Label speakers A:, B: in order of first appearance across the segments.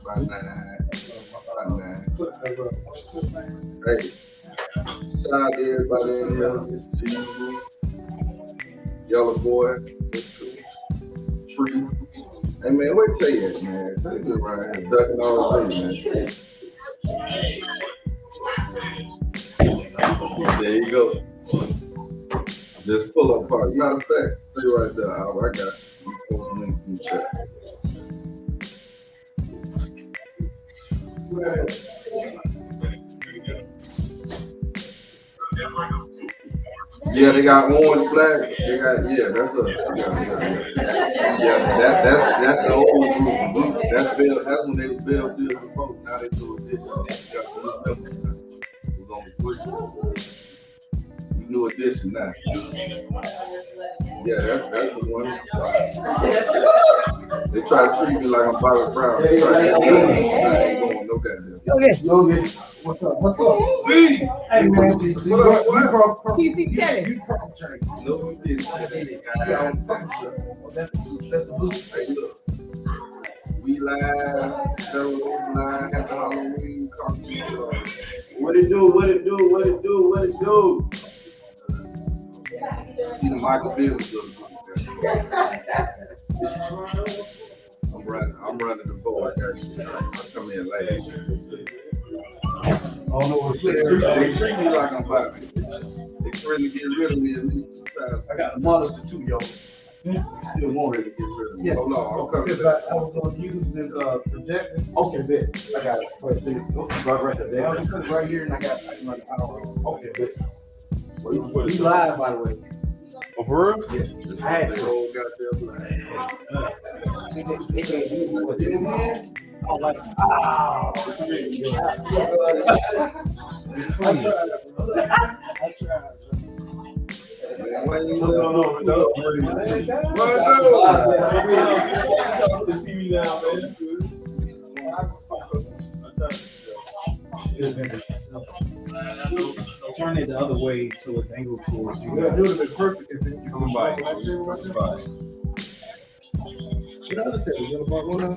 A: By nine. Hey, shout out to everybody in here. It's Jesus, Yellow Boy, it's Tree. Hey man, wait till you at, man. Take it around here, ducking all day, man. There you go. Just pull up part. Matter of fact, stay right there. I got you. You post link in the chat. Yeah, they got orange, black. They got that's the old group. That's when they was Bell Field before. Now they do a digital. It was on the new edition now. Yeah, that's the one. They try to treat me like I'm Bobby Brown. They try to ain't going no goddamn.
B: Okay. What's up? Hey man, what? TC Kelly. You perpetrate.
A: No, you didn't. That's the blue. Hey, look. We live. Those live. Happy Halloween. What it do? See the Michael Bills. I'm running the board. I come in late. I don't know what they treat me like I'm Bobby. They trying to get rid of me at least 2 times. I got a monitor too, yo. You still wanted to get rid of me. Hold on, I'm coming.
B: I was going to use this projector. Okay, bet. I got it. Wait, see, right there. I was put it right here and I got it. I don't know. Okay, bet. We live, by the way.
C: Oh, for real?
B: Yeah. I had to.
A: Old goddamn live.
B: See, they can't do what they do. I'm like, I tried.
C: No. The TV now, man.
B: Turn it the other way so it's angled towards you.
C: Yeah, it would have been perfect if you come by.
B: What other table? You want one?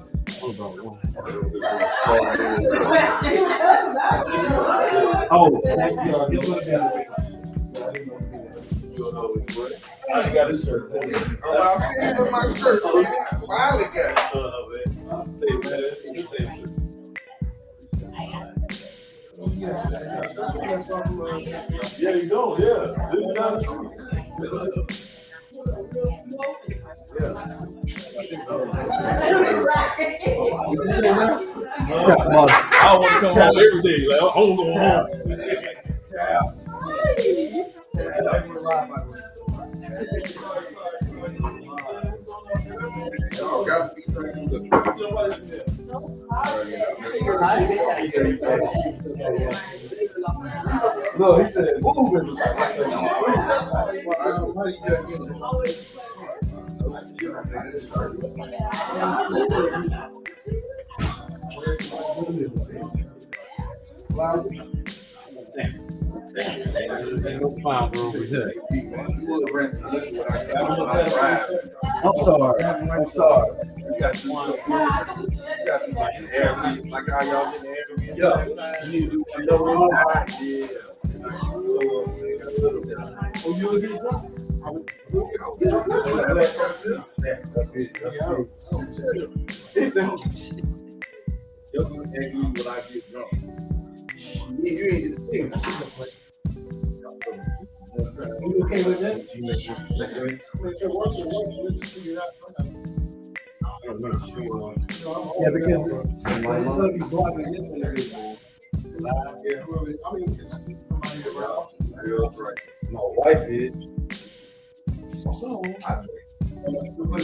B: Oh, it's going to be other way.
C: I got a shirt.
A: I'm in my shirt, man. I finally got
C: Yeah, you don't, yeah. This is not true. I want to come home every day. Like, I want to go home.
A: y'all got to be trying to look.
C: No, he said, move
B: I'm sorry.
A: You got to be like in the air, like how y'all in the air. Yeah. You need to do one more. Yeah.
C: Oh, you would get drunk?
A: He said, yo, you ask me when I get drunk. You ain't just saying.
B: You okay with that? Yeah, because it's going to be blocking this and everything.
A: My wife is.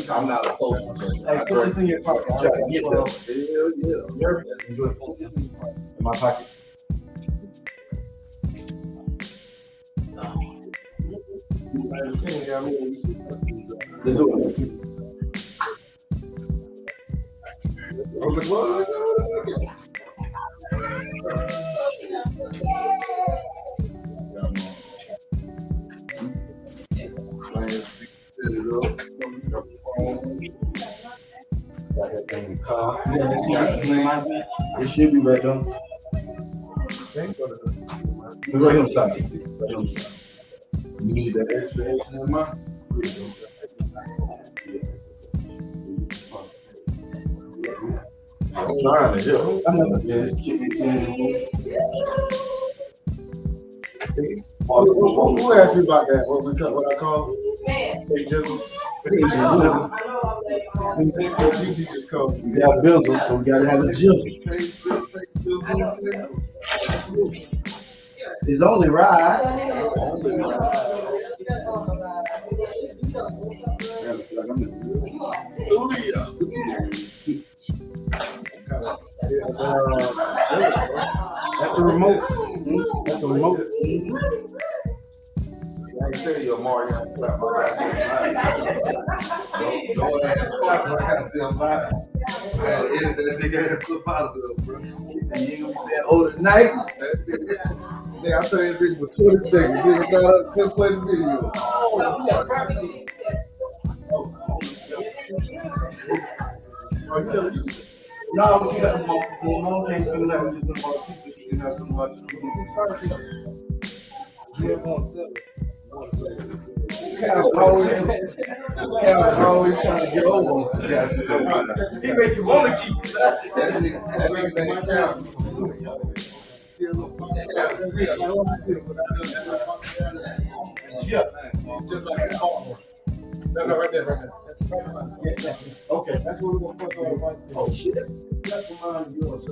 A: I'm not a social person.
B: Hey, put this in your pocket.
A: I'm trying to get that. Hell yeah.
B: Enjoy put this in your pocket.
A: In my pocket.
B: Let's do it. Got that thing in the car. It should be right there. It's right here on the side. Right here on the side. You need that extra in mind? I'm trying to help. Yeah, this kid is in. Who asked me about that? What I call it? Hey, Jizzle. GT just called me. We got Bizzle, so we gotta have a Jizzle. It's only right. That's a remote. That's a remote. I can tell you, Mario, clap my goddamn mind. Don't ass clap my goddamn mind. I had to edit that nigga ass slip out of it, bro. He said, you ain't gonna be saying, oh, tonight. Nigga, I played that nigga for 20 seconds. Nigga, couldn't play the video. No, we got the mom can't spend that. We just gonna teach us. You have some watch. Cal always trying to get over on some guys. He make you want to keep that nigga named Cal. Yeah, just like that. No, right there. Okay, that's what we're gonna put on the mic. Oh shit. That's mine yours.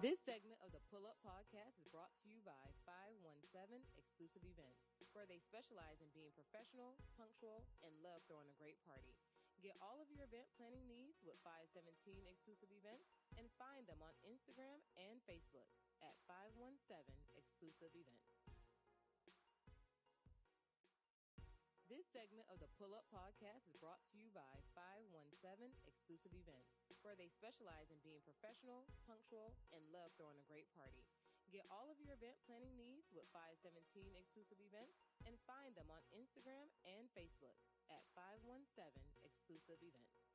D: This segment of the PullUP Podcast is brought to you by 517 Exclusive Events, where they specialize in being professional, punctual, and love throwing a great party. Get all of your event planning needs with 517 Exclusive Events and find them on Instagram and Facebook at 517 Exclusive Events. This segment of the PullUP Podcast is brought to you by 517 Exclusive Events, where they specialize in being professional, punctual, and love throwing a great party. Get all of your event planning needs with 517 Exclusive Events and find them on Instagram and Facebook at 517 Exclusive Events.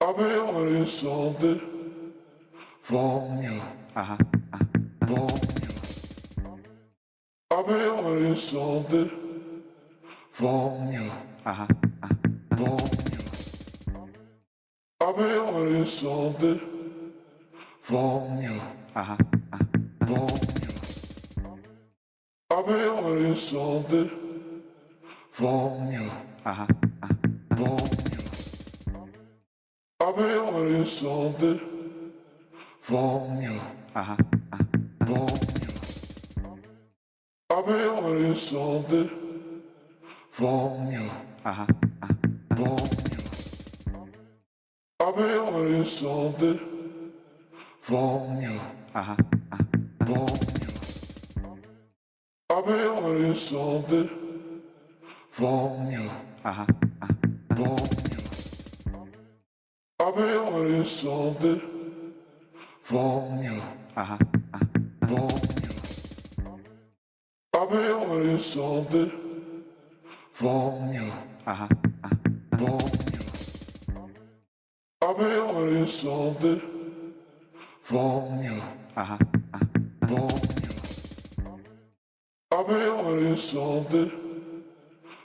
E: I've been wanting something from you. From you. I've been wanting something from you. From you. I've been wanting something from you. From you. I've been wanting something from you. From you. I've been wanting something from you. From you. I've been wanting something from you. From you. I've been wanting something from you. From you. I've been wanting something from you. From you. I've been wanting something from you. From you. I've been wanting something from you. From you. I've been wanting something from you. From you. I've been wanting something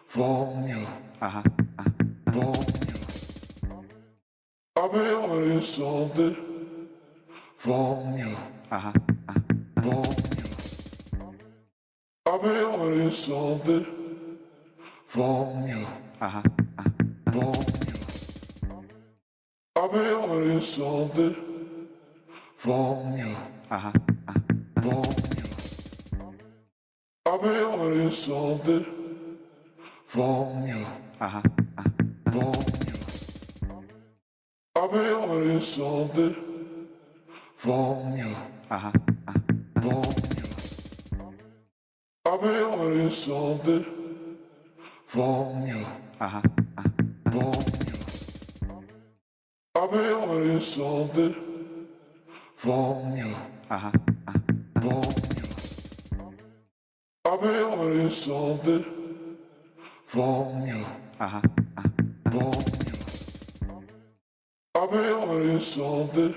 E: from you. From you. I've been wanting something from you. From you. I've been wanting something from you. From you. I've been wanting something from you. From you. I've been wanting something from you. From you. I've been wanting something from you. From you. I've been wanting something from you. From you. I've been wanting something from you. From you. I've been wanting something from you. From you. I've been wanting something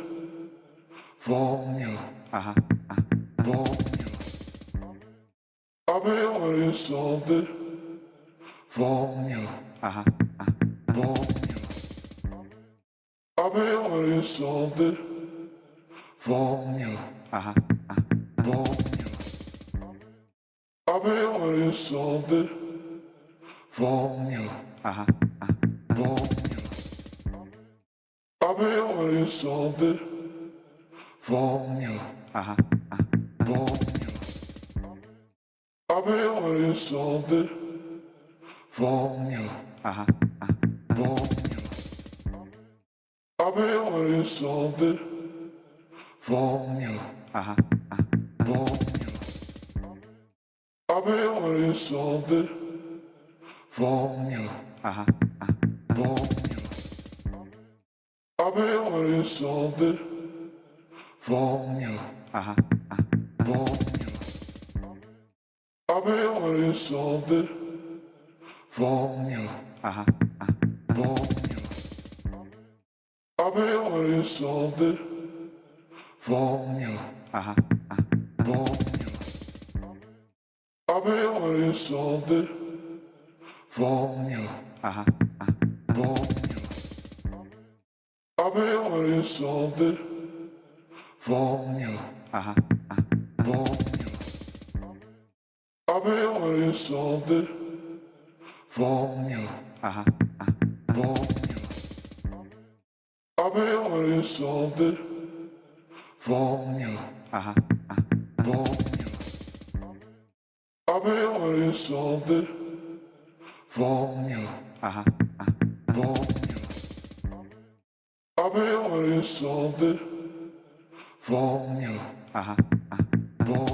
E: from you. From you. I've been wanting something from you. From you. I've been wanting something from you. From you. I've been wanting something from you. From you. I've been wanting something from you. From you. I've been wanting something from you. From you. I've been wanting something from you. From you. I've been wanting something from you. From you. I've been wanting something from you. From you. I've been wanting something from you. From you. I've been wanting something from you. From you. I've been wanting something from you. From you. I've been wanting something from you. From you. I've been wanting something from you. From you. I've been wanting something from you. From you. I've been wanting something from you. From you. I've been wanting something from you. From you.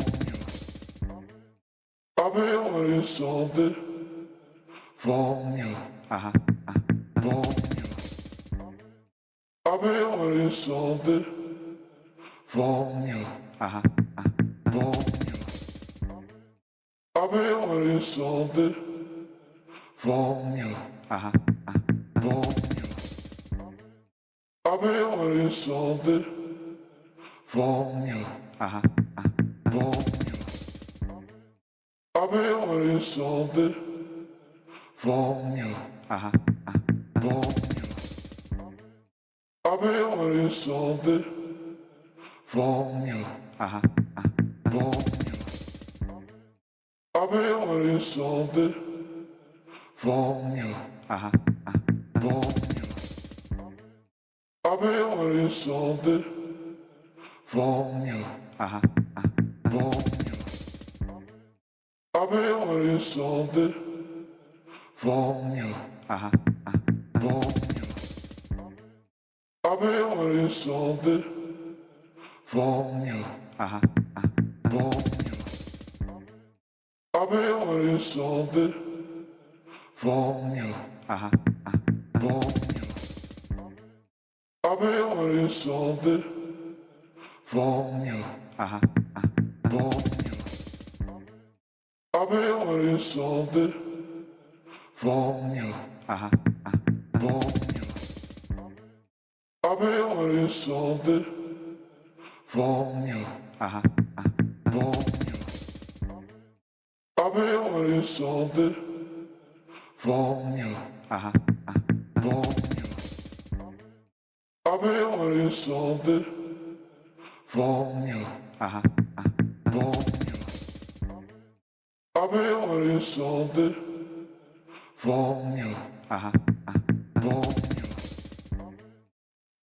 E: I've been wanting something from you. From you. I've been wanting something from you. From you. I've been wanting something from you. From you. I've been wanting something from you. From you. I've been wanting something from you. From you. I've been wanting something from you. From you. I've been wanting something from you. From you. I've been wanting something from you. From you. I've been wanting something from you. From you. I've been wanting something from you. From you. I've been wanting something from you. From you. I've been wanting something from you. From you. I've been wanting something from you. From you. I've been wanting something from you. From you. I've been wanting something from you. From you. I've been wanting something from you. From you.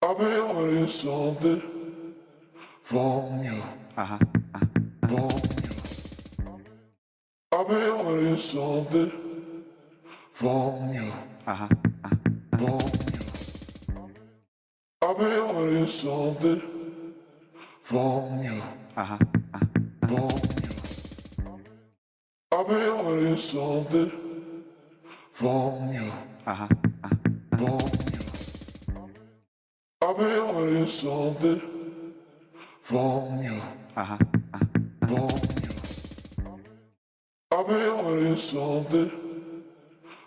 E: I've been wanting something from you. From you. I've been wanting something from you. From you. I've been wanting something from you. From you. I've been wanting something from you. From you. I've been wanting something from you. From you. I've been wanting something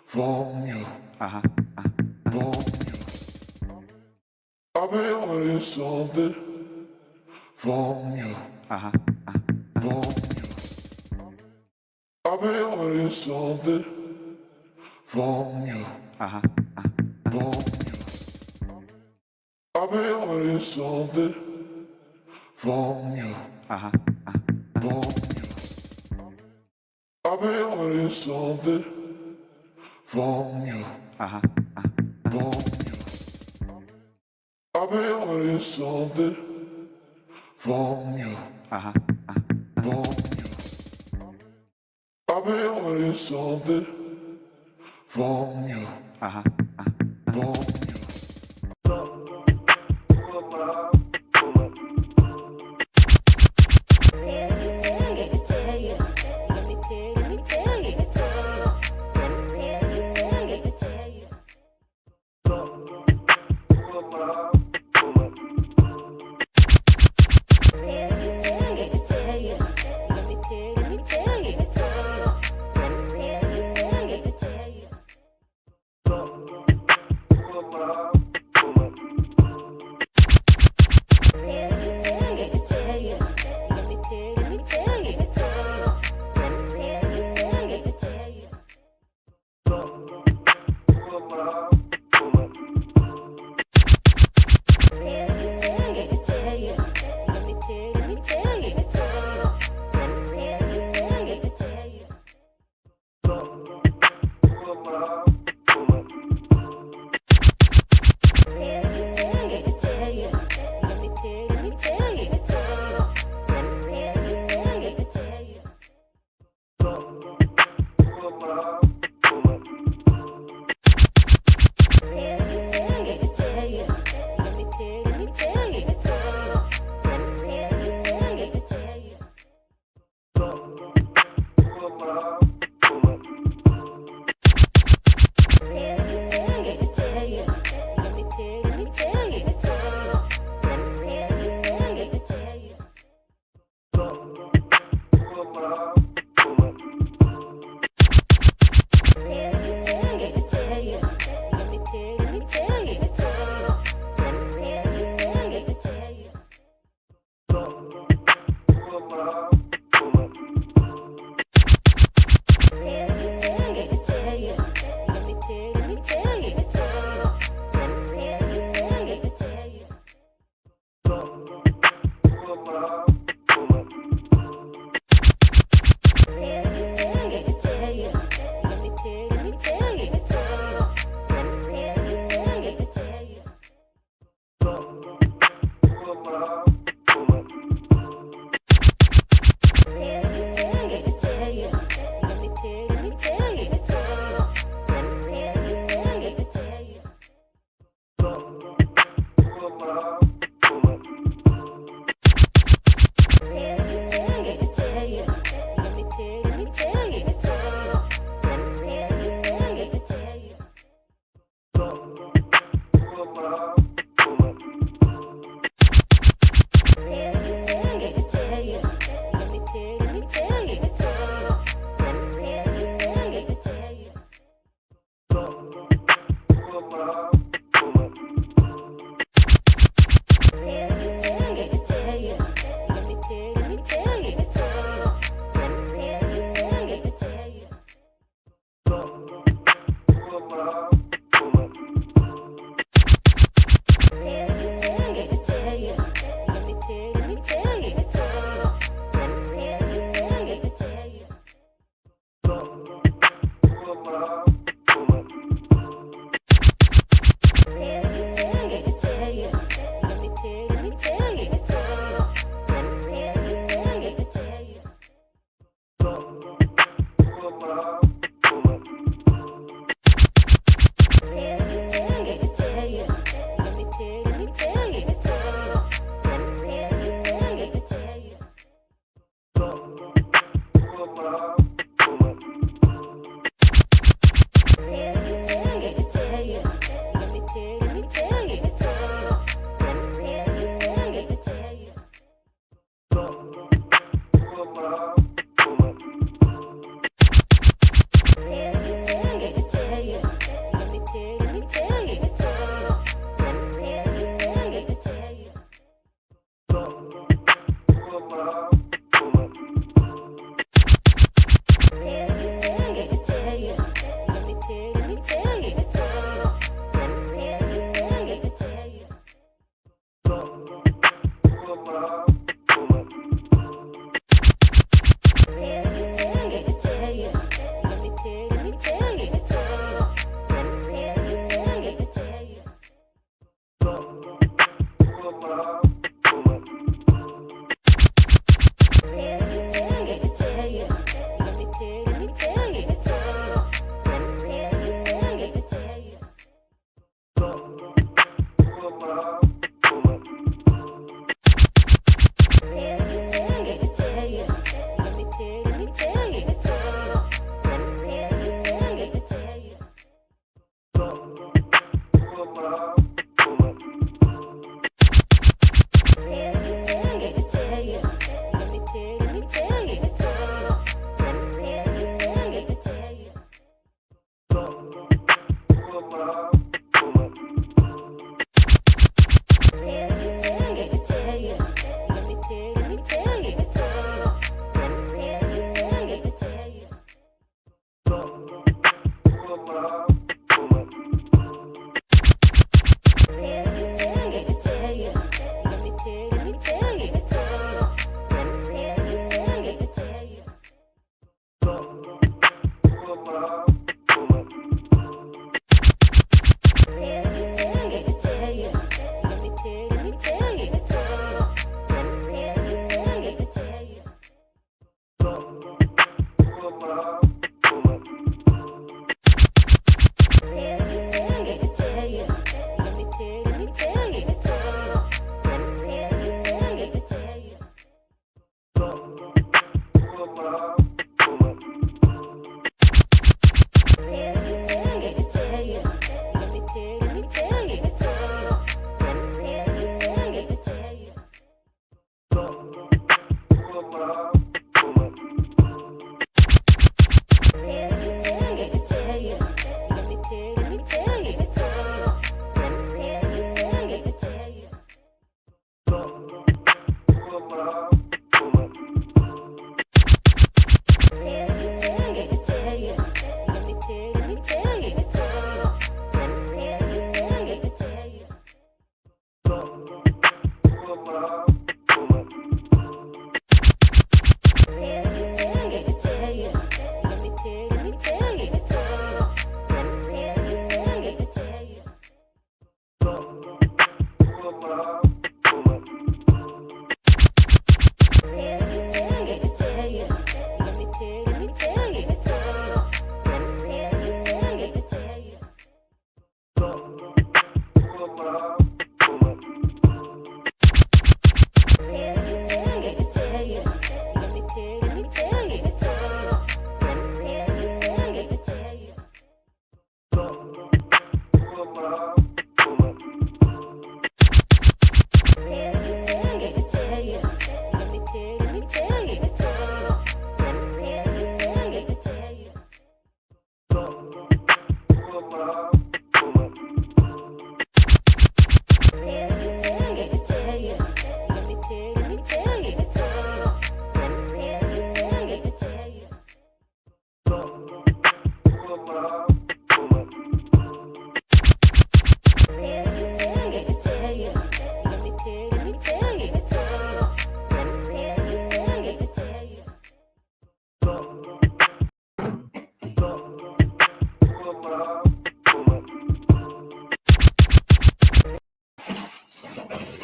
E: from you. From you. I've been wanting something from you. From you. I've been wanting something from you. From you. I've been wanting something from you. From you. I've been wanting something from you. From you. I've been wanting something from you. From you. I've been wanting something from you. From you. I've been wanting something from you. From you.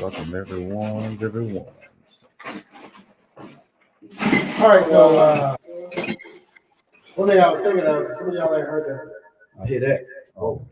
B: Welcome everyone's.
F: All right, so one thing I was thinking of, some of y'all ain't heard that.
B: I hear that. Oh.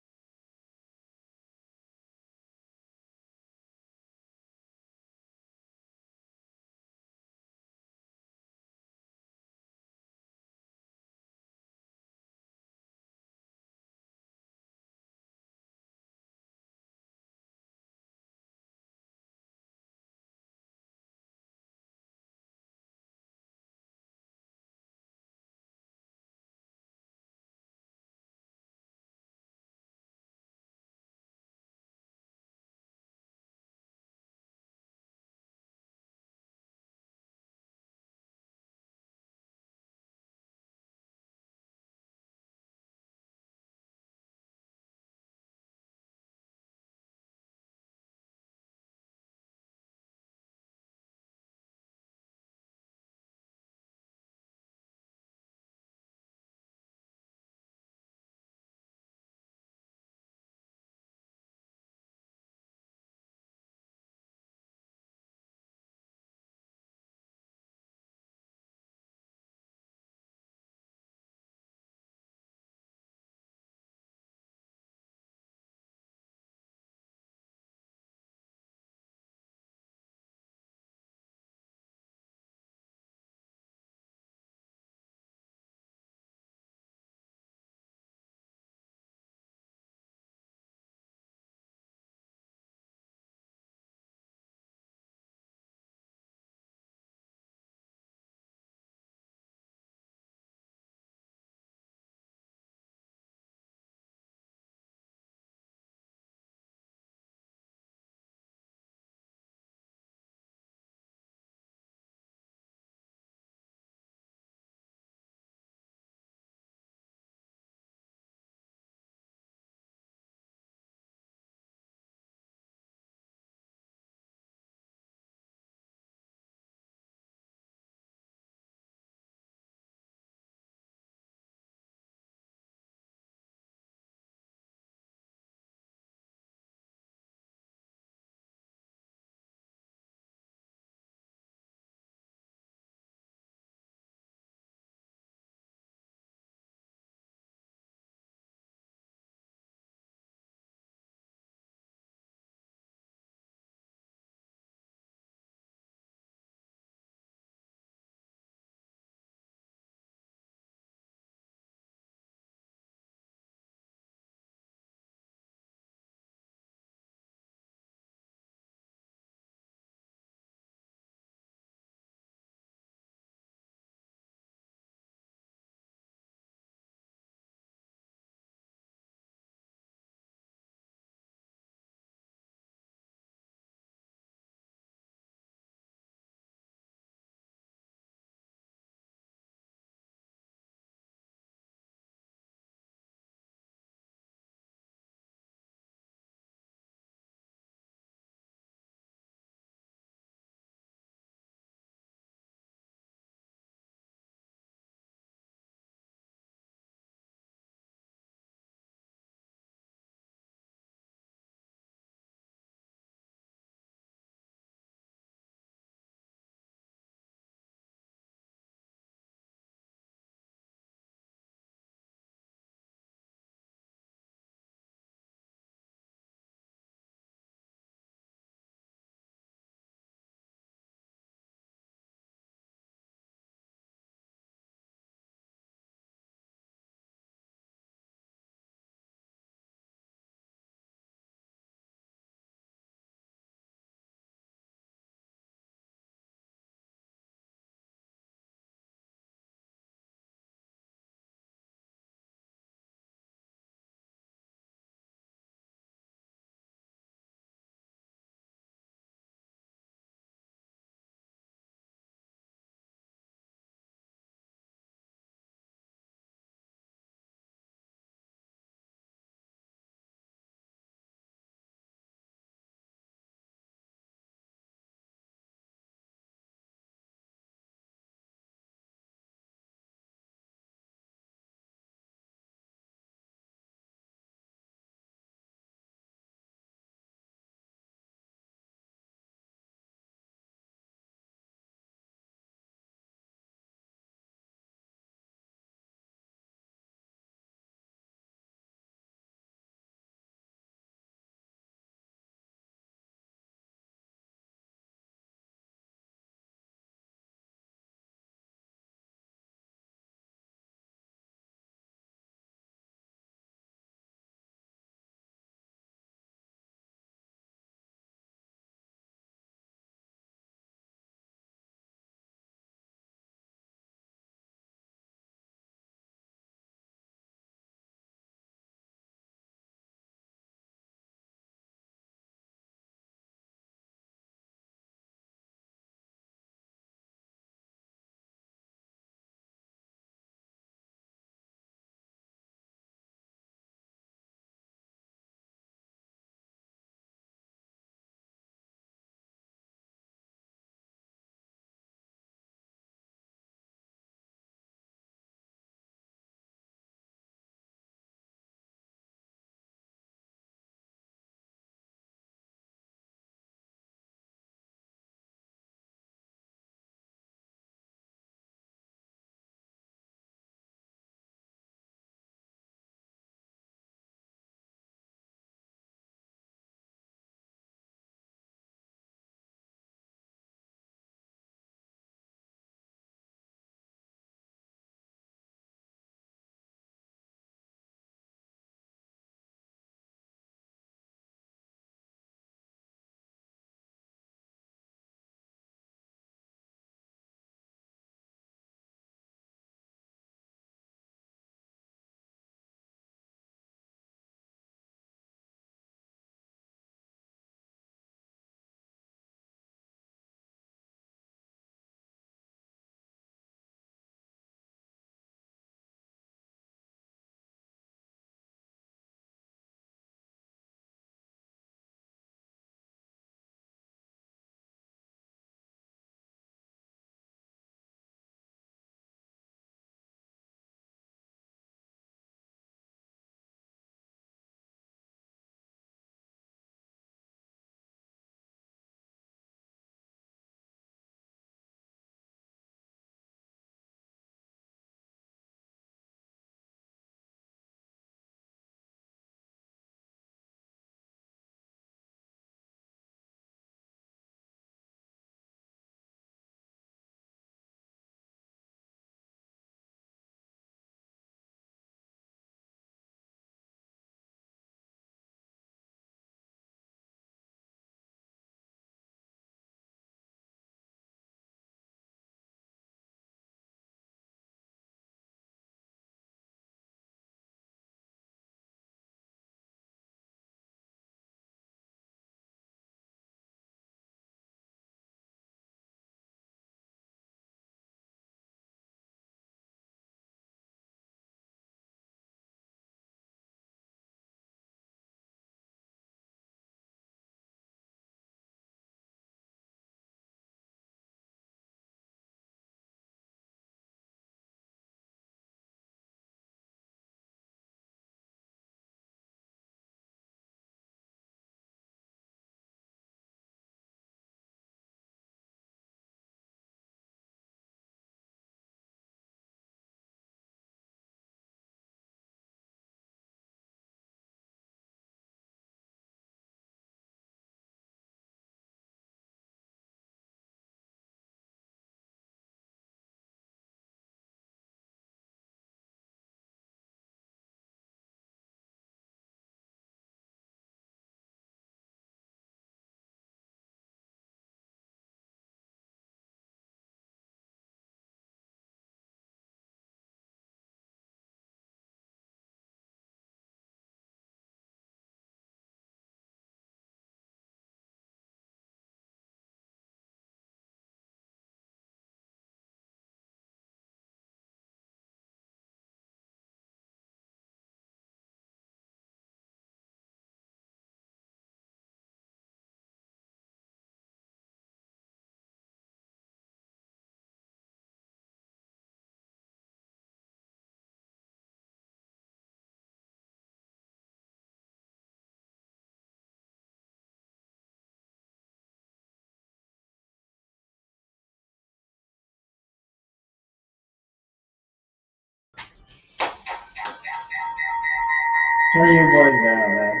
F: Turn your volume down, man.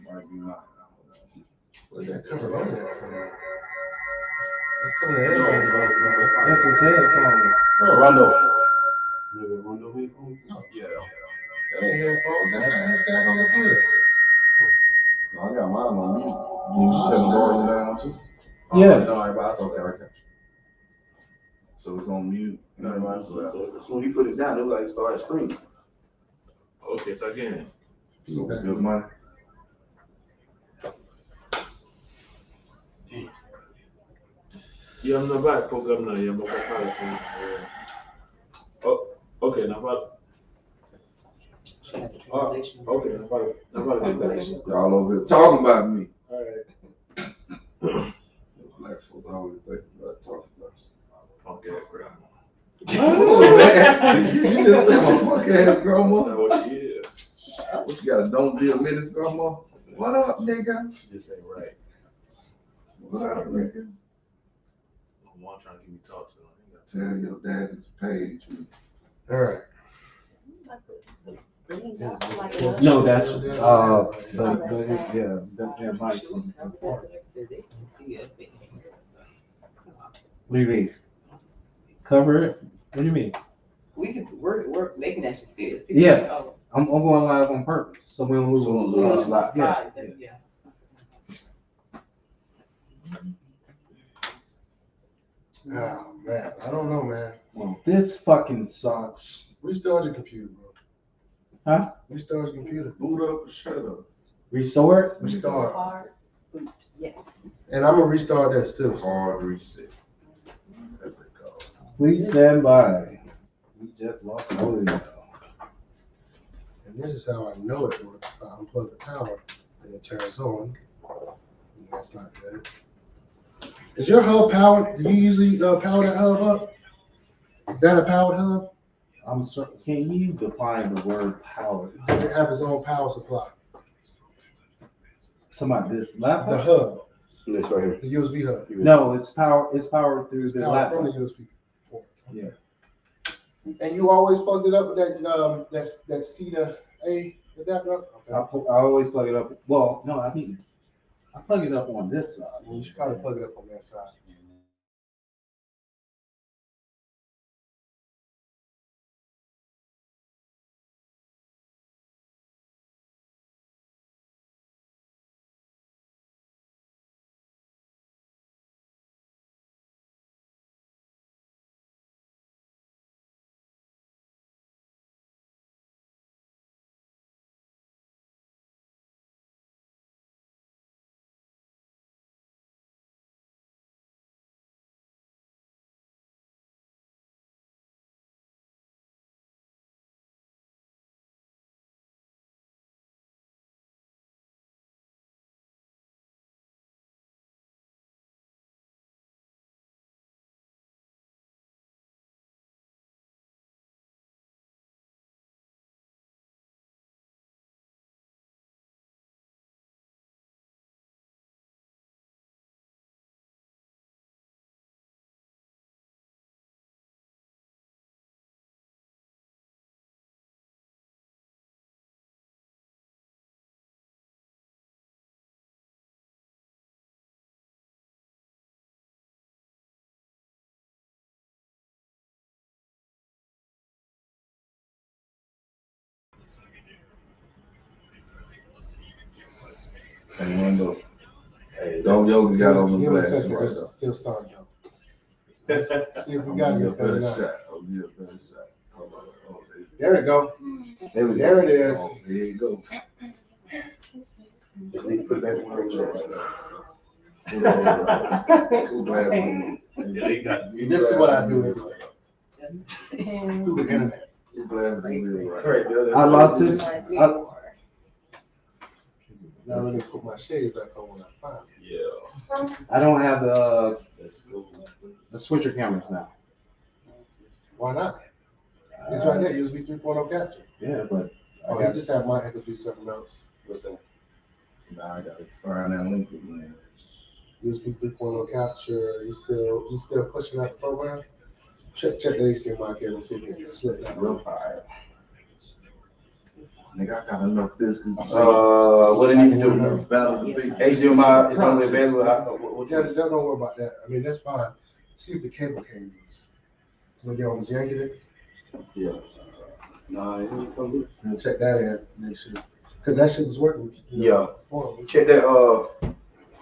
A: That might be mine.
B: Where's that cover on that from? It's coming to everybody device now.
F: That's his headphone.
B: Oh, Rondo.
F: Rondo headphone?
B: No,
A: Yeah.
B: that ain't headphones. That's his guy on the computer.
A: I got mine on mute. You tell the volume down too?
F: Yes.
A: No, everybody's okay. So it's on mute. Everybody's
G: So when you put it down, it was like it started screaming.
C: Okay, so again.
A: So good money.
C: Ja men back program na ja men Oh, okay, now what? Okay, now what?
A: Y'all over here talking about me.
C: All right.
A: Black folks always think about talking about us.
C: Punk ass grandma.
A: You just said my punk ass grandma.
C: That's what she is.
A: What you got? Don't be a menace, grandma. What up, nigga?
C: She just ain't right.
A: What up, nigga?
C: I'm one trying to give me talk to her.
A: Tell your daddy's page.
B: All right.
F: No, that's that mic. What do you mean? Cover it? What do you mean?
H: We're making that shit serious.
F: Yeah.
H: Oh,
F: I'm going live on purpose, so we don't lose
H: right, yeah.
B: Oh, man. I don't know, man.
F: This fucking sucks.
B: Restart your computer, bro.
F: Huh?
B: Restart your computer.
A: Boot up and shut up.
F: Restore it?
B: Restart.
H: Hard. Yes.
B: And I'm going to restart this too.
A: Hard reset.
F: Please stand by. We just lost audio.
B: And this is how I know it works. I unplug the power and it turns on. And that's not good. Is your hub powered? Do you usually power that hub up? Is that a powered hub?
F: I'm sorry. Can you define the word power?
B: Does it have its own power supply?
F: Talking about this
B: The
F: laptop?
B: hub,
G: It's right here.
B: the USB hub.
F: No, it's powered through the
B: Powered from the
F: laptop.
B: USB port.
F: Yeah.
B: And you always plugged it up with that C to A adapter? Okay.
F: I always plug it up. Well, no, I plug it up on this side.
B: Well, you should probably plug it up on that side.
A: Hey, Rondo. Hey, don't yoga got on the
B: Give me a
A: glass
B: second,
A: right
B: it's
A: up.
B: still starting though. See if we got
A: I'll
B: it.
A: give you a better shot. I'll give you a better shot. Hold on. Oh,
B: There we go. There it is.
A: Oh, there you go.
G: Just need to put it back where it was at.
A: Who glass on
C: Yeah, they got
B: This is what I do every day. Through the internet.
A: Who glass on this right?
G: Correct, yeah, that's
F: I lost
G: right.
F: this.
B: Now let me put my shades back on when I find it.
C: Yeah.
F: I don't have the
C: That's cool.
F: switcher cameras now.
B: Why not? It's right there, USB 3.0 capture.
F: Yeah, but
B: Oh, he just might have to do something else.
G: What's that?
A: Now I gotta find that link again.
B: USB 3.0 capture, you still pushing out the program? Check the HDMI cable, see if you can slip that
A: Real
B: up.
A: fire.
B: Nigga, I got enough business.
G: What do you need to do?
B: Battle the big.
G: HDMI is only available.
F: Don't worry about that. I mean, that's fine. See if the cable came loose. When you almost yanked it,
G: Yeah. Nah, it ain't come loose.
F: and check that in, make sure. Because that shit was working. Horrible.
G: Check that.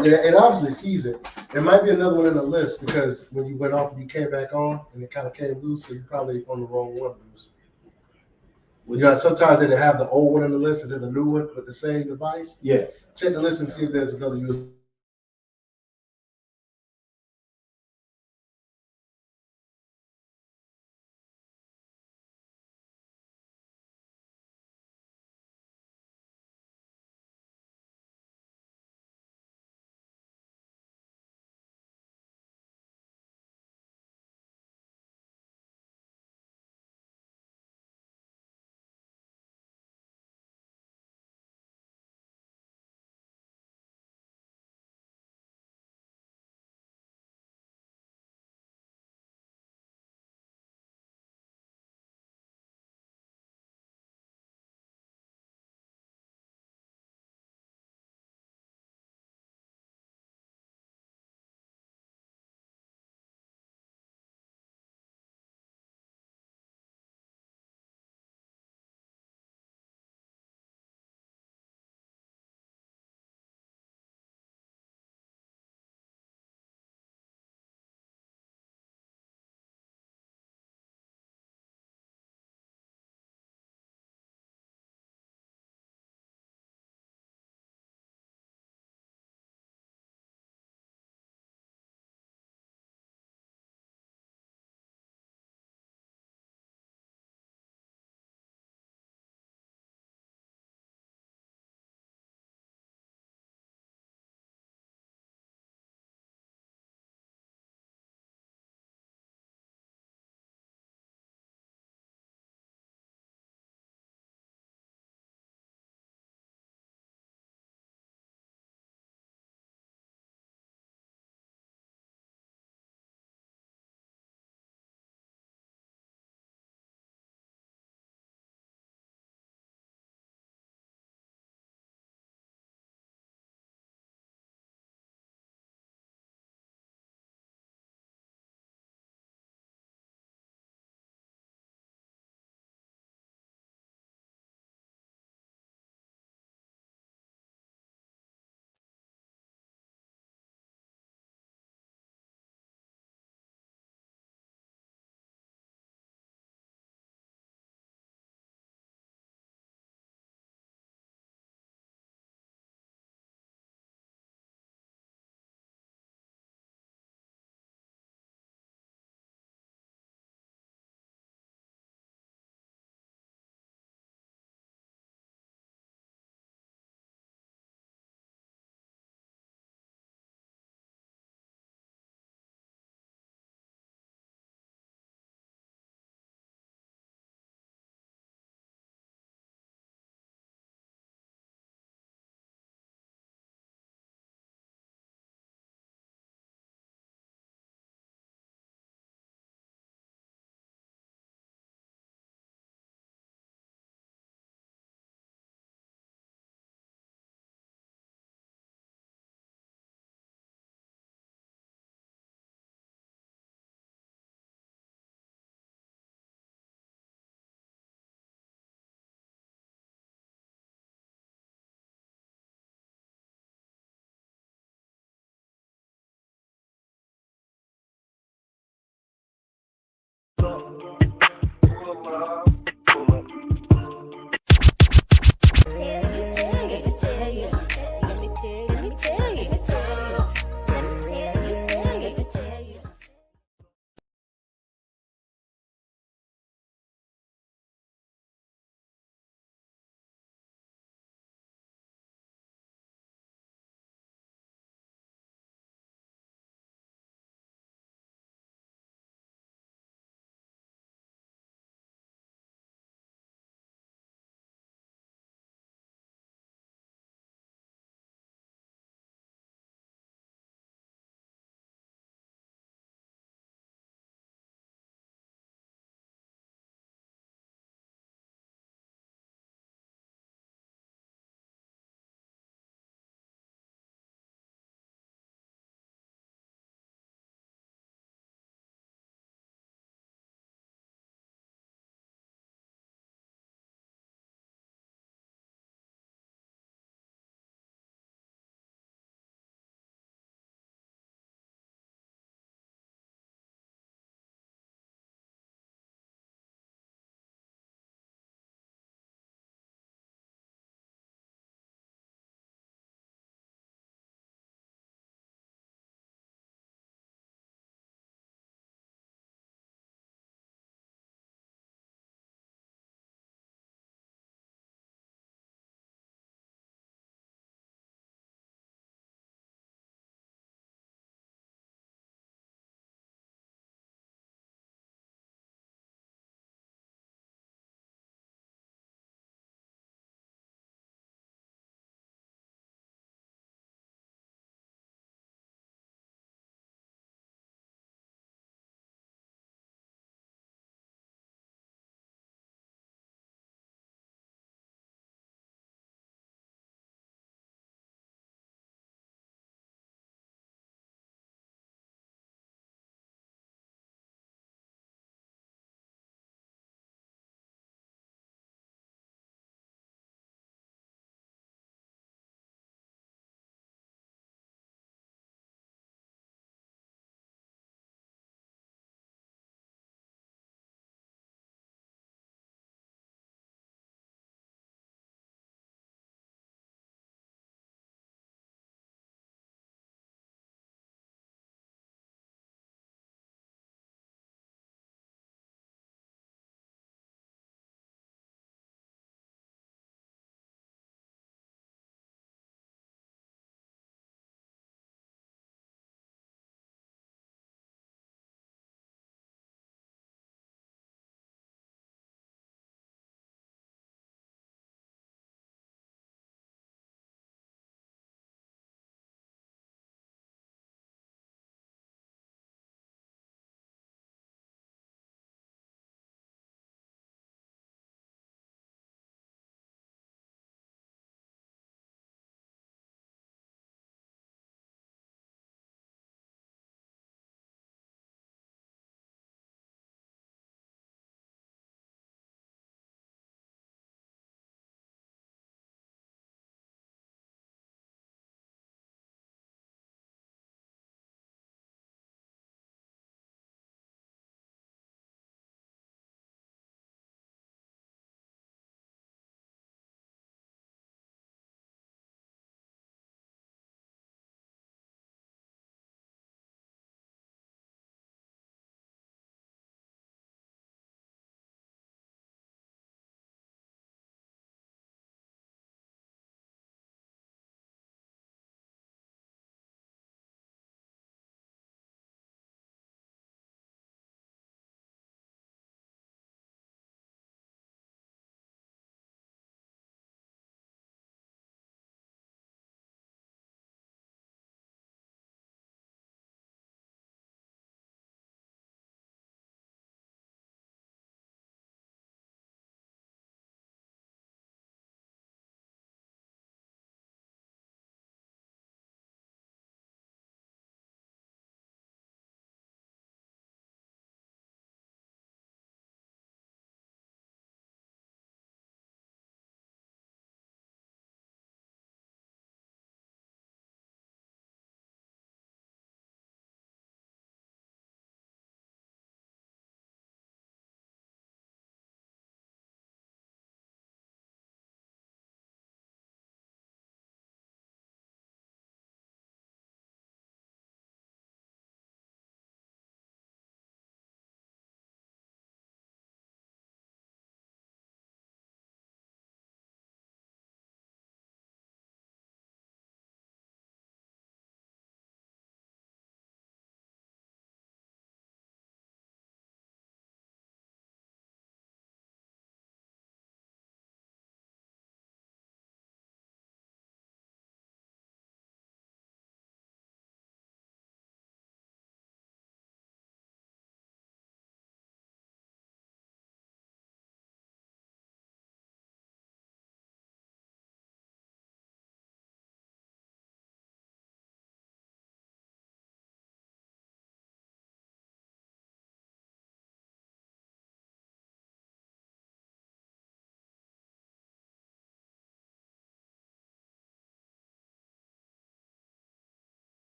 F: It obviously sees it. There might be another one in the list because when you went off and you came back on and it kind of came loose, so you're probably on the wrong one, Bruce. You know, sometimes they have the old one in the list and then the new one with the same device.
G: Yeah.
F: Check the list and see if there's another USB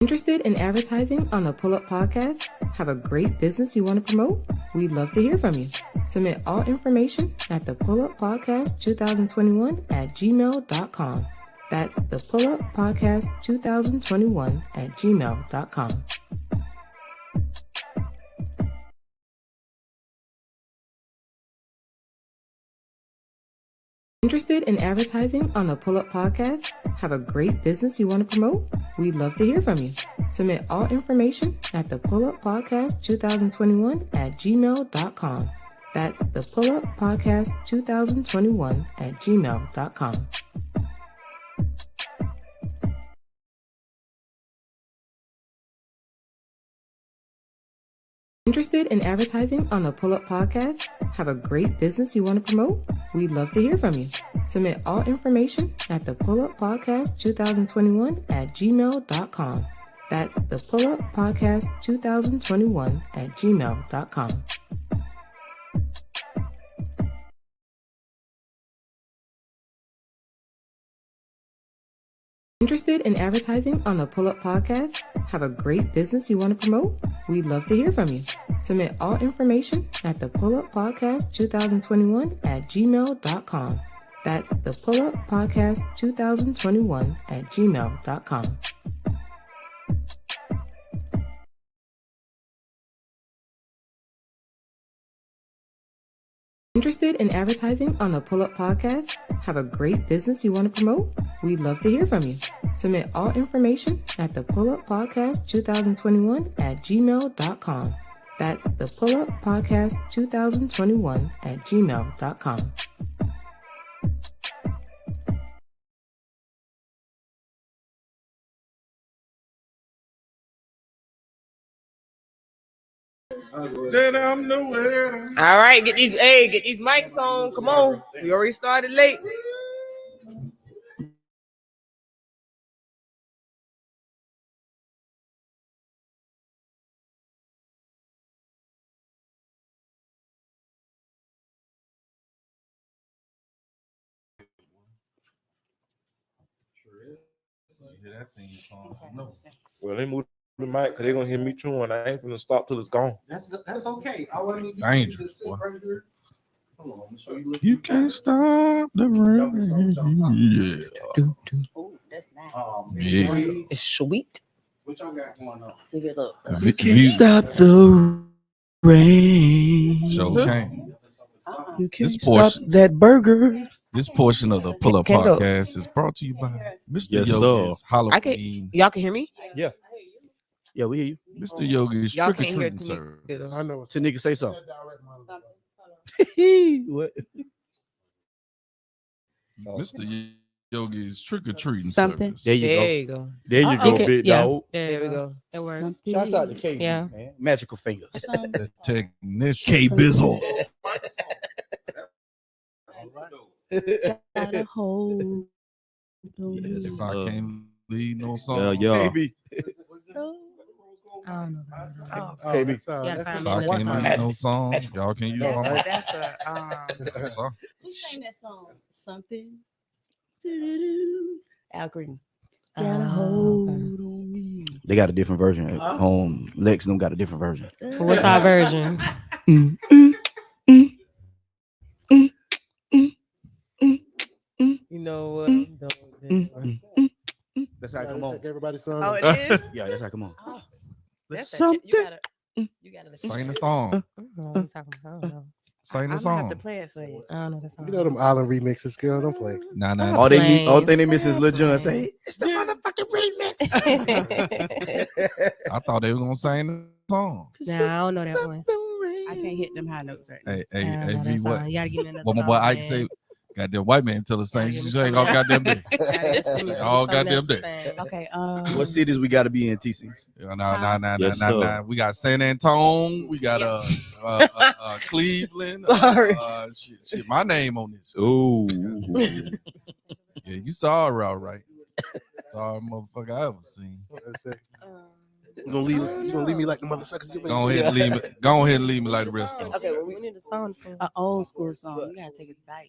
D: Interested in advertising on the PullUP Podcast? Have a great business you want to promote? We'd love to hear from you. Submit all information at the PullUP Podcast 2021 at gmail.com. That's the PullUP Podcast 2021 at gmail.com. Interested in advertising on the PullUP Podcast? Have a great business you want to promote? We'd love to hear from you. Submit all information at the PullUP Podcast 2021 at gmail.com. That's the PullUP Podcast 2021 at gmail.com. Interested in advertising on the PullUP Podcast? Have a great business you want to promote? We'd love to hear from you. Submit all information at the PullUP Podcast 2021 at gmail.com. That's the PullUP Podcast 2021 at gmail.com. Interested in advertising on the PullUP Podcast? Have a great business you want to promote? We'd love to hear from you. Submit all information at the PullUP Podcast 2021 at gmail.com. That's the PullUP Podcast 2021 at gmail.com. Interested in advertising on the PullUP Podcast? Have a great business you want to promote? We'd love to hear from you. Submit all information at the PullUP Podcast 2021 at gmail.com. That's the PullUP Podcast 2021 at gmail.com.
C: Then I'm nowhere.
H: All right, get these mics on. Come on. We already started late.
C: Well, they moved the mic because they're gonna hear me chewing. I ain't gonna stop till it's gone.
I: That's okay. All I need
C: Dangerous,
I: to sit
C: boy.
I: right here. Hold on, let me show you.
C: You can't stop the rain. Yeah.
H: Oh, that's nice.
C: Yeah.
H: It's sweet.
I: What y'all got going on?
H: Leave it up.
C: We can't
J: Stop the rain.
C: Sure can.
J: You can't
C: This
J: stop
C: portion-
J: that burger.
C: This portion of the PullUP
H: Can't go.
C: Podcast is brought to you by Mr.
J: Yes,
C: Yogi's
J: sir.
C: Halloween.
H: Y'all can hear me?
J: Yeah, we hear you.
C: Mr. Yogi's
H: Y'all
C: trick or
H: can't hear
C: treating
H: me.
C: service.
F: I know.
J: Tanika, say something. What?
C: Mr. Yogi's trick or treating
K: Something.
C: service.
J: There you
H: There
J: go.
H: you go.
J: There you
K: Oh,
J: go,
K: okay,
J: big
K: yeah.
J: dog.
H: There we go.
K: That works.
J: Shouts out to K,
K: Yeah.
J: man. Magical fingers.
C: The technician.
J: K Bizzle.
K: Gotta hold on.
J: Yes.
C: If I can't leave no song.
J: Yeah. KB.
K: So, I don't know.
J: KB.
K: Yeah,
C: If
K: find
C: I
K: me
C: can't
K: another
C: leave no song, y'all can use my mic.
K: That's a
C: That's all.
K: who sang that song? Something. Doo-doo-doo. Al Green. Gotta hold on me.
J: They got a different version at home. Lex don't got a different version.
K: What's our version?
H: You know what?
J: That's how I come on.
F: Everybody's son.
K: Oh, it is.
J: Yeah, that's how I come on.
K: Oh, that's
J: Something.
K: you gotta
C: Sing the song.
K: I don't know.
C: Sing the
K: I'm gonna have
C: song.
K: to play it for you. I don't know the song.
F: You know them island remixes, girl. Don't play.
C: Nah,
K: Stop.
C: nah.
J: All
K: Plain.
J: thing they miss is Lil Jon
K: Plain.
J: say, it's the motherfucking remix.
C: I thought they were gonna sing the song.
K: Nah, I don't know that one.
L: I can't hit them high notes right now.
C: Hey,
K: I don't know
C: V,
K: that
C: what?
K: song. You gotta give me another
C: What my
K: song,
C: boy Ike
K: man.
C: say? Goddamn white man tell us
K: Gotta
C: things.
K: give
C: You
K: me
C: ain't all
K: something
C: goddamn day.
K: Listen,
C: All
K: something
C: goddamn
K: else to
C: day.
K: sing.
L: Okay.
J: What cities we got to be in, TC?
C: Nah.
J: Yes, sir.
C: We got San Antonio. We got Cleveland.
H: Sorry.
C: Shit, my name on this.
J: Ooh.
C: Yeah, you saw her all right. Sorry, motherfucker I ever seen.
F: You gonna leave me like the mother suckers?
C: Go ahead and leave me. Go ahead and leave me like the rest of them.
K: Okay, well, we need a song to sing.
L: An old school song. You gotta take it back.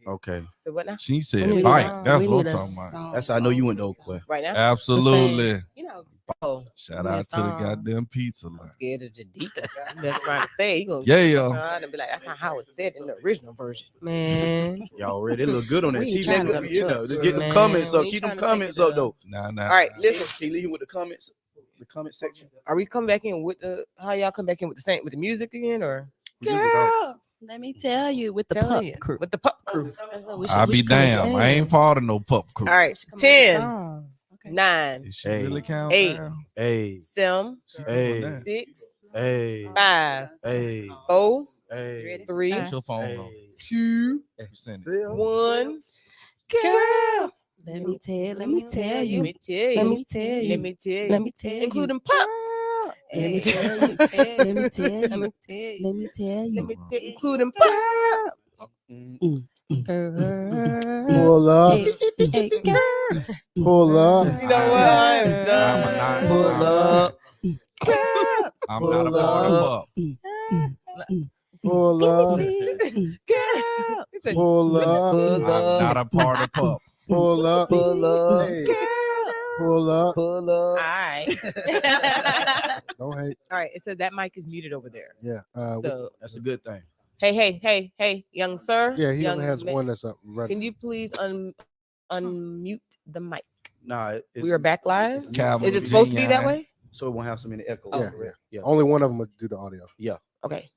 J: Okay.
H: So what now?
C: She
K: We
C: said
K: need a
C: bite.
K: song.
C: That's
K: We
C: what I'm
K: need a
C: talking about.
L: Song.
J: That's how I know you went to Oak Cliff.
H: Right now?
C: Absolutely.
K: You know,
H: Oh,
C: Shout out to the goddamn pizza line.
H: I'm scared of the Deacon. That's what I'm saying. You gonna and be like, that's not how it's said in the original version, man.
M: Y'all already look good on that
H: We
M: TV.
H: trying to
M: You know,
H: church,
M: just get them
H: man.
M: comments up.
H: We
M: Keep them
H: trying to take
M: comments
H: it
M: up
H: down.
M: though.
C: Nah.
H: All right, listen.
M: See, leaving with the comments, the comment section.
H: Are we coming back in with the how y'all come back in with the music again or?
K: Girl, let me tell you, with the pup crew.
H: With the pup crew.
C: I'll be damn. I ain't part of no pup crew.
H: All right, 10, 9,
C: She really count
H: 8,
C: down?
H: 7,
M: Hey.
H: 6,
M: Hey.
H: 5,
M: Hey.
H: 4,
M: Hey.
H: 3,
C: Put your phone on.
H: 2, 1.
K: Girl, let me tell you.
H: Let me tell you. Including pop.
K: Let me tell you.
H: Including pop.
F: Pull up. Pull up.
H: You know what? I'm done.
M: Pull up.
C: I'm not a part of pup.
F: Pull up. Pull up.
C: I'm not a part of pup.
F: Pull up.
M: Pull up.
F: Hey. Pull up.
M: Pull up.
H: All right.
F: Don't hate.
H: All right. It said that mic is muted over there.
F: Yeah.
H: So
M: That's a good thing.
H: hey, young sir.
F: Yeah, he
H: young
F: only has
H: ma-
F: one that's up. Right.
H: Can you please unmute the mic?
M: Nah,
H: We are back live.
C: Calvin
H: Is it supposed to be that
C: Virginia.
H: way?
M: So it won't have so many echoes.
F: Yeah,
M: correct? Yeah.
F: Only one of them will do the audio.
M: Yeah.
H: Okay.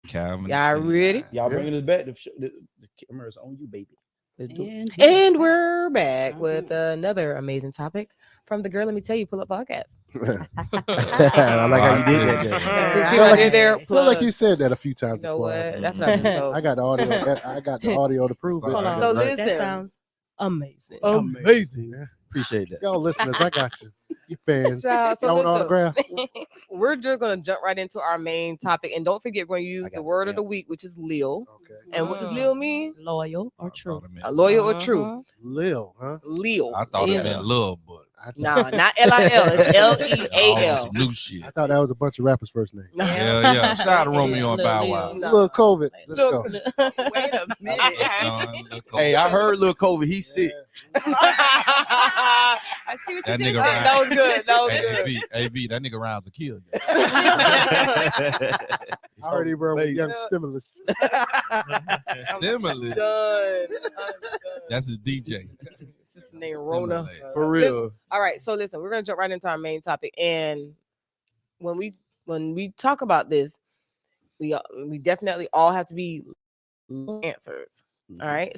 C: Calvin.
H: Y'all ready?
M: Y'all bringing us back. The camera's on you, baby. Let's do it.
H: And we're back with another amazing topic from the Girl Let Me Tell You Pull-Up Podcast.
F: I like how you did that.
H: See what I did there?
F: Feel like you said that a few times.
H: You know
F: before.
H: what? That's not so.
F: I got the audio. I got the audio to prove it.
H: Hold on. So listen.
K: That sounds amazing.
M: Amazing. Yeah. Appreciate that.
F: Y'all listeners, I got you. You fans.
H: Child, so
F: Y'all
H: listen,
F: autograph.
H: we're just gonna jump right into our main topic, and don't forget we're gonna use the word of the week, which is Lil.
F: Okay.
H: And what does Lil mean?
K: Loyal or true?
H: Loyal or true?
F: Lil, huh?
H: Lil.
C: I thought it meant love, but
H: Nah, not L-I-L. It's L-E-A-L.
C: new shit.
F: I thought that was a bunch of rappers' first name.
C: Yeah. Shout out to Romeo and Bow Wow.
F: Lil COVID. Let's go.
K: Wait a minute.
M: Hey, I heard Lil Kobe. He's sick.
K: I see what you
C: That
K: did.
C: nigga
K: there.
H: That was good. That was
C: Hey,
H: good.
C: AV, that nigga rhymes a kill.
F: I heard he run with Young Stimulus.
C: Stimulus.
H: Done.
C: That's his DJ.
H: It's his name Rondo.
M: For real.
H: All right, so listen, we're gonna jump right into our main topic, and when we talk about this, we definitely all have to be answers. All right,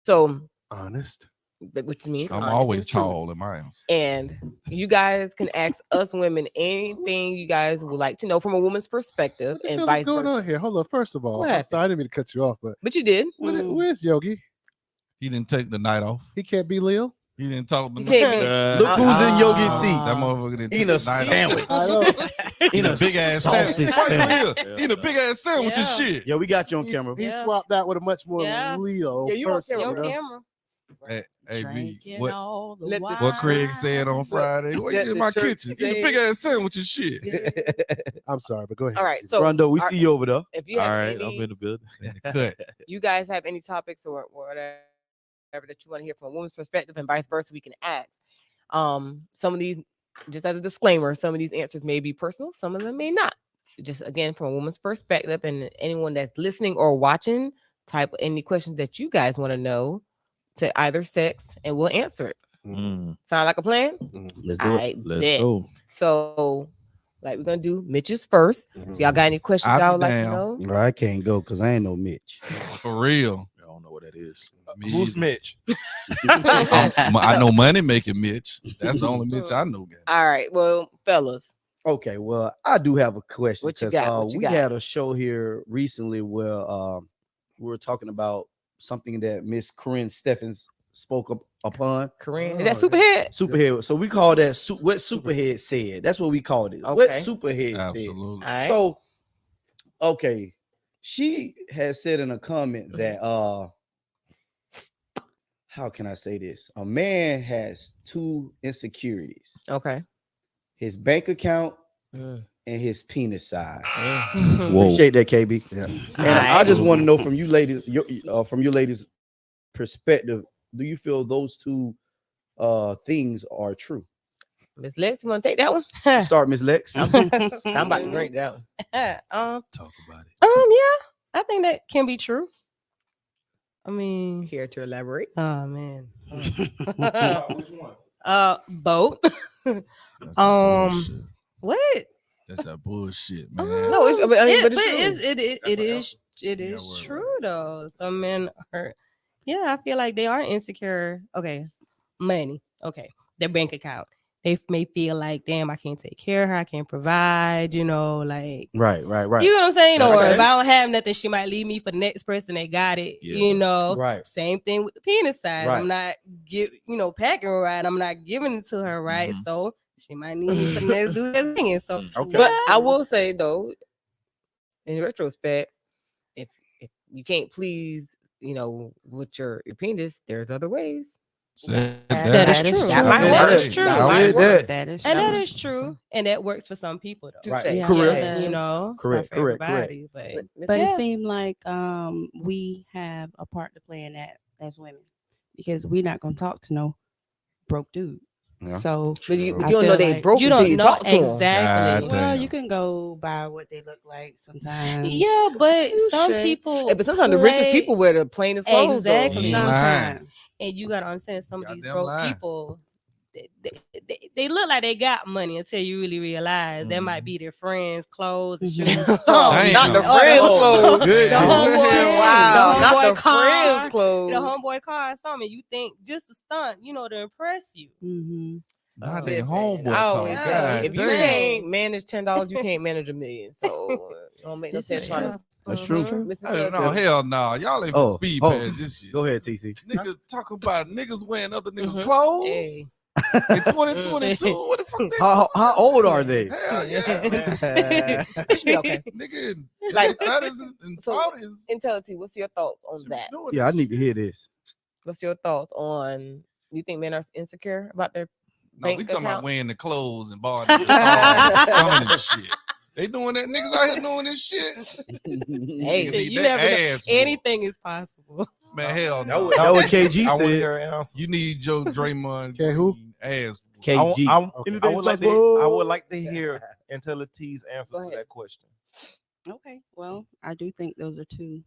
H: so
F: honest,
H: which means
C: I'm
H: honest
C: always
H: and true.
C: tall in my house.
H: And you guys can ask us women anything you guys would like to know from a woman's perspective, and
F: What's
H: vice
F: going
H: versa.
F: on here? Hold on. First of all,
H: What
F: I'm
H: happened?
F: sorry, I didn't mean to cut you off, but
H: you did.
F: Where's Yogi?
C: He didn't take the night off.
F: He can't be Lil.
C: He didn't talk the
H: He
C: night
H: can't be-
C: off.
M: Look who's in Yogi's seat.
C: That motherfucker didn't
M: Eating
C: take
M: a
C: the night
M: sandwich.
C: off.
F: I know.
C: Eating a big ass sandwich. Eating a big ass sandwich and shit.
M: Yeah, we got you on camera.
F: He swapped out with a much more Leo
H: Yeah, you on
F: person.
H: camera.
F: you know?
K: Camera.
C: Hey,
K: Drinking
C: what
K: all the
H: Let the-
K: wine.
C: what Craig said on Friday? What
H: Let
C: you in
H: the
C: my
H: church
C: kitchen? Eating a
H: say-
C: big ass sandwich and shit.
F: I'm sorry, but go ahead.
H: All right, so
M: Rondo, we see you over there.
H: if you have any,
G: the building.
C: In the cut.
H: you guys have any topics or whatever that you want to hear from a woman's perspective, and vice versa, we can ask. Some of these, just as a disclaimer, some of these answers may be personal, some of them may not. Just again, from a woman's perspective, and anyone that's listening or watching, type any questions that you guys want to know to either sex, and we'll answer it. Sound like a plan?
M: Let's do it.
H: Bet. So, like we're gonna do Mitch's first. So y'all got any questions
C: I'll be
H: y'all would like to
C: down.
H: know?
M: No, I can't go because I ain't no Mitch.
C: For real.
G: I don't know what that is.
M: Who's Mitch?
C: I know money making Mitch. That's the only Mitch I know. Guy.
H: All right, well, fellas.
M: Okay, well, I do have a question.
H: What you
M: 'cause,
H: got? What you
M: we
H: got?
M: had a show here recently where we were talking about something that Miss Corinne Steffens spoke upon.
H: Corinne, is that Superhead?
M: Superhead. So we call that what Superhead said. That's what we called it. What
H: Okay.
M: Superhead
C: Absolutely.
M: said.
H: All right.
M: So, okay, she has said in a comment that how can I say this? A man has two insecurities:
H: Okay.
M: his bank account
H: Mm.
M: and his penis size.
G: Whoa.
M: Appreciate that, KB.
F: Yeah.
M: And I just want to know from you ladies, perspective, do you feel those two things are true.
H: Miss Lex, you want to take that one?
M: Start, Miss Lex.
H: I'm about to drink that one.
C: Talk about it.
N: Yeah, I think that can be true. I mean,
H: Care to elaborate?
N: oh man.
I: Which one?
N: Both.
C: That's that bullshit.
N: What?
C: That's that bullshit, man.
H: No, it's, I mean, but
N: But
H: it's true.
N: it
C: Yeah,
N: is
C: word,
N: true
C: word.
N: though. Some men are, yeah, I feel like they are insecure. Okay, money. Okay, their bank account. They may feel like, damn, I can't take care of her. I can't provide. You know, like
M: Right.
N: you know what I'm saying?
C: Yeah,
N: Or
C: okay.
N: if I don't have nothing, she might leave me for the next person that got it.
C: Yeah.
N: You know,
M: Right.
N: Same thing with the penis side.
M: Right.
N: I'm not packing her right. I'm not giving it to her right.
C: Mhm.
N: So she might need me for the next dude that's singing. So
M: Okay.
H: But I will say though, in retrospect, if you can't please, with your penis, there's other ways.
N: That is true.
H: That might
N: That
H: work.
N: is true.
H: That
M: I
H: might
M: with
H: work.
M: that.
K: That is
N: And
K: true.
N: that is true. And that works for some people though.
M: Right.
H: Touche.
M: Correct.
K: Yeah.
N: You know, it's not
M: Correct,
N: for
M: correct, correct.
N: everybody, But
K: But
N: yeah.
K: it seemed like we have a part to play in that as women because we're not gonna talk to no broke dude.
M: Yeah.
K: So
H: But you
K: I
H: don't know
K: feel
H: they
K: like
H: broke
N: you
H: until
N: don't
H: you
N: know
H: talk to 'em.
N: exactly.
C: God
K: well,
C: damn.
K: you can go by what they look like sometimes.
N: Yeah, but some
H: Touche.
N: people
H: Hey, but sometimes the richest
N: play-
H: people wear the plainest clothes. though.
N: Exactly.
C: You ain't lying.
K: Sometimes.
N: And you gotta understand some of these
C: Goddamn
N: broke
C: lying.
N: people. They look like they got money until you really realize that might
C: Mhm.
N: be their friends' clothes, and
K: Mhm.
N: shoes.
C: Damn.
H: Not the
N: Oh,
H: friends'
N: the-
H: clothes.
C: Good.
N: The homeboy,
H: Wow,
N: the
H: not
N: homeboy
H: the
N: car,
H: friends' clothes.
N: the homeboy car or something. You think just a stunt, to impress you.
K: Mm-hmm.
C: Not that
H: Listen,
C: homeboy
H: I always
C: car.
H: say,
C: God
H: if you
C: damn.
H: can't manage $10, you can't manage $1 million. So it don't make no
K: This
H: sense
K: is
H: trying
K: true.
H: to
M: That's
N: Mhm.
M: true.
H: listen
C: Hey,
H: to
C: no,
H: us.
C: hell no. Y'all ain't
M: Oh,
C: for speed
M: oh.
C: past this shit.
M: Go ahead, TC.
C: Niggas talk about niggas wearing other niggas'
H: Mhm.
C: clothes
N: Hey.
C: in 2022. What the fuck? They
M: How old are they?
C: Hell yeah,
H: It should be okay.
C: nigga.
H: Like-
C: Like 30s and
H: So-
C: 40s.
H: Intelligence, what's your thoughts on
C: should be
H: that?
C: doing
M: Yeah, I
C: that
M: need to
C: shit.
M: hear this.
H: What's your thoughts on? You think men are insecure about their
C: No, we
H: bank
C: talking about
H: account?
C: wearing the clothes and buying the cars and stunning and shit. They doing that. Niggas out here doing this shit.
H: Hey,
C: Niggas
N: Shit,
C: need
N: you
C: that
N: never know.
C: ass whooped.
N: Anything is possible.
C: Man, hell
M: That
C: no.
M: was, that what KG
O: I want to
M: said.
O: hear an answer.
C: You need your Draymond
F: Okay, who?
C: Green ass. whooped.
M: KG.
O: I would like to. I would like to hear Intellity's answer
H: Go
O: to
H: ahead.
O: that question.
K: Okay. Well, I do think those are two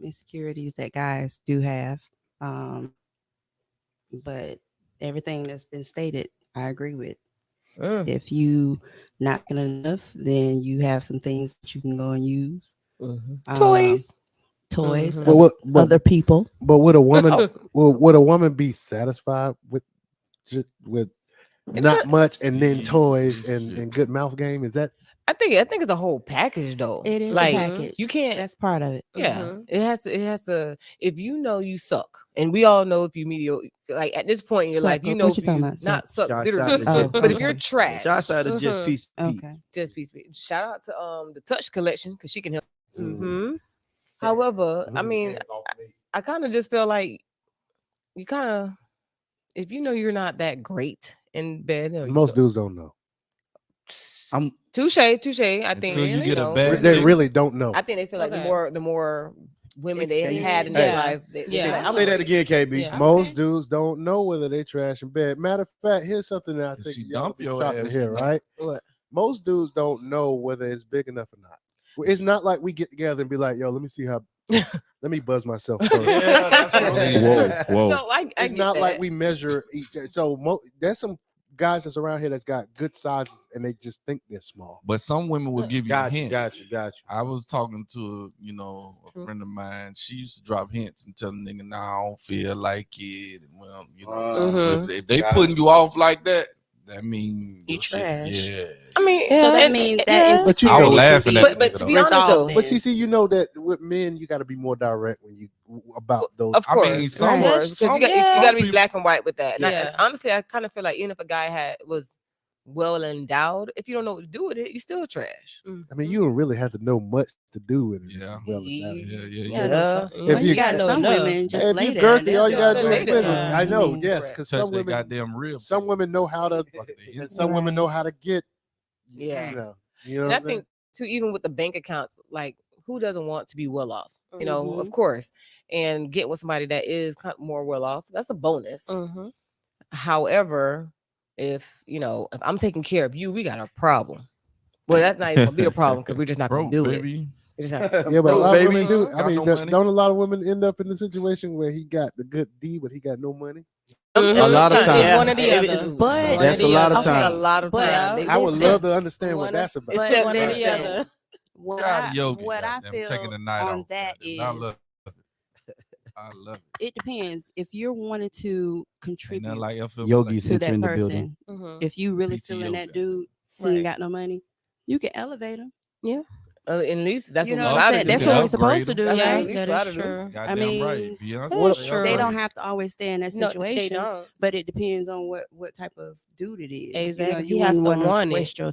K: insecurities that guys do have. But everything that's been stated, I agree with. If you not good enough, then you have some things that you can go and use.
H: Toys.
K: Toys
F: But
K: of
F: what- but-
K: other people.
F: But would a woman
H: Oh.
F: would a woman be satisfied with just with not much and then toys and good mouth game? Is that
H: I think it's a whole package though.
K: It is
H: like,
K: a package.
H: You can't.
K: That's part of it.
H: Yeah,
N: Mhm.
H: it has to. If you know you suck, and we all know if you mediocre, like at this point in your life,
K: Suck.
H: you know
K: What you
H: if
K: talking
H: you
K: about,
H: not suck
M: Shout
H: literally.
M: out to
K: Oh,
M: Just
H: But if you're
K: okay.
H: trash,
M: Shout out to Just
N: Mhm.
M: Peace.
K: Okay.
H: just peace. Shout out to the Touch Collection because she can help.
N: Mm-hmm.
H: However, I
F: Mhm.
H: mean, I kind of just feel like you kind of, if you know you're not that great in bed, or
F: most dudes don't know?
M: I'm
H: touche. I think
C: Until you get a
H: know,
C: bad
F: They
C: nigga.
F: really don't know.
H: I think they feel like
N: Okay.
H: the more women they
K: Experience.
H: had in their
N: Yeah.
H: life, they
N: Yeah.
H: feel like, I'm
M: say that
H: great.
M: again, KB.
N: Yeah.
F: Most dudes don't know whether they trash in bed. Matter of fact, here's something that I
C: If
F: think
C: she
F: y'all
C: dump
F: be
C: your
F: shocked to
C: ass,
F: hear,
C: you know.
F: right?
H: What?
F: Most dudes don't know whether it's big enough or not. It's not like we get together and be like, "Yo, let me see how." Let me buzz myself first.
O: Yeah, that's what I'm
C: Whoa,
H: No, I
F: It's
H: get
F: not
H: that.
F: like we measure each. So there's some guys that's around here that's got good sizes and they just think they're small.
C: But some women will give you
M: Got you,
C: hints.
M: got you.
C: I was talking to a
N: True.
C: friend of mine. She used to drop hints and tell a nigga, "Nah, I don't feel like it." And, well,
N: Mhm.
C: if they
O: Got
C: putting you off like that, that mean
N: You
C: your shit-
N: trash.
C: Yeah.
H: I mean,
K: So that
H: and-
K: means
H: and-
K: that
H: yeah.
F: But you
C: I was
F: know,
C: laughing at
H: But
C: the
H: to
C: nigga,
H: be
C: though.
H: honest though,
K: Resolved
F: but you see, you know that with men, you got to be more direct when you about those.
H: of
C: I
H: course,
C: mean,
H: of
C: some-
H: course, because
C: some-
H: you got to be
C: people-
H: black and white with that. And
N: Yeah.
H: honestly, I kind of feel like even if a guy was well endowed, if you don't know what to do with it, you still trash.
F: I mean, you don't really have to know much to do with it.
C: Yeah.
F: Well,
C: Yeah, yeah,
N: Yeah,
C: yeah.
F: If you
K: got some women just
F: if
K: lay
F: you
K: there and
F: girthy, all you
K: they'll
F: gotta
K: go
F: do is
H: later.
F: wiggle.
N: Yeah.
F: I know,
H: Mhm.
F: yes,
H: Correct.
F: because
C: Touch
F: some
C: that
F: women,
C: goddamn rib.
F: some women know how to, and some women know how to get.
H: Yeah.
F: You know
H: And
F: what
H: I
F: I'm saying?
H: think too, even with the bank accounts, like who doesn't want to be well off? You know,
K: Mhm.
H: of course, and get with somebody that is more well off. That's a bonus.
N: Mm-hmm.
H: However, if if I'm taking care of you, we got a problem. Well, that's not even gonna be a problem because we're just not gonna do
C: baby.
H: it. We're just not-
F: Yeah, but a lot of
C: baby,
F: women do. I
C: got
F: mean,
C: no
F: don't
C: money.
F: a lot of women end up in the situation where he got the good D, but he got no money?
M: A lot of
H: It's
M: times.
N: one or the other.
K: But
M: That's a lot of
H: Okay, a
M: times.
H: lot of
K: But
H: times.
F: I would
K: listen,
F: love to understand what
N: one
F: that's about.
H: It's
N: But one or the
H: listen.
N: other.
K: what
C: God,
K: I,
C: yogi,
K: what I
C: goddamn,
K: feel
C: taking the night
K: on
C: off,
K: that
C: goddamn. I
K: is
C: love it. I love it.
K: it depends. If you're wanting to
C: Ain't
K: contribute
C: nothing like FMLA.
M: Yogi's
K: to that
M: entering the building.
K: person,
N: Mhm.
K: if you really
C: PTO,
K: feeling that
C: goddamn.
K: dude, he
N: Right.
K: ain't got no money, you can elevate him.
N: Yeah.
H: At least that's
K: You
H: what
K: know
H: we
K: what I'm
H: try to
K: saying?
H: do.
K: That's
C: You
K: what
C: can
K: we're supposed to
C: upgrade
K: do,
C: them.
H: That's what
K: right?
H: at least
N: That
H: try
N: is
H: to do.
N: true.
C: Goddamn
K: mean,
C: right. Beyonce
K: What,
C: say
N: Sure.
K: they
C: upgrade.
K: don't have to always stay in that
N: No,
K: situation.
N: they don't.
K: But it depends on what type of dude it is.
N: Exactly.
K: You
N: He has
K: wouldn't
N: to
K: want
N: want
K: to
N: it.
K: waste your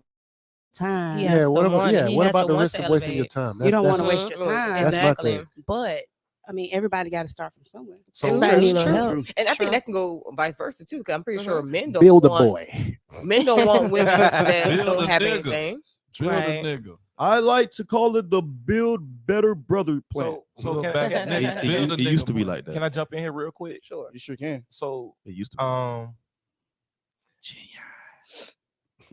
K: time.
N: He has to
F: What about
N: want it. He
F: what
N: has
F: about
N: to
F: the
N: want
F: risk
N: to
F: of wasting your
N: elevate.
F: time?
K: You don't
F: That's
K: want to waste your
H: Mhm.
K: time.
F: That's my
N: Exactly.
F: thing.
K: But I mean, everybody got to start from somewhere.
O: So
K: Everybody
H: That's
K: needs
H: true.
K: help.
H: And I
N: True.
H: think that can go vice versa too. Because I'm pretty sure men don't
F: Build a
H: want
F: boy.
H: men don't want women that
C: Build
H: don't
C: a
H: have
C: nigga.
H: anything.
C: Build
N: Right.
C: a nigga.
M: I like to call it the Build Better Brother plan.
O: So
C: Build
O: can,
C: back
O: can,
C: a nigga.
O: can,
C: Build a
P: It used
C: nigga
P: to be
C: boy.
P: like that.
O: can I jump in here real quick?
H: Sure.
M: You sure can.
O: So
P: It used to be.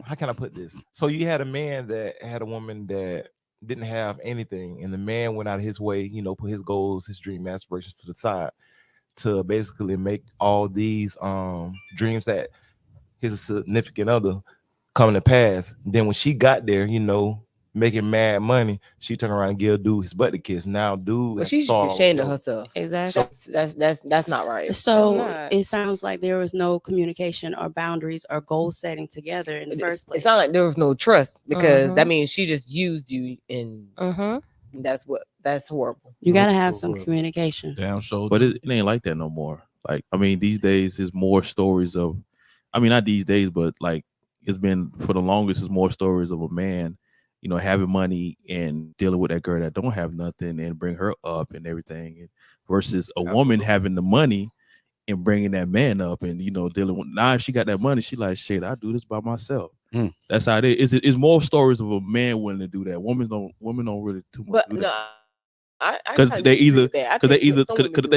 O: How can I put this? So you had a man that had a woman that didn't have anything, and the man went out of his way, put his goals, his dream aspirations to the side to basically make all these dreams that his significant other come to pass. Then when she got there, making mad money, she turned around and gave dude his butt to kiss. Now dude,
H: But she should be ashamed of herself.
N: Exactly.
H: That's not right.
K: So
N: not.
K: it sounds like there was no communication or boundaries or goal setting together in the first place.
H: It sounds like there was no trust because
N: Mhm.
H: that means she just used you, and
N: Mm-hmm.
H: that's horrible.
K: You got to have some communication.
C: Damn show.
P: But it ain't like that no more. Like, I mean, these days is more stories of, I mean, not these days, but like it's been for the longest is more stories of a man, having money and dealing with that girl that don't have nothing and bring her up and everything, and versus a woman having the money and bringing that man up and dealing with. Now if she got that money, she like, shit, I do this by myself. That's how it is. It's more stories of a man willing to do that. Women don't really too much.
H: But
P: do
H: no,
P: that.
H: I
P: Because
H: kinda
P: they
H: disagree
P: either
H: with that. I
P: because they
H: think
P: either
H: some
P: because
H: women
P: the
H: do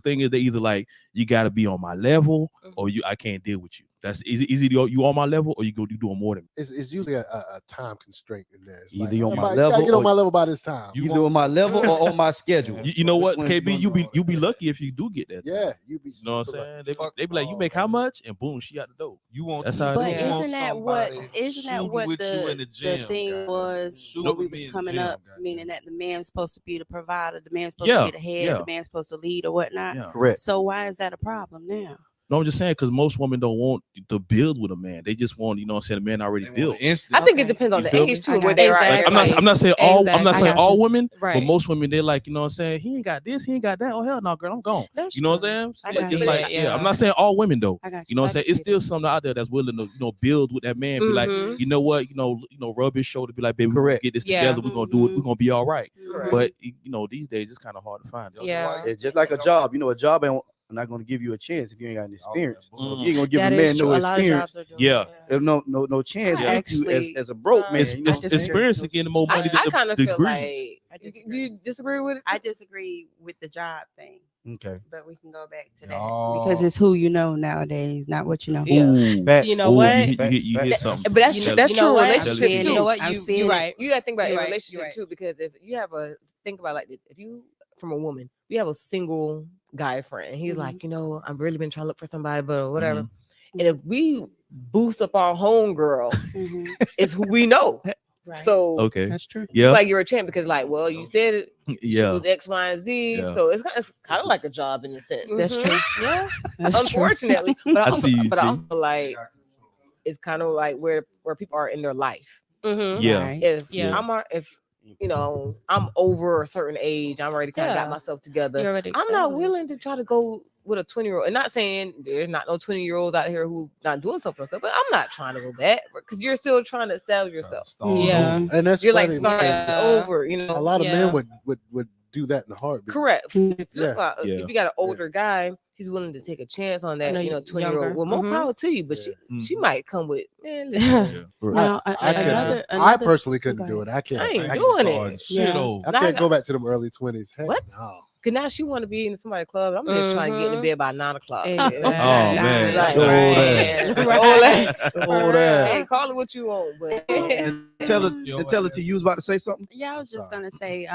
P: thing is they either like, you got to be on my level or I can't deal with you. That's easy. You on my level or you doing more than me.
F: It's usually a time constraint in there. It's
M: Either
F: like,
M: you on my
F: you gotta
M: level
F: get on
M: or-
F: my level by this time.
M: You do on my level or on my schedule.
P: You know what,
M: Which one
P: KB? You be lucky if you do get that.
F: Yeah, you be.
P: You know what I'm
F: super
P: saying?
F: lucky.
P: They be like, you make how much, and boom, she out the door.
C: You want
P: That's how it
K: But
P: is.
K: isn't that what
C: with you in the
K: the
C: gym,
K: thing
C: goddamn.
K: was
C: Shoot
K: when we
C: with me
K: was
C: in the
K: coming
C: gym,
K: up,
C: goddamn.
K: meaning that the man's supposed to be the provider, the man's supposed
P: Yeah,
K: to be the head,
P: yeah.
K: the man's supposed to lead or whatnot.
P: Yeah.
M: Correct.
K: So why is that a problem now?
P: No, I'm just saying because most women don't want to build with a man. They just want, the man already built.
H: I think it depends on
P: You
H: the
P: feel me?
H: age too, and where they're at.
P: Like, I'm not saying all. I'm not
H: Exactly.
P: saying all women, but
N: Right.
P: most women they're like, what I'm saying, he ain't got this, he ain't got that. Oh hell no, girl, I'm gone.
N: That's
P: You know what I'm
K: I
P: saying?
K: got
P: It's
K: you.
P: like,
N: Yeah.
P: I'm not saying all women though.
K: I got
P: You know what I'm
K: I
P: saying? It's still something out there that's willing to build with that man. Be like,
N: Mhm.
P: you know what, rub his shoulder. Be like, baby, we're
M: Correct.
P: gonna get this
N: Yeah.
P: together. We're gonna do it. We're gonna be all right.
H: Correct.
P: But these days it's kind of hard to find.
N: Yeah.
M: It's just like a job. A job ain't not going to give you a chance if you ain't got any experience. So if you ain't going to give
N: That
M: a
N: is
M: man
N: true.
M: no
N: A lot of
M: experience,
N: jobs are doing
P: Yeah.
M: there's no chance.
K: I
M: Put you
K: actually-
M: as a broke man.
P: It's
M: You know what I'm saying?
P: experience to get more money.
H: I
P: than
H: kind of
P: the
H: feel
P: degrees.
H: like. Do you disagree with it?
K: I disagree with the job thing,
M: Okay.
K: but we can go back to that
C: Oh.
K: because it's who you know nowadays, not what you know.
H: Yeah.
P: Ooh.
M: Facts.
N: You know
P: Ooh,
N: what?
P: you hit something.
H: But that's
N: You
H: true.
N: know-
H: That's
N: you know
H: true.
N: what?
H: Relationship
P: I'm
H: too.
K: seeing- you know what?
N: I'm
K: You-
N: seeing
K: you're
N: it.
K: right.
H: You gotta think about
N: You're
H: a
N: right.
H: relationship
N: You're right.
H: too, because if you have think about it like this, if you from a woman, we have a single guy friend, and he's like, I've really been trying to look for somebody, but whatever. And if we boost up our homegirl,
K: Mhm.
H: it's who we know.
K: Right.
H: So
P: Okay.
K: That's true.
P: Yeah.
H: like you're a champ because well, you said it. She
P: Yeah.
H: was X, Y, and Z.
P: Yeah.
H: So it's kind of like a job in a sense.
K: That's
N: Mhm.
K: true.
N: Yeah.
K: That's true.
H: Unfortunately, but
P: I see you,
H: but I
P: G.
H: also like it's kind of like where people are in their life.
N: Mm-hmm.
P: Yeah.
K: Right.
H: If
N: Yeah.
H: I'm over a certain age, I'm already kind of
N: Yeah.
H: got myself together.
N: You're already
H: I'm not
N: established.
H: willing to try to go with a 20-year-old. And not saying there's not no 20-year-olds out here who not doing something, but I'm not trying to go back because you're still trying to establish yourself.
N: Yeah.
F: And that's
H: You're like
F: funny
H: starting
F: because
H: over,
F: a lot of
N: Yeah.
F: men would do that in a heartbeat.
H: Correct. If
F: Yeah.
P: Yeah.
H: you got an older guy, he's willing to take a chance on that,
N: And a
H: 20-year-old.
N: younger.
H: Well, more
N: Mhm.
H: power to you, but she might come with, man, listen,
P: Yeah.
K: Now,
F: I
K: another-
F: personally couldn't
K: go
F: do it. I can't.
H: I ain't
F: I
H: doing
C: Starting
H: it.
C: shit
K: Yeah.
C: over.
F: I can't go back to them early 20s. Heck
H: What?
F: No.
H: Cause now she want to be in somebody's club. I'm just trying to get in bed by 9 o'clock.
P: Oh man,
H: Like, hey, call it what you want, but
M: tell it to you. Was about to say something.
K: Yeah, I was just gonna say,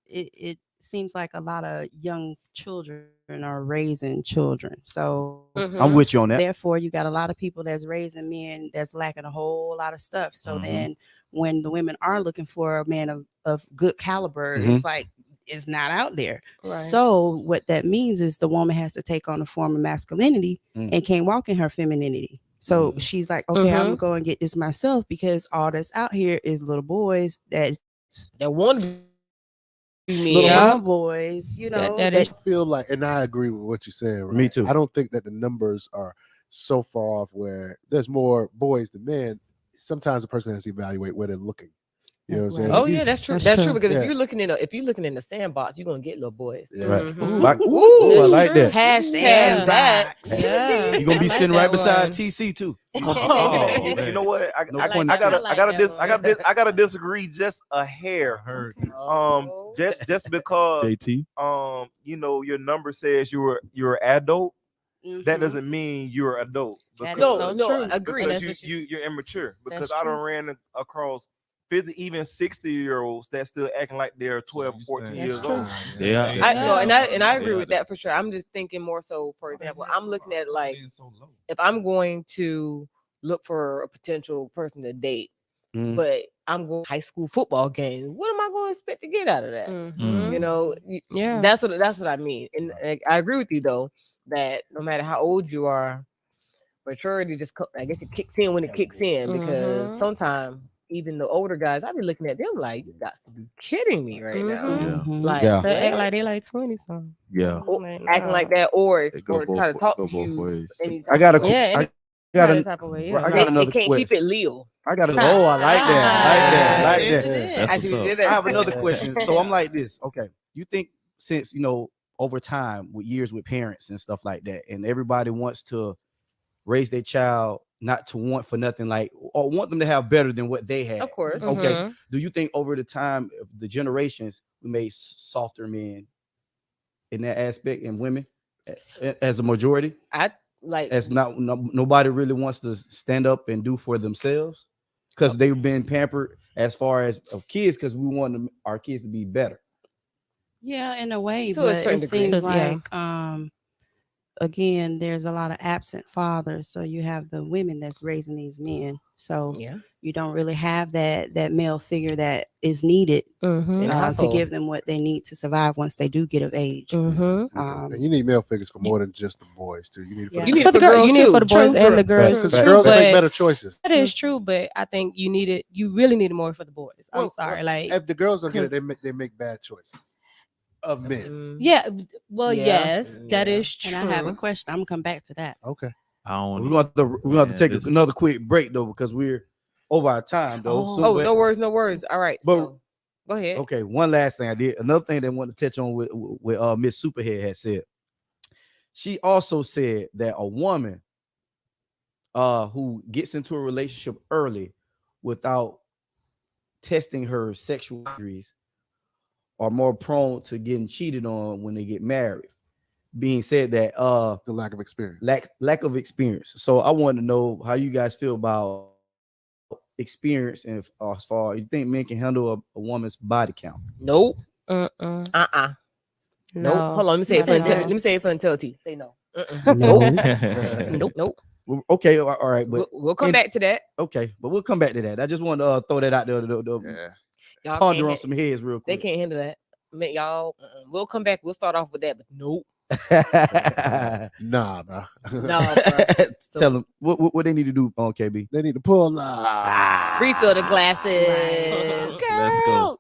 K: it seems like a lot of young children are raising children. So
M: I'm with you on that.
K: Therefore, you got a lot of people that's raising men that's lacking a whole lot of stuff. So then, when the women are looking for a man of good caliber, it's like it's not out there.
N: Right.
K: So what that means is the woman has to take on a form of masculinity and can't walk in her femininity. So she's like, okay, I'm gonna go and get this myself because all that's out here is little boys that
H: want to be
K: little young boys, you know.
F: I feel like, and I agree with what you said. Right?
M: Me too.
F: I don't think that the numbers are so far off where there's more boys than men. Sometimes the person has to evaluate where they're looking. You know what I'm saying?
H: Oh yeah, that's true. That's true because if you're looking in the sandbox, you're gonna get little boys.
M: Right.
H: Mhm.
M: Ooh, I like that.
H: Hashtag that.
N: Yeah.
M: You're gonna be
N: I like
M: sitting
N: that
M: right beside
N: one.
M: TC too.
O: You know what? I gotta disagree just a hair. Just because
P: JT.
O: you know, your number says you're adult. That doesn't mean you're adult.
K: That
O: Because,
K: is so true.
H: Agree.
O: Because you're immature. Because
K: That's
O: I done
K: true.
O: ran across 50, even 60-year-olds that still acting like they're 12, 14 years old.
P: Yeah.
H: I agree with that for sure. I'm just thinking more so, for example, I'm looking at like if I'm going to look for a potential person to date, but I'm going to high school football games, what am I going to expect to get out of that? You know,
N: Yeah.
H: that's what I mean. And I agree with you though that no matter how old you are, maturity just I guess it kicks in when it kicks in because sometimes even the older guys, I be looking at them like, you got to be kidding me right now. Like,
N: They act like they like 20 something.
P: Yeah.
H: Acting like that, or
P: go
H: try to talk
P: go
H: to
P: both
H: you.
P: ways.
M: I got a
N: Yeah.
M: I got
N: Any type of way, yeah.
M: I got another
H: They can't
M: question.
H: keep it Leo.
M: I got I like that. I like that.
P: That's what's up.
M: I have another question. So I'm like this. Okay. You think since, you know, over time with years with parents and stuff like that, and everybody wants to raise their child not to want for nothing, like, or want them to have better than what they had.
H: Of course.
M: Okay. Do you think over the time of the generations we made softer men in that aspect and women as a majority? As nobody really wants to stand up and do for themselves because they've been pampered as far as of kids because we want our kids to be better.
K: Yeah, in a way,
H: To a
K: but
H: certain
K: it
H: degree.
K: seems
N: Yeah.
K: like again, there's a lot of absent fathers. So you have the women that's raising these men. So you don't really have that male figure that is needed to give them what they need to survive once they do get of age.
F: And you need male figures for more than just the boys too. You need it for
N: You need for the girls, you need for the boys and the girls.
F: Because girls make better choices.
N: That is true, but I think you really need it more for the boys. I'm sorry, like
F: if the girls don't get it, they make bad choices of men.
N: Yeah, well, yes, that is true.
K: And I have a question. I'm gonna come back to that.
F: Okay.
M: We're gonna have to take another quick break though because we're over our time though.
H: No worries. All right. So go ahead.
M: Okay, one last thing I did. Another thing that I wanted to touch on with Miss Superhead had said. She also said that a woman who gets into a relationship early without testing her sexual boundaries are more prone to getting cheated on when they get married. Being said that
F: the lack of experience.
M: Lack of experience. So I want to know how you guys feel about experience and as far you think men can handle a woman's body count.
H: Nope.
N: No.
H: Nope. Hold on. Let me say it for until Say no. Nope.
M: Okay. All right. But
H: we'll come back to that.
M: Okay. But we'll come back to that. I just want to throw that out there.
H: Y'all
M: ponder on some heads real quick.
H: They can't handle that. Y'all, we'll come back. We'll start off with that, but nope.
F: Nah, bro.
H: No, bro.
M: Tell them what they need to do on KB.
F: They need to pull
H: refill the glasses.
M: Let's go.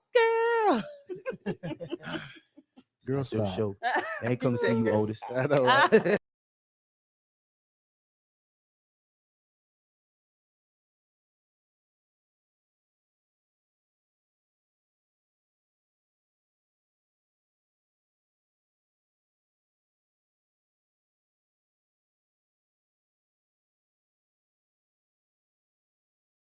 F: Girl, stop.
M: Show. They ain't come to see you, Otis.
F: I know, right?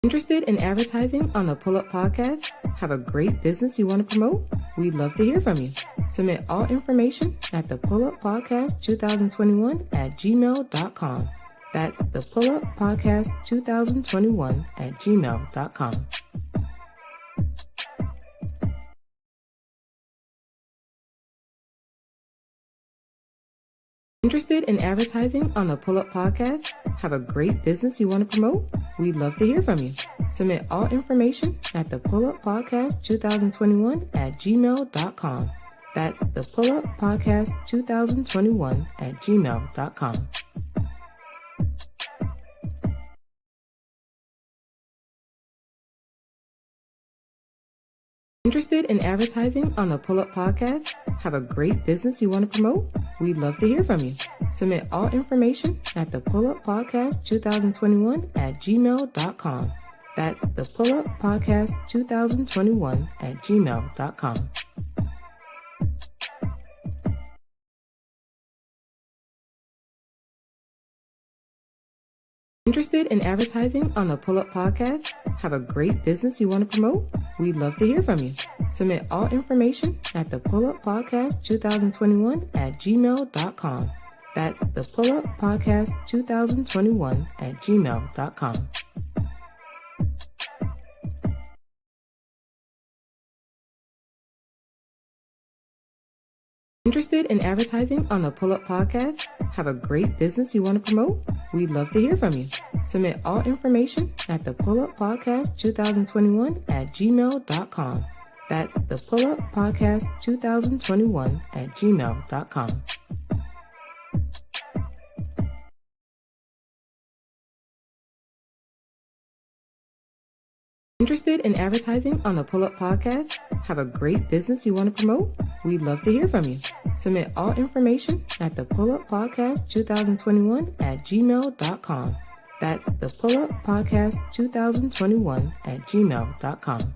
D: Interested in advertising on the PullUP Podcast? Have a great business you want to promote? We'd love to hear from you. Submit all information at the PullUP Podcast 2021 at gmail.com. That's the PullUP Podcast 2021 at gmail.com. Interested in advertising on the PullUP Podcast? Have a great business you want to promote? We'd love to hear from you. Submit all information at the PullUP Podcast 2021 at gmail.com. That's the PullUP Podcast 2021 at gmail.com. Interested in advertising on the PullUP Podcast? Have a great business you want to promote? We'd love to hear from you. Submit all information at the PullUP Podcast 2021 at gmail.com. That's the PullUP Podcast 2021 at gmail.com. Interested in advertising on the PullUP Podcast? Have a great business you want to promote? We'd love to hear from you. Submit all information at the PullUP Podcast 2021 at gmail.com. That's the PullUP Podcast 2021 at gmail.com. Interested in advertising on the PullUP Podcast? Have a great business you want to promote? We'd love to hear from you. Submit all information at the PullUP Podcast 2021 at gmail.com. That's the PullUP Podcast 2021 at gmail.com. Interested in advertising on the PullUP Podcast? Have a great business you want to promote? We'd love to hear from you. Submit all information at the PullUP Podcast 2021 at gmail.com. That's the PullUP Podcast 2021 at gmail.com.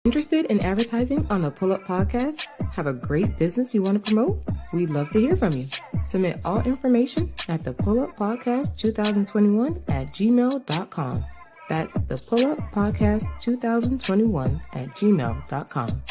D: Interested in advertising on the PullUP Podcast? Have a great business you want to promote? We'd love to hear from you. Submit all information at the PullUP Podcast 2021 at gmail.com. That's the PullUP Podcast 2021 at gmail.com.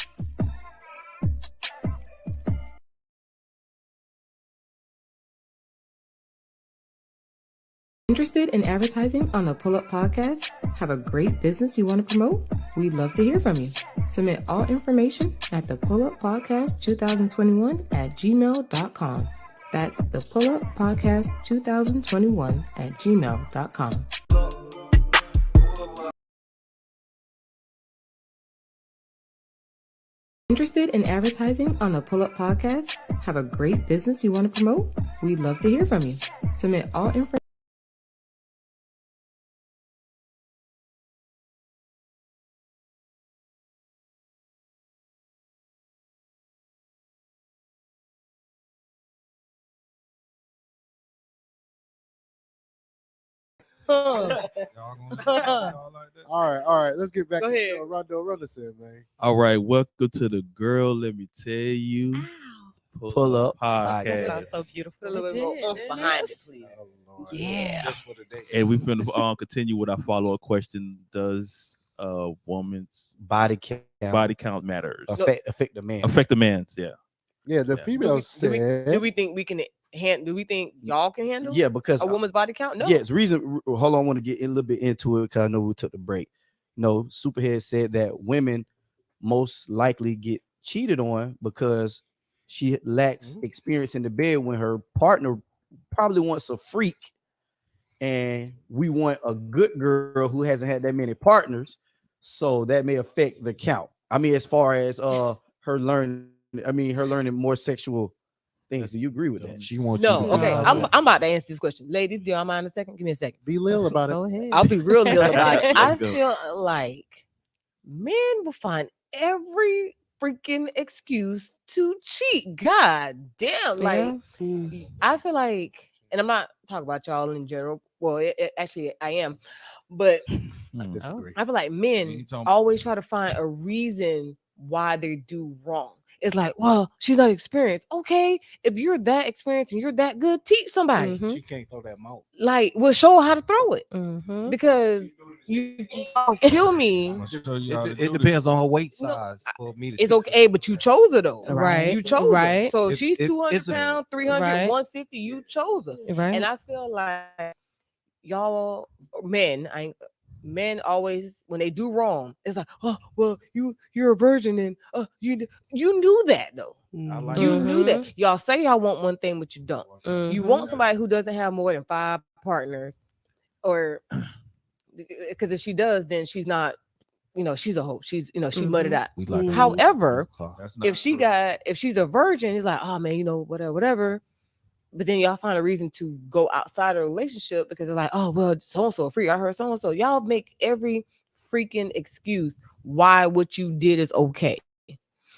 D: Interested in advertising on the PullUP Podcast? Have a great business you want to promote? We'd love to hear from you. Submit all information at the PullUP Podcast 2021 at gmail.com. That's the PullUP Podcast 2021 at gmail.com. Interested in advertising on the PullUP Podcast? Have a great business you want to promote? We'd love to hear from you. Submit all information.
F: All right. Let's get back
H: Go
F: to
H: ahead.
F: Rondo said, man.
P: All right, welcome to the Gurlll. Let me tell you,
M: PullUP
P: Podcast.
N: That sounds so beautiful.
H: Put a little bit more oomph behind it, please.
N: Yeah.
P: And we're going to continue with our follow-up question. Does a woman's
M: body count
P: matters?
M: Affect the man.
P: Affect the man's, yeah.
F: Yeah, the female said.
H: Do we think we can do we think y'all can handle?
M: Yeah, because
H: a woman's body count? No.
M: Yes, reason. Hold on, I want to get a little bit into it because I know we took the break. No, Superhead said that women most likely get cheated on because she lacks experience in the bed when her partner probably wants a freak, and we want a good girl who hasn't had that many partners, so that may affect the count. I mean, as far as her learning more sexual things. Do you agree with that?
C: She wants
H: no. Okay, I'm about to answer this question, ladies. Do y'all mind a second? Give me a second.
F: Be lil about it.
N: Go ahead.
H: I'll be real lil about it. I
P: Let's go.
H: feel like men will find every freaking excuse to cheat. God damn, like I feel like, and I'm not talking about y'all in general. Well, actually, I am, but I feel like men always try to find a reason why they do wrong. It's like, well, she's not experienced. Okay, if you're that experienced and you're that good, teach somebody.
Q: She can't throw that mouth.
H: Like, we'll show her how to throw it. Because you kill me.
Q: It depends on her weight size for me to.
H: It's okay, but you chose her though.
N: Right.
H: You chose
N: Right.
H: her. So if
Q: It-
H: she's
Q: it-
H: 200
Q: it's a-
H: pounds, 300,
N: Right.
H: 150, you chose her.
N: Right.
H: And I feel like y'all men always, when they do wrong, it's like, oh well, you're a virgin and you knew that though.
Q: I like
H: You
Q: that.
H: knew that. Y'all say y'all want one thing, but you don't. You want somebody who doesn't have more than 5 partners, or because if she does, then she's not. She's a hoe. She's she mudded out.
Q: We like
H: However,
C: That's not
H: if she's a virgin, it's like, oh man, whatever. But then y'all find a reason to go outside of a relationship because they're like, oh well, so and so free. I heard so and so. Y'all make every freaking excuse why what you did is okay.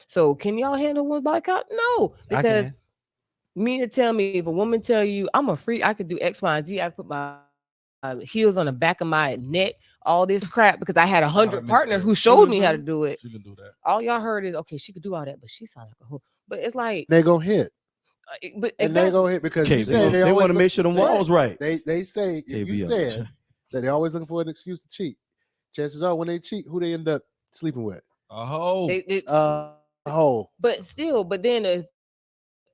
H: So can y'all handle one boycott? No, because me to tell me if a woman tell you I'm a freak, I could do X, Y, and Z. I put my heels on the back of my neck, all this crap because I had 100 partners who showed me how to do it.
C: She can do that.
H: All y'all heard is okay, she could do all that, but she sounded like a hoe. But it's like
F: They gonna hit.
H: But
F: And they gonna hit because you say
M: they
F: always
M: want to
F: look-
M: make sure the walls right.
F: They say if you
M: KBL.
F: said that they're always looking for an excuse to cheat. Chances are when they cheat, who they end up sleeping with?
C: A hoe.
F: A hoe.
H: But still, then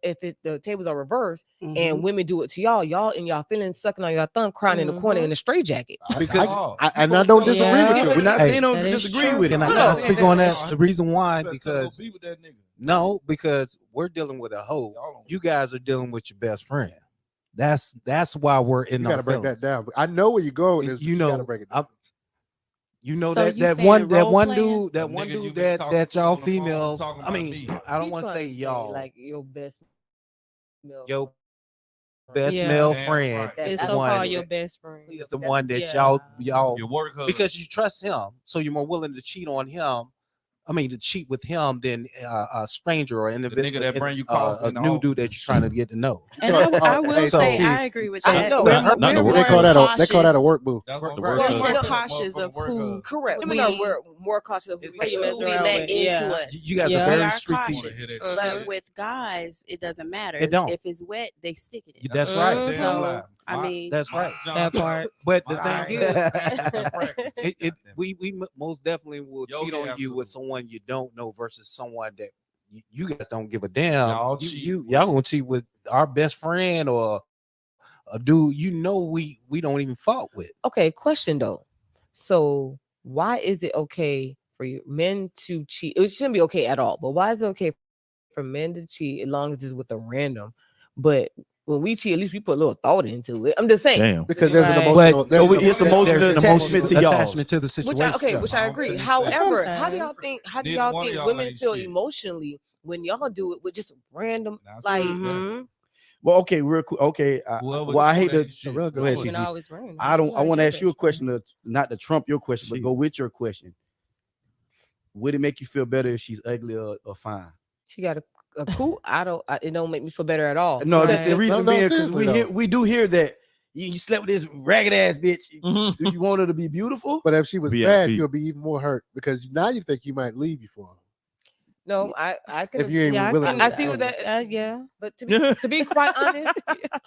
H: if the tables are reversed and women do it to y'all in y'all feelings, sucking on your thumb, crying in the corner in a straitjacket.
Q: Because
F: I don't disagree with you.
M: We're not
Q: Hey,
M: saying don't disagree with it.
Q: And I gotta speak on that. The reason why, because because we're dealing with a hoe. You guys are dealing with your best friend. That's why we're in.
F: You
Q: our
F: gotta break
Q: feelings.
F: that down. I know where you're going with this.
Q: You
F: but
Q: know,
F: you gotta break it down.
Q: You know
L: So
Q: that
L: you
Q: that
L: saying
Q: one
L: role playing?
Q: dude
C: been talking
Q: that y'all
C: on the phone,
Q: females.
C: talking
Q: I mean,
C: about me.
Q: I don't
H: You
Q: want to
H: trying
Q: say y'all.
H: like your best male.
Q: Your best
N: Yeah.
Q: male
C: Damn
Q: friend
C: right.
N: It's
Q: is
N: so
Q: one.
N: called your best friend.
Q: Is the one that
N: Yeah.
Q: y'all
C: Your work husband.
Q: because you trust him, so you're more willing to cheat on him. I mean, to cheat with him than a stranger or an
C: nigga that bring you coffee
Q: a
C: in the
Q: new
C: office
Q: dude that you're trying to get to know.
L: And I will
F: Hey,
L: say
F: so-
L: I agree with
H: I
L: that.
H: know.
L: We're
P: Not the
L: more
P: work
F: They call that a
L: cautious.
F: work boo.
C: That's
P: Work-
C: what
P: the
C: work
P: work
L: We're more
C: husband.
L: cautious of
C: Work
L: who
C: husband.
H: Correct. Women
L: We-
H: are more cautious of who
Q: It's
H: they
N: you mess
L: we
N: around
L: let
N: with.
L: into
N: Yeah.
L: us.
Q: You guys
N: Yeah.
Q: are
L: We
Q: very
L: are
Q: strategic.
L: cautious.
C: Hear that
L: But
C: shit.
L: with guys, it doesn't matter.
Q: It don't.
L: If it's wet, they stick it in.
Q: That's right.
H: Mhm.
C: Damn
L: So,
C: lie.
L: I
C: My-
L: mean,
Q: That's right.
N: That part.
Q: But the
C: My
Q: thing
C: iron
Q: is,
C: practice.
Q: we most definitely will
C: Yo,
Q: cheat
C: yeah,
Q: on you
C: absolutely.
Q: with someone you don't know versus someone that you guys don't give a damn.
C: Y'all cheat.
Q: Y'all gonna cheat with our best friend or a dude we don't even fault with.
H: Okay, question though. So why is it okay for you men to cheat? It shouldn't be okay at all, but why is it okay for men to cheat as long as it's with a random? But when we cheat, at least we put a little thought into it. I'm just saying.
P: Damn.
F: Because there's an
N: Right.
F: emotional.
Q: But
F: there's
M: it's
F: an
M: emotional
Q: There's an
M: attachment to y'all.
Q: attachment to the situation.
H: Which I agree.
C: I'm
H: However, how do
N: Sometimes.
H: y'all think
C: Neither
H: y'all
C: one of
H: think
C: y'all
H: women
C: ain't
H: feel
C: shit.
H: emotionally when y'all do it with just random
C: Now, see,
H: like
N: Mhm.
M: Well, okay, real quick. Okay,
C: Whoever
M: well, I
C: do
M: hate
C: that
M: to.
C: ain't shit.
M: Go
N: It
M: ahead,
N: can
M: TC.
N: always rain.
M: I want to
N: Sometimes
M: ask you a
N: your
M: question, not to trump your question, but
P: Shit.
M: go with your question. Would it make you feel better if she's ugly or fine?
H: she got a cool. It don't make me feel better at all.
M: No, that's
N: Right.
M: the reason
F: No,
M: being because
F: seriously, though.
M: we do hear that you slept with this ragged ass bitch.
P: Mhm.
M: Do you want her to be beautiful?
F: But if she was
P: VIP.
F: bad, you'll be even more hurt because now you think you might leave you for her.
H: No, I could
F: If you ain't
N: Yeah,
F: willing.
H: I see what that.
N: yeah.
H: But to be quite honest,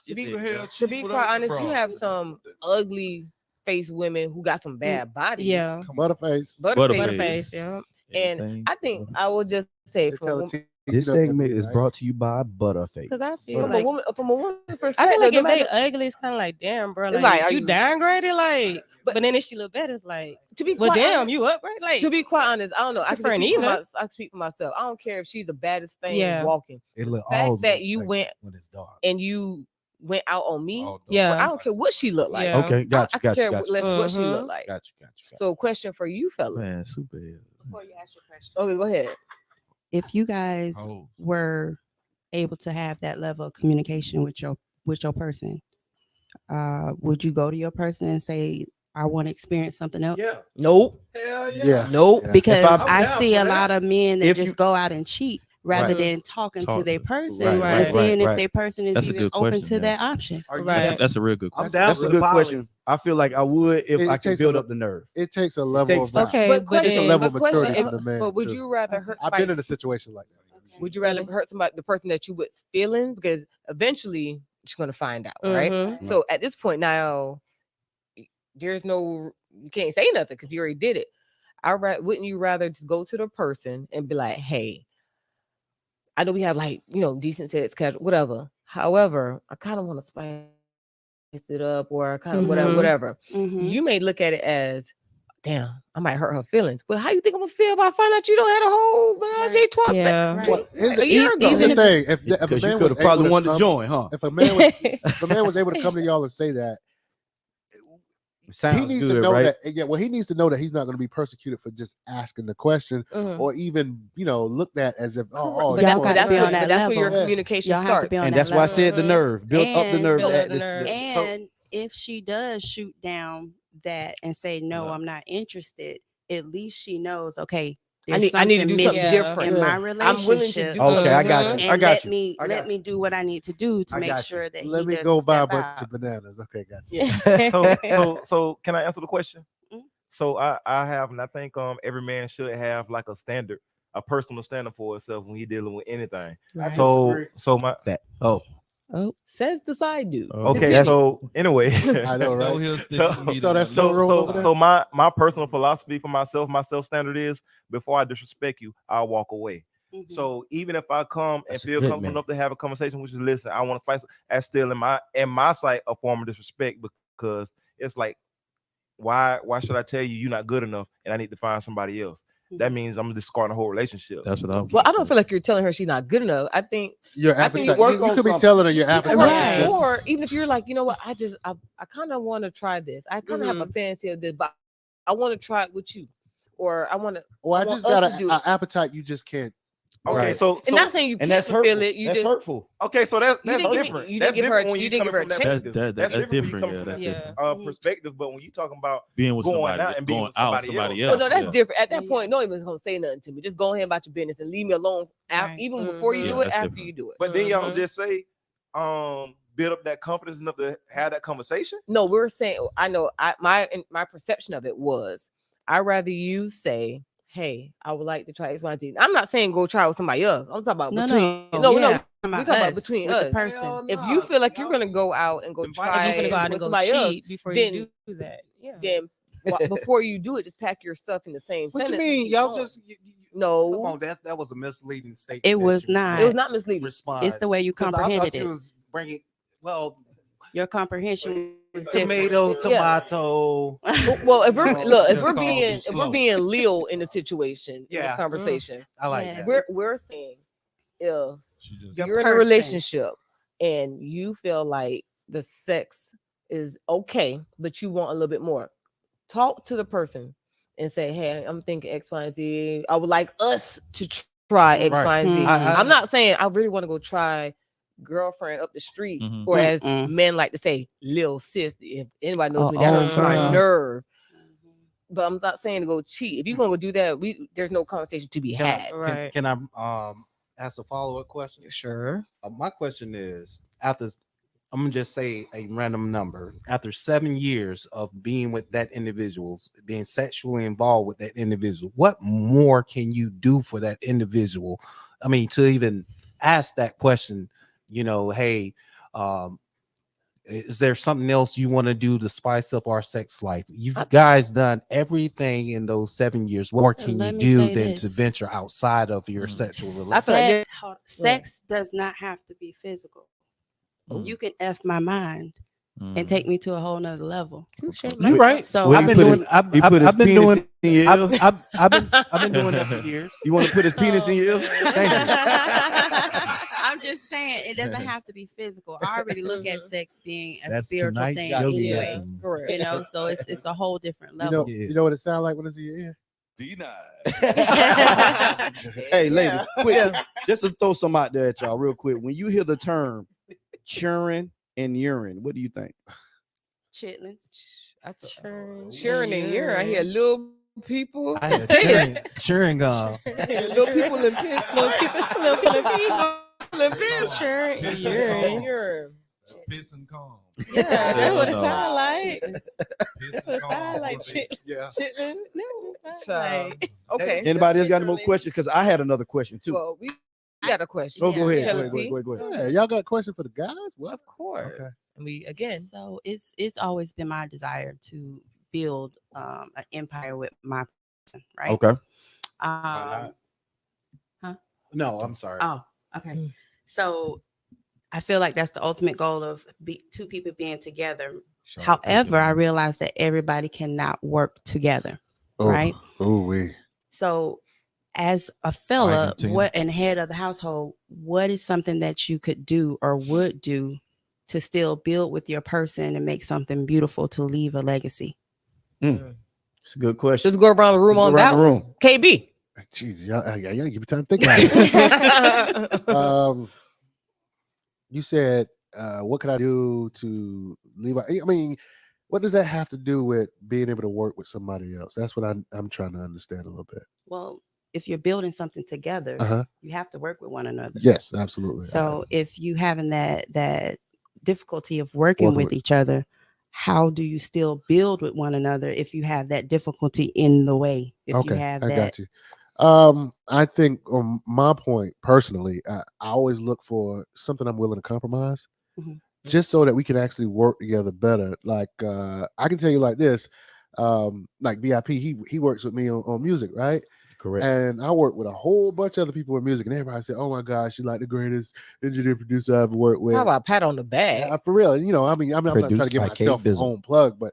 C: She
H: be-
C: the hell
H: to
C: cheat
H: be
C: with
H: quite
C: us,
H: honest,
C: bro.
H: you have some ugly face women who got some bad bodies.
N: Yeah.
F: Butterface.
N: Butterface. Yeah.
H: And
P: Everything.
H: I think I will just say
F: They
H: from a
F: tell
H: woman,
F: the
M: This
F: you know what that
M: segment
F: mean,
M: is
F: right?
M: brought to you by Butterface.
N: Because I feel
H: from
N: like
H: a woman's perspective,
N: I feel like
H: no
N: if they
H: matter-
N: ugly, it's kind of like damn, bro.
H: It's
N: Like,
H: like, are
N: you
H: you-
N: downgraded, like. But then if she look better, it's like,
H: to be
N: well,
H: quite
N: damn,
H: honest,
N: you up, right? Like,
H: to be quite honest, I don't know. I can
N: Prefer
H: speak for,
N: neither.
H: I speak for myself. I don't care if she's the baddest thing
N: Yeah.
H: walking.
Q: It look
H: The fact
Q: all
H: that you
Q: like
H: went
Q: when it's dark.
H: and you went out on me.
C: All dog.
N: Yeah.
H: I don't care what she looked like.
N: Yeah.
M: Okay,
H: I
M: got you,
H: can
M: got
H: care
M: you, got you.
H: less what she
N: Mhm.
H: looked like.
M: Got you.
H: So, question for you, fellas.
P: Man, super.
H: Before you ask your question. Okay, go ahead.
K: If you guys
C: Oh.
K: were able to have that level of communication with your person, would you go to your person and say, I want to experience something else?
H: Nope.
Q: Hell
F: Yeah.
H: Nope.
F: Yeah.
K: Because
M: If
K: I
Q: down
K: see
Q: for
K: a
Q: that.
K: lot of men that
M: If
K: just
M: you-
K: go out and cheat rather
M: Right.
K: than talking to
P: Talk
K: their
P: to-
K: person
P: right,
K: and
P: right,
K: seeing
M: right.
K: if their person is
P: That's a
K: even
P: good
K: open
P: question,
K: to
P: yeah.
K: that option.
P: That's a real good
Q: I'm
P: question.
Q: down
M: That's a
Q: with
M: good
Q: poly.
M: question. I feel like I would if
F: It
M: I could
F: takes
M: build
F: a-
M: up the nerve.
F: It takes a level
M: takes
F: of
M: time.
N: Okay,
H: But
N: but
H: question,
F: it's a
N: then-
F: level of
H: but question,
F: maturity
H: if-
F: from the man.
H: but would
F: too.
H: you rather hurt
F: I've been in a
H: somebody?
F: situation like that.
H: Would you rather hurt somebody, the person that you was feeling? Because eventually she's gonna find out, right?
N: Mhm.
H: So at this point now, there's no, you can't say nothing because you already did it. Wouldn't you rather just go to the person and be like, hey, I know we have like, decent sex, casual, whatever. However, I kind of want to spice it up, or kind of whatever.
K: Mhm.
H: You may look at it as, damn, I might hurt her feelings. But how you think I'm gonna feel if I find out you don't had a whole menage a trois
N: Yeah.
F: Well,
H: a year ago?
F: Here's the thing: if a
M: Because you
F: man
M: could
F: was
M: have probably
F: able
M: wanted to
F: come-
M: join, huh?
F: if a man was able to come to y'all and say that,
M: Sounds
F: he needs
M: good,
F: to know
M: right?
F: that. Yeah, well, he needs to know that he's not going to be persecuted for just asking the question,
H: Mhm.
F: or even looked at as if
K: But
H: But
K: y'all
H: that's,
K: gotta be on that
H: that's where your
K: level.
H: communication
K: Y'all have to
H: starts.
K: be on
M: And
K: that
M: that's why I
K: level.
M: said the nerve. Build up the
K: And
M: nerve.
N: build
M: that
N: up the
M: this-
N: nerve.
K: And if she does shoot down that and say no,
P: Yeah.
K: I'm not interested, at least she knows, okay,
H: I
K: there's
H: need to
K: something
H: do
K: missing
H: something different.
K: in my
H: I'm
K: relationship.
H: willing to do.
M: Okay, I got
H: Mhm.
M: you.
K: And
M: I got
K: let
M: you.
K: me
M: I
K: let
M: got
K: me do what I need to do to
M: I
K: make
M: got you.
K: sure that
F: let
K: he
F: me
K: doesn't
F: go buy a
K: step
F: bunch
K: out.
F: of bananas. Okay, got you.
N: Yeah.
O: So can I answer the question?
K: Mhm.
O: So I have, and I think every man should have like a standard, a personal standard for himself when he dealing with anything.
N: Right.
O: So my
M: that.
H: Says the side dude.
O: okay. So anyway,
F: I know, right?
C: No, he'll stick with me
F: So that's
C: to
F: no rule over there?
O: so my personal philosophy for myself, my self standard is, before I disrespect you, I'll walk away.
K: Mhm.
O: So even if I come and
M: That's a
O: feel
M: good
O: comfortable
M: man.
O: enough to have a conversation, which is listen, I want to spice, that's still in my sight a form of disrespect, because it's like, why should I tell you you're not good enough and I need to find somebody else? That means I'm discarding the whole relationship.
P: That's what I'm.
H: Well, I don't feel like you're telling her she's not good enough. I think
F: Your
H: I think
F: appetite.
H: work
F: You
H: on
F: could be
H: something.
F: telling her your
H: You can work-
F: appetite. is just-
H: Or even if you're like, you know what, I kind of want to try this. I kind of have a fancy of this, but I want to try it with you, or I want to.
F: Well, I
H: want
F: just
H: us
F: got
H: to do
F: an
H: it.
F: appetite you just can't.
O: Okay,
M: Right.
O: so
H: And not saying you
M: And
H: can't
M: that's
H: fulfill
M: hurtful.
H: it. You
M: That's
H: just
M: hurtful.
O: okay, so that's
H: You didn't give me-
O: different.
H: you
O: That's
H: didn't give her-
O: different when
H: you
O: you
H: didn't
O: coming
H: give her
O: from that
H: a chance.
O: perspective.
P: That's
O: That's different when you
P: different,
O: coming
P: yeah,
O: from
P: that's
O: that
P: different.
O: perspective. But when you talking about
P: Being with
O: going
P: somebody,
O: out and being
P: going
O: with
P: out
O: somebody
P: with somebody
O: else.
H: Oh
P: else.
H: no, that's
P: yeah.
H: different. At that point, no one's gonna say nothing to me. Just go ahead about your business and leave me alone.
K: Right.
H: Even before you
N: Mhm.
H: do
P: Yeah,
H: it,
P: that's
H: after
P: different.
H: you do it.
O: But then y'all
H: Mhm.
O: just say, build up that confidence enough to have that conversation.
H: No, we're saying. I know. My perception of it was, I'd rather you say, "Hey, I would like to try X, Y, Z." I'm not saying go try with somebody else. I'm talking about
K: No,
H: between.
K: no,
H: No,
K: yeah.
H: no.
K: I'm
H: We
K: talking
H: talking about
K: us,
H: between
K: with the
H: us.
K: person.
H: If you feel like you're gonna go out and go
N: If
H: try
N: you're gonna go out and
H: with
N: go
H: somebody else,
N: cheat before
H: then
N: you do that, yeah.
H: then before you do it, just pack your stuff in the same.
Q: What you
H: sentence
Q: mean?
H: and
Q: Y'all
H: keep going.
Q: just
H: No.
Q: come on. That was a misleading statement.
K: It
Q: that
K: was
Q: you
K: not.
H: It was not misleading.
Q: Response.
K: It's the way you
Q: 'Cause I
K: comprehended
Q: thought you
K: it.
Q: was bringing
K: Your comprehension was different.
Q: tomato.
H: Well, if we're look, if
Q: Just
H: we're
Q: call
H: being
Q: me
H: if we're
Q: slow.
H: being Lil in the situation, in
Q: Yeah.
H: the conversation,
Q: I like
K: Yes.
Q: that.
H: we're saying if
K: Your
H: you're in a
K: person.
H: relationship and you feel like the sex is okay, but you want a little bit more, talk to the person and say, "Hey, I'm thinking X, Y, and Z. I would like us to try X,
Q: Right.
H: Y, and Z."
Q: I-
H: I'm not saying I really want to go try girlfriend up the street,
P: Mhm.
H: or as
K: Mm-mm.
H: men like to say, "Lil sis." If anybody knows me, that hurts my
K: girl.
H: nerve. But I'm not saying to go cheat. If you're gonna go do that, there's no conversation to be
Q: Can I,
H: had.
N: Right.
Q: can I ask a follow-up question?
H: Sure.
Q: My question is, after I'm gonna just say a random number, after 7 years of being with that individual, being sexually involved with that individual, what more can you do for that individual? I mean, to even ask that question, hey, is there something else you want to do to spice up our sex life? You guys done everything in those 7 years. What more can
K: Let
Q: you
K: me
Q: do
K: say
Q: than to
K: this.
Q: venture outside of your sexual
H: I
Q: relationship?
H: feel like
K: Sex does not have to be physical. You can F my mind and take me to a whole nother level.
Q: You're right.
K: So
M: Well,
Q: I've
M: you
Q: been
M: put
Q: doing.
M: his-
Q: I've
M: he put his
Q: been
M: penis
Q: doing.
M: in your ear?
Q: I've been doing that for years.
M: You want to put his penis in your ear? Thank you.
K: I'm just saying it doesn't have to be physical. I already look at sex being a
Q: That's
K: spiritual
Q: tonight's
K: thing
Q: show,
K: anyway.
Q: yeah.
K: So it's a whole different
F: You
K: level.
F: know, you know what it sounds like when it's in your ear?
M: Hey, ladies, quick, just to throw some out there at y'all real quick. When you hear the term churning and urine, what do you think?
K: Chitlins.
H: Sharing in here, I hear a little people.
Q: I had cheering
H: little people in pits, little pits.
N: Sure,
H: Urine.
C: Piss and calm.
N: Yeah, that's what it
P: no.
N: sounded like.
C: Piss
N: That's what
C: and
N: it sounded
C: calm.
N: like.
C: Yeah.
H: Chitlin.
N: That's like.
H: Okay.
M: Anybody else got any more questions? Because I had another question too.
H: Well, we got a question.
M: Oh, go ahead.
H: Tell
M: Go
H: it,
M: ahead.
H: T.
M: Go ahead.
F: Yeah, y'all got a question for the guys? What?
H: Of course.
F: Okay.
H: And we again.
K: So it's always been my desire to build an empire with my person, right?
M: Okay.
K: Huh?
Q: No, I'm sorry.
K: Oh, okay. So I feel like that's the ultimate goal of two people being together. However, I realize that everybody cannot work together, right?
F: Oh, we.
K: So as a fella, what and head of the household, what is something that you could do or would do to still build with your person and make something beautiful to leave a legacy?
M: It's a good question.
H: Just go around the room on that one. KB.
F: Jeez, y'all give me time to think about it. You said, what could I do to leave? I mean, what does that have to do with being able to work with somebody else? That's what I'm trying to understand a little bit.
K: Well, if you're building something together, you have to work with one another.
F: Yes, absolutely.
K: So if you having that difficulty of working with each other, how do you still build with one another if you have that difficulty in the way? If you have that,
F: I got you. I think on my point personally, I always look for something I'm willing to compromise, just so that we can actually work together better. Like I can tell you like this, like VIP, he works with me on music, right?
M: Correct.
F: And I work with a whole bunch of other people with music, and everybody said, "Oh my gosh, you're like the greatest engineer producer I ever worked with."
H: How about pat on the back?
F: For real, you know, I mean, I'm not trying to
M: Produced
F: give
M: by
F: myself
M: Kate
F: a
M: Bizzle.
F: home plug, but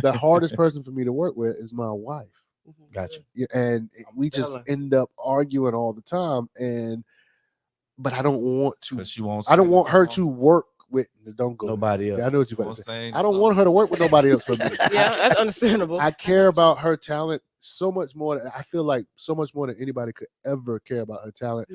F: the hardest person for me to work with is my wife.
M: Gotcha.
F: Yeah, and we just end up arguing all the time, but I don't want to. I don't want her to work with. Don't go
M: nobody else.
F: I know what you're about to say. I don't want her to work with nobody else for me.
H: Yeah, that's understandable.
F: I care about her talent so much more. I feel like so much more than anybody could ever care about her talent.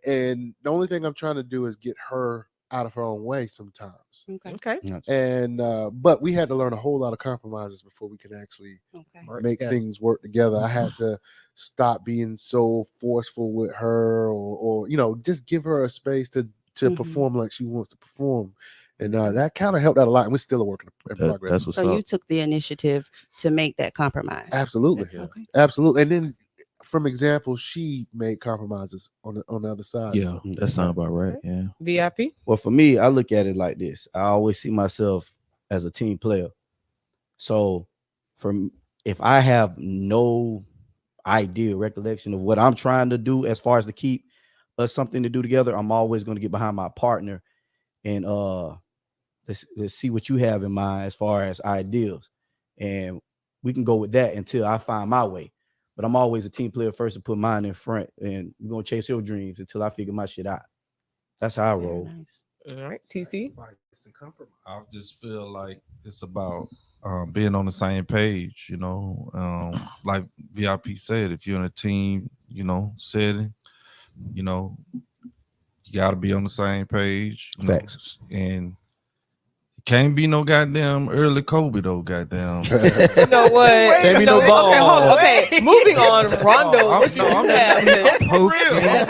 F: And the only thing I'm trying to do is get her out of her own way sometimes.
H: Okay.
F: And but we had to learn a whole lot of compromises before we could actually make things work together. I had to stop being so forceful with her, or you know, just give her a space to perform like she wants to perform. And that kind of helped out a lot. And we're still a work in progress.
P: That's what's
K: so
P: up.
K: you took the initiative to make that compromise.
F: Absolutely. Absolutely. And then from example, she made compromises on the other side.
P: Yeah, that sounds about right. Yeah.
H: VIP.
M: Well, for me, I look at it like this. I always see myself as a team player. So if I have no idea, recollection of what I'm trying to do as far as to keep us something to do together, I'm always going to get behind my partner and let's see what you have in mind as far as ideas. And we can go with that until I find my way. But I'm always a team player first to put mine in front, and we're going to chase your dreams until I figure my shit out. That's how I roll.
K: Nice.
H: All right, TC.
C: I just feel like it's about being on the same page, you know. Like VIP said, if you're in a team, you know, setting, you know, you got to be on the same page.
M: Facts.
C: And can't be no goddamn early Kobe though, goddamn.
H: You know what?
M: Can't be no ball.
H: Okay, hold on. Okay, moving on. Rondo, what you
C: I'm
H: have?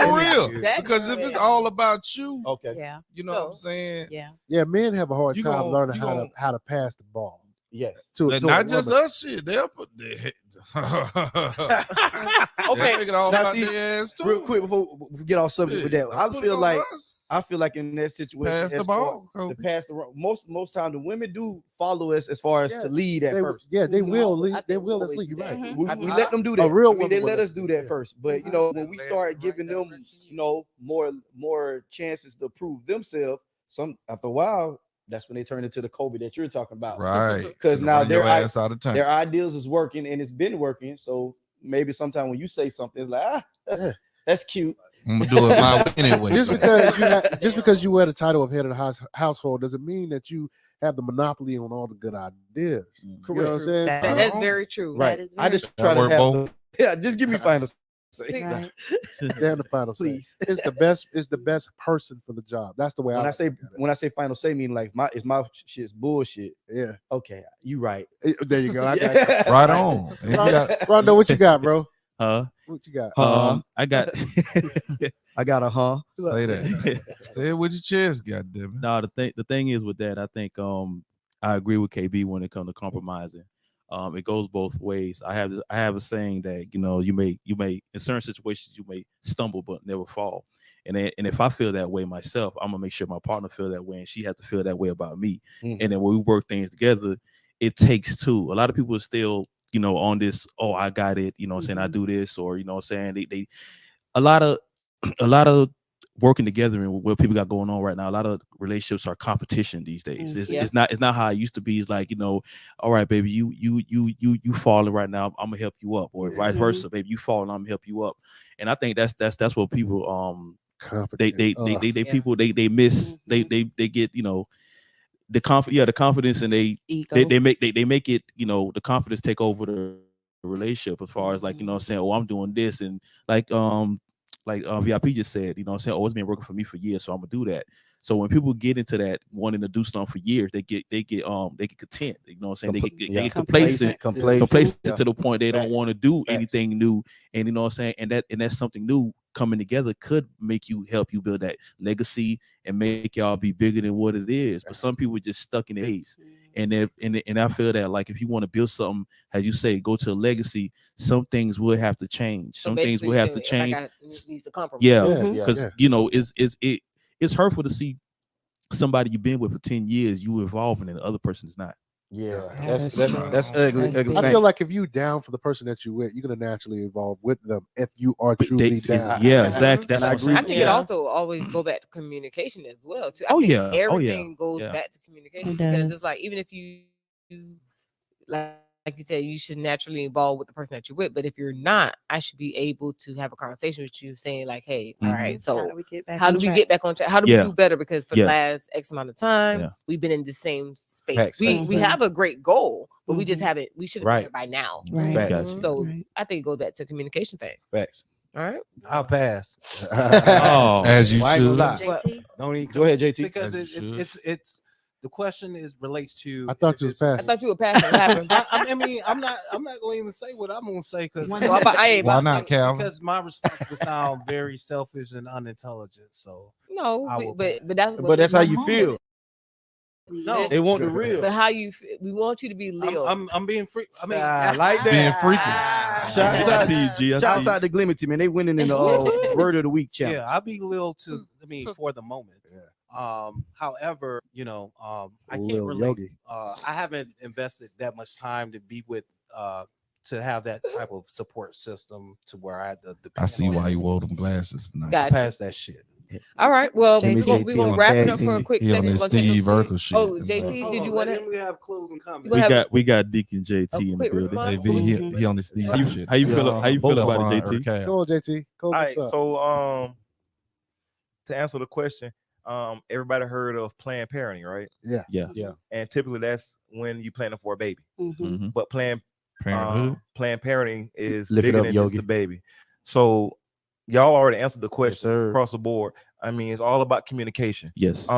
C: for real. Because if it's all about you,
M: okay,
K: Yeah.
C: you know what I'm saying?
F: Yeah, men have a hard
C: You
F: time
C: gon-
F: learning
C: you
F: how to pass the ball.
M: Yes.
C: But not just us shit. They'll put their
H: Okay.
C: make it all
M: Now,
C: about
M: see,
C: their ass too.
M: real quick before we get off subject with that, I
C: Put it
M: feel
C: on
M: like
C: us.
M: in that situation,
C: Pass the
M: as far-
C: ball,
M: to
C: Kobe.
M: pass the most time the women do follow us as far as to lead at first.
F: Yeah, they will lead.
K: I
F: They
K: think
F: will.
K: we
F: Let's
K: always
F: lead. You're
K: do
F: right.
K: that.
M: We let them do that.
F: A real
M: I mean, they
F: woman
M: let
F: will
M: us do that first. But you know, when we start giving them, you know, more chances to prove themselves, after a while, that's when they turn into the Kobe that you're talking about.
C: Right.
M: Because
C: And
M: now
C: run your
M: their
C: ass out of time.
M: their ideals is working and it's been working. So maybe sometime when you say something, it's like, that's cute.
C: I'm gonna do it my way anyway.
F: Just because you wear the title of head of the household doesn't mean that you have the monopoly on all the good ideas. You know what I'm saying?
H: That's very true.
M: Right.
K: That is
M: I
K: very
M: just try to
C: Work
M: have
C: both.
M: yeah, just give me final
K: Right.
F: Damn the final say.
M: Please.
F: It's the best. It's the best person for the job. That's the way
M: When I
F: look
M: say
F: at it.
M: when I say final say, mean like if my shit's bullshit.
F: Yeah.
M: Okay, you right.
F: There you go. I got you.
C: Right on. And you got-
F: Rondo, what you got, bro?
P: Huh?
F: What you got?
P: I got
M: I got a
C: Say that. Say it with your chest, goddamn it.
P: No, the thing is with that, I think I agree with KB when it comes to compromising. It goes both ways. I have a saying that you may in certain situations you may stumble but never fall. And if I feel that way myself, I'm gonna make sure my partner feel that way, and she has to feel that way about me.
M: Mhm.
P: And then when we work things together, it takes two. A lot of people are still on this. Oh, I got it. You know what I'm saying? I do this, or you know what I'm saying? They a lot of working together and what people got going on right now. A lot of relationships are competition these days. It's not how it used to be. It's like, all right, baby, you falling right now, I'm gonna help you up, or vice versa, baby, you falling, I'm gonna help you up. And I think that's what people they people they miss. They get the confidence, and they make it the confidence take over the relationship as far as like saying, oh, I'm doing this, and like VIP just said, saying, oh, it's been working for me for years, so I'm gonna do that. So when people get into that wanting to do something for years, they get content. You know what I'm saying? They get complacent to the point they don't want to do anything new. And you know what I'm saying? And that's something new coming together could help you build that legacy and make y'all be bigger than what it is. But some people are just stuck in the days. And I feel that like if you want to build something, as you say, go to a legacy, some things will have to change. Some things will have to change.
H: Needs to compromise.
P: Yeah, because it's hurtful to see somebody you've been with for 10 years you evolving and the other person is not.
M: Yeah, that's ugly.
F: I feel like if you down for the person that you with, you're gonna naturally evolve with them if you are truly down.
P: Yeah, exactly. That's
H: I
P: what I'm saying.
H: think it also always go back to communication as well too. I think everything goes back to communication because it's like even if you like you said, you should naturally evolve with the person that you're with. But if you're not, I should be able to have a conversation with you saying like, hey, all right, so how do we get back on track? How do we do better? Because for the last X amount of time, we've been in the same space. We have a great goal, but we just haven't, we should have been there by now. So I think it goes back to communication thing.
M: Facts.
H: All right.
Q: I'll pass.
C: As you should.
Q: Don't even
M: go ahead, JT.
Q: Because it's the question relates to.
F: I thought you was passing.
H: I thought you were passing. What happened?
Q: I mean, I'm not going to even say what I'm going to say because
C: Why not, Calvin?
Q: Because my response will sound very selfish and unintelligent. So
H: no, but that's
M: that's how you feel.
Q: No,
M: they want the real.
H: But how you? We want you to be Leo.
Q: I'm being free. I mean,
M: I like that.
C: Being freaky.
M: Shouts out to GLMTY, man. They winning in the Word of the Week challenge.
Q: Yeah, I'll be Lil too. I mean, for the moment. However, I can't really. I haven't invested that much time to be with to have that type of support system to where I had to.
C: I see why you wore them glasses tonight.
Q: Pass that shit.
H: All right. Well, we're gonna wrap it up for a quick second.
C: On Steve Urkel shit.
H: Oh, JT, did you want to?
Q: We have closing comments.
P: We got Deacon JT in the building.
C: He on the Steve shit.
P: How you feel about it, JT?
F: Go on, JT.
O: All right. So to answer the question, everybody heard of Planned Parenting, right?
M: Yeah.
O: And typically that's when you planning for a baby.
K: Mm-hmm.
O: But Planned Parenting is
M: Lift it
O: bigger
M: up,
O: than just
M: Yogi.
O: the baby. So y'all already answered the question across the board. I mean, it's all about communication.
P: Yes.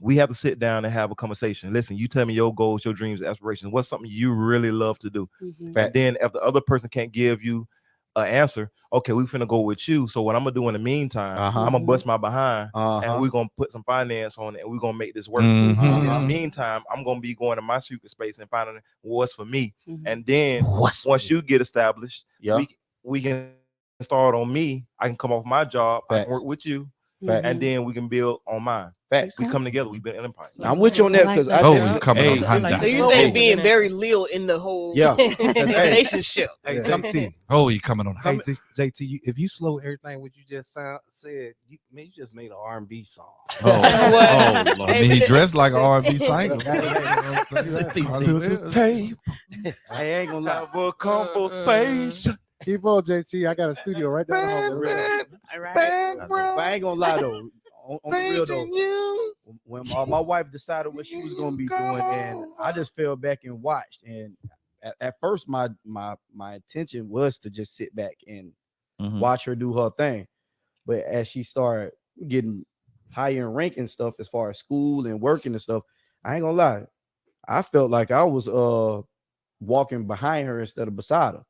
O: We have to sit down and have a conversation. Listen, you tell me your goals, your dreams, aspirations. What's something you really love to do? And then if the other person can't give you an answer, okay, we finna go with you. So what I'm gonna do in the meantime, I'm gonna bust my behind and we're gonna put some finance on it and we're gonna make this work. In the meantime, I'm gonna be going to my secret space and finding what's for me. And then once you get established, we can start on me. I can come off my job, I can work with you, and then we can build on mine. We come together, we build an empire.
M: I'm with you on that because
C: you coming on.
H: So you say being very Leo in the whole relationship.
Q: Come see.
C: Oh, you coming on.
Q: Hey, JT, if you slow everything what you just said, you just made an R&B song.
C: I mean, he dressed like an R&B singer.
M: I ain't gonna lie.
O: Have a conversation.
F: Keep on, JT. I got a studio right down the hall.
M: All right. But I ain't gonna lie though. On the real though, when my wife decided what she was gonna be doing, and I just fell back and watched. And at first, my intention was to just sit back and watch her do her thing. But as she started getting higher in rank and stuff, as far as school and working and stuff, I ain't gonna lie, I felt like I was walking behind her instead of beside her.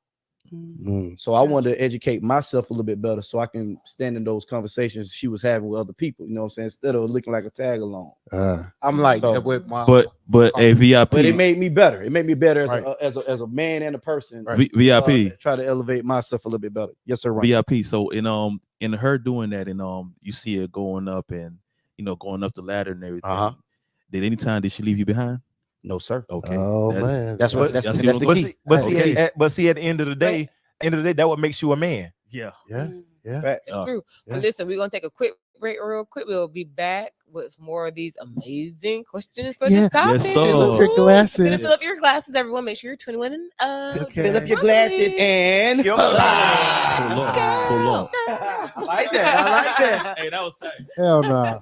M: So I wanted to educate myself a little bit better so I can stand in those conversations she was having with other people, you know what I'm saying, instead of looking like a tag along.
Q: I'm like that with my
P: but a VIP,
M: but it made me better. It made me better as a man and a person.
P: VIP.
M: Try to elevate myself a little bit better. Yes, sir. Ron.
P: VIP. So in her doing that, and you see her going up and going up the ladder and everything. Did she leave you behind?
M: No, sir.
P: Okay.
M: Oh, man. That's the key.
O: But see, at the end of the day, that what makes you a man.
P: Yeah.
H: It's true. But listen, we're gonna take a quick break real quick. We'll be back with more of these amazing questions for this topic.
F: Yes, fill up your glasses.
H: Gonna fill up your glasses, everyone. Make sure you're 21 and up.
M: Fill up your glasses and pull up.
P: I
M: like that.
P: Hey, that was tight.
F: Hell no.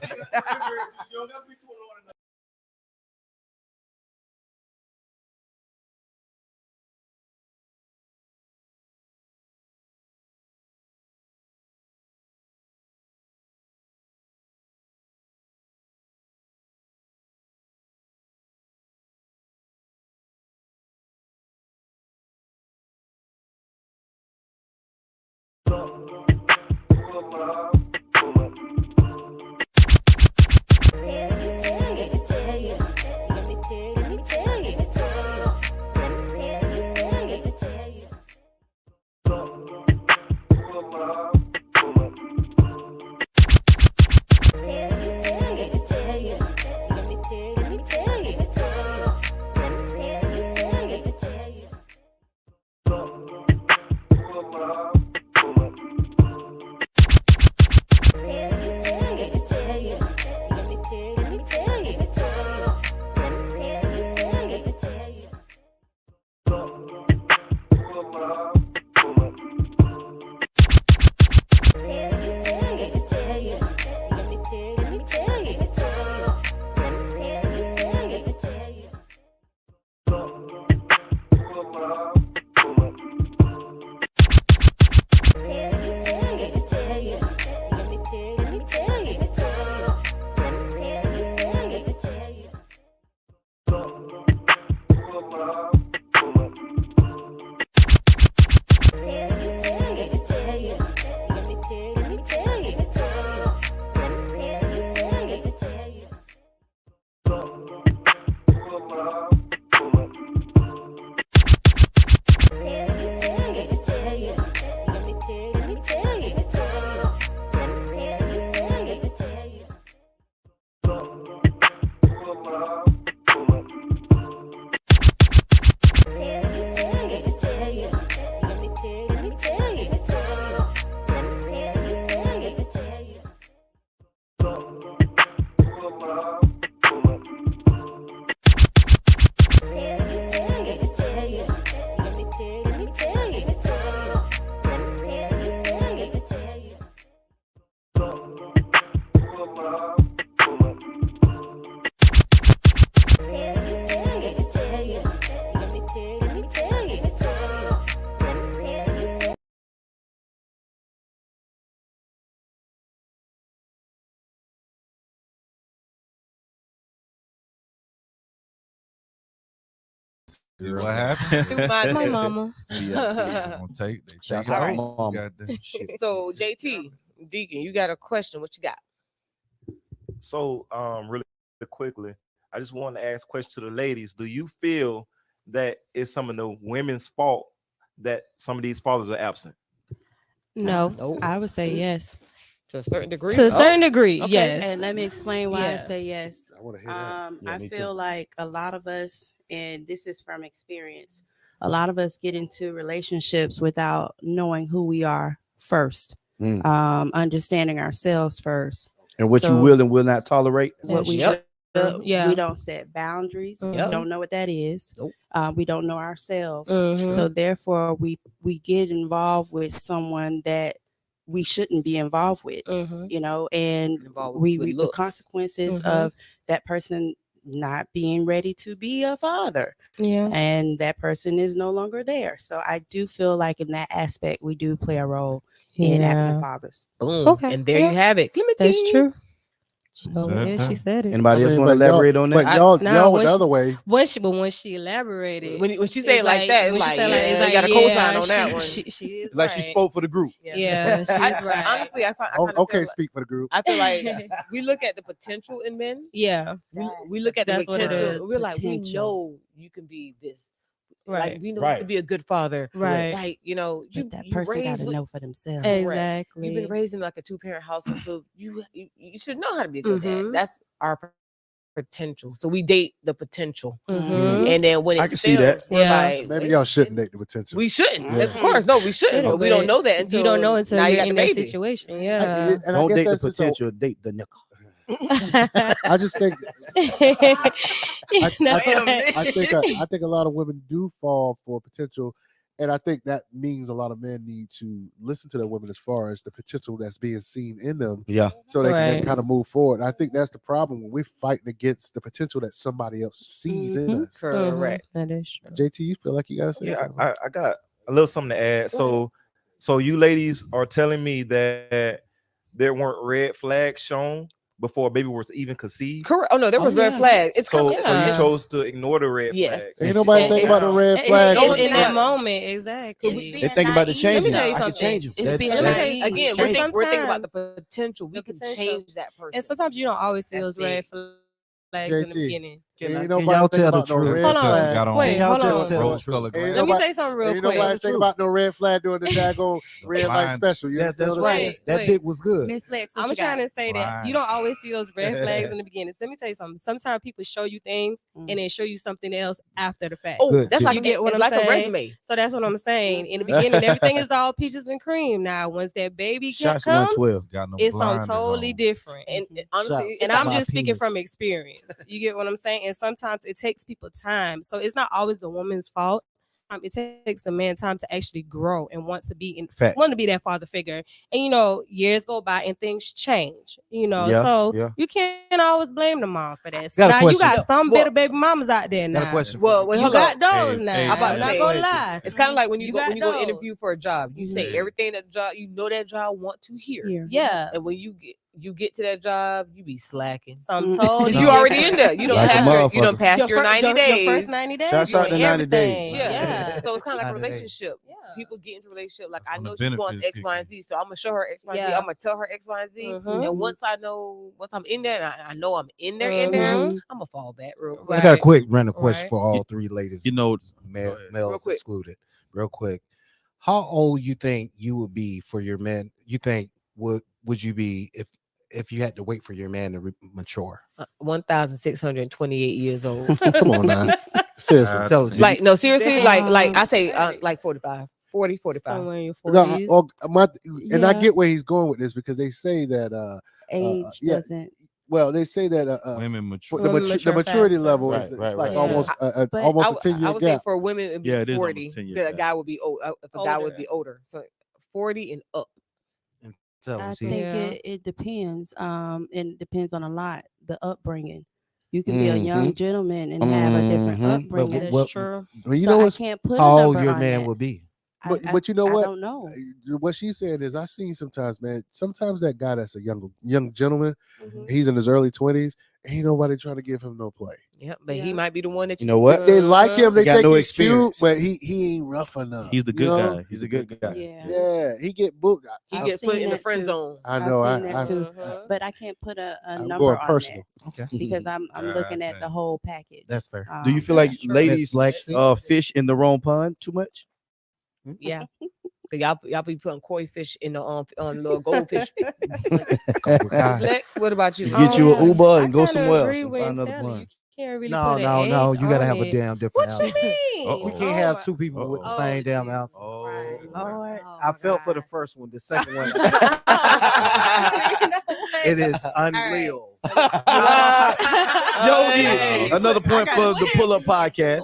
C: What happened?
H: My mama.
C: Take
H: All
C: it
H: right.
C: out. Got that shit.
H: So JT, Deacon, you got a question? What you got?
O: So really quickly, I just want to ask a question to the ladies. Do you feel that it's some of the women's fault that some of these fathers are absent?
N: No.
K: I would say yes.
H: To a certain degree.
N: To a certain degree,
K: Okay,
N: yes.
K: and let me explain why I
N: Yeah.
K: say yes.
F: I want to hear that.
K: I feel like a lot of us, and this is from experience, a lot of us get into relationships without knowing who we are first, understanding ourselves first.
M: And what you will and will not tolerate.
K: What we
H: Yep.
K: we don't set boundaries. We don't know what that is. We don't know ourselves. So therefore we get involved with someone that we shouldn't be involved with, you know, and we reap the consequences of that person not being ready to be a father. And that person is no longer there. So I do feel like in that aspect we do play a role in absent fathers.
H: Boom.
N: Okay.
H: And there you have it.
N: That's true.
C: She
N: Oh,
C: said
N: yeah,
C: that.
N: she said it.
M: Anybody else want to
F: but y'all-
M: elaborate on that?
F: but y'all
N: Nah,
F: went
N: when
F: the
N: she-
F: other way.
N: When she elaborated,
H: When she say it
N: it's
H: like that, it's
N: when she
H: like,
N: say
H: yeah,
N: it's
H: you got a cosign on that one.
N: She is
M: Like she
N: right.
M: spoke for the group.
N: Yeah, she's right.
H: Honestly, I
F: Oh,
H: kind of
F: okay,
H: feel
F: speak for the group.
H: I feel like we look at the potential in men.
N: Yeah,
H: We look at the
N: That's what it
H: potential.
N: is,
H: We're like, we
K: potential.
H: know you can be this.
N: Right.
H: Like we know
M: Right.
H: you can be a good father.
N: Right.
H: Like, you know, you
K: But that
H: you
K: person got
H: raised
K: to
H: with-
K: know for themselves.
N: Exactly.
H: You've been raised in like a 2-parent household, so you should know how to be a good dad.
N: Mhm.
H: That's our potential. So we date the potential,
N: Mhm.
H: and then when
M: I
H: it
M: can see that.
H: fails, we're
N: Yeah.
H: like,
F: Maybe
H: wait
F: y'all
H: a
F: shouldn't
H: minute.
F: date the potential.
H: We shouldn't.
F: Yeah.
H: Of course, no, we shouldn't. But we don't know that until
N: you don't know until
H: now
N: you're
H: got
N: in
H: the
N: that
H: baby.
N: situation.
F: And
N: Yeah.
F: I
M: Don't
F: guess
M: date the
F: that's just a-
M: potential, date the nigga.
F: I just think I think a lot of women do fall for potential, and I think that means a lot of men need to listen to their women as far as the potential that's being seen in them.
M: Yeah.
F: So they can then
N: Right.
F: kind of move forward. And I think that's the problem when we're fighting against the potential that somebody else sees in us.
H: Correct.
N: That is true.
F: JT, you feel like you gotta say
O: Yeah,
F: something?
O: I got a little something to add. So you ladies are telling me that there weren't red flags shown before a baby was even conceived.
H: Correct. Oh no, there was red flags. It's
O: So,
H: kind
O: so you
N: Yeah.
O: chose to ignore the red
H: Yes.
O: flags.
F: Ain't nobody think about the red flag.
N: It's in
H: Don't
N: that
H: think-
N: moment, exactly.
M: They think about the
N: Let
M: change.
N: me tell you
M: I can
N: something.
M: change them.
N: It's being
H: Let me
N: naive.
H: tell you, again,
N: And
H: we're thinking about the
N: sometimes-
H: potential. We
N: the
H: can
N: potential.
H: change that person.
N: And sometimes you don't always see those red flags in the
F: JT,
N: beginning.
F: ain't
Q: can
F: nobody
Q: y'all
F: think
Q: tell the
F: about no
Q: truth?
F: red
N: Hold on.
F: flag.
C: Got on
N: Wait,
Q: Y'all
N: hold
Q: just
N: on.
Q: tell the
C: rose
Q: truth.
C: colored
F: Ain't
C: glasses.
N: Let me
F: nobody-
N: say something real
F: Ain't
N: quick.
F: nobody think about no red flag during the daggone red light
C: blind-
F: special. You
Q: That's
F: understand what I'm
Q: right.
F: saying?
Q: That
N: Wait.
Q: dick was good.
K: Miss Lex,
N: I'm trying to say that
C: Right.
N: you don't always see those red flags in the beginning. So let me tell you something. Sometimes people show you things and then show you something else after the fact.
H: Oh,
Q: Good
H: that's
Q: dick.
H: like
N: You get what
H: it's
N: I'm
H: like a
N: saying?
H: resume.
N: So that's what I'm saying. In the beginning, everything is all peaches and cream. Now, once that baby
M: Shots
N: comes,
M: 112.
C: Got no
N: it's something
C: blinders
N: totally
C: on.
N: different.
H: And honestly,
Q: Shots.
H: it's
N: And
H: like-
N: I'm
Q: my
N: just speaking from
Q: penis.
N: experience. You get what I'm saying? And sometimes it takes people time. So it's not always the woman's fault. It takes the man time to actually grow and want to be
M: Facts.
N: want to be that father figure. And years go by and things change.
M: Yeah,
N: So
M: yeah.
N: you can't always blame the mom for that.
Q: Got a
N: Now you
Q: question.
N: got some
H: Well-
N: bitter baby mamas out there now.
Q: Got a question. for
H: Well,
Q: you.
H: wait,
N: You
H: hold
N: got
H: on.
N: those
C: Hey,
N: now.
C: hey,
N: I'm
H: about to
N: not
H: say-
N: gonna lie.
H: It's kind of like when you
N: You
H: go
N: got
H: when you go
N: those.
H: interview for a job. You say
C: Yeah.
H: everything that job that job want to hear.
K: Here.
N: Yeah.
H: And when you get to that job, you be slacking.
N: Some totally
H: You already
N: different.
H: in there. You don't
M: Like a
H: pass your, you don't
M: motherfucker.
H: pass your 90
N: Your
H: days.
N: first 90 days.
M: Shouts
N: you
M: out to
N: in
M: 90 days.
N: everything.
H: Yeah.
N: Yeah.
H: So it's kind of like a
Q: 90 days.
H: relationship.
N: Yeah.
H: People get into a relationship like
C: That's
H: I
C: when
H: know
C: the
H: she wants
C: benefits
H: X, Y, and Z, so I'm gonna show her X, Y, and Z.
N: Yeah.
H: I'm gonna tell her X, Y, and Z.
N: Mhm.
H: And once I'm in there, and I know I'm in there,
N: Mhm.
H: I'm gonna fall back real quick.
Q: I got a
N: Right.
Q: quick random question
N: Right.
Q: for all three ladies,
P: You know,
Q: male,
P: ahead.
Q: males
H: Real quick.
Q: excluded. Real quick, how old you think you would be for your man? You think would you be if you had to wait for your man to mature?
H: 1,628 years old.
F: Come on now. Seriously.
Q: Tell us.
H: Like no, seriously, like
K: Damn.
H: I say, like 45, 40, 45.
N: Somewhere in your
F: No,
N: 40s.
F: and I
K: Yeah.
F: get where he's going with this because they say that
K: Age
F: yeah.
K: doesn't.
F: well, they say that
C: Women mature.
F: the
N: Women mature
F: maturity
N: faster.
F: level
M: Right,
F: is
M: right,
F: like
M: right.
F: almost
K: But-
F: almost a
H: I
F: 10-year
H: would say
F: gap.
H: for women it'd be
P: Yeah, it is almost
H: 40.
P: 10 years
H: That a
P: gap.
H: guy would be old. If a guy would
N: Older.
H: be older, so 40 and up.
Q: Tell
K: I
Q: us.
K: think
N: Yeah.
K: it depends. And it depends on a lot. The upbringing. You can be a young gentleman and have a different
M: Mhm.
K: upbringing.
N: That's
Q: what-
N: true.
F: Well, you
K: So
F: know
K: I
F: what's
K: can't put a
Q: How old
K: number
Q: your
K: on
Q: man
K: that.
Q: would be?
F: but you know what?
K: I don't know.
F: What she's saying is I seen sometimes, man. Sometimes that guy that's a young gentleman,
H: Mhm.
F: he's in his early 20s, ain't nobody trying to give him no play.
H: Yeah, but he
K: Yeah.
H: might be the one that
M: You know what?
F: They like him, they
M: He got
F: think
M: no
F: he's cute,
M: experience.
F: but he ain't rough enough.
P: He's the
F: you
P: good
F: know?
P: guy.
M: He's a good guy.
K: Yeah.
F: Yeah, he get booked.
H: He
K: I've
H: gets put
K: seen
H: in the
K: that
H: friend
K: too.
H: zone.
F: I
K: I've
F: know.
K: seen that
F: I
K: too.
H: Mhm.
K: But I can't put a
F: I'm
K: number
F: going
K: on
F: personal.
Q: Okay.
K: that because I'm looking at the
C: damn.
K: whole package.
Q: That's fair.
M: Do you feel
K: That's
M: like
K: true.
M: ladies
Q: Miss Lexi?
M: fish in the wrong pond too much?
H: Yeah. So y'all be putting koi fish in the on little goldfish. Flex, what about you?
M: Get you an Uber
N: I
M: and go
N: kinda
M: somewhere else
N: agree
M: and
N: with
M: find another
N: Telly.
M: pond.
N: You can't really
Q: No,
N: put an
Q: no, no.
N: age
Q: You gotta
N: on
Q: have a
N: it.
Q: damn different
N: What
Q: answer.
N: you mean?
Q: We
N: Oh
Q: can't have
N: my-
Q: two people with the
N: Oh,
Q: same damn
N: Jesus
Q: answer.
N: Christ.
K: Lord.
Q: I felt for the first one. The second one, it is unreal.
M: Yo, D, another point for the PullUP Podcast.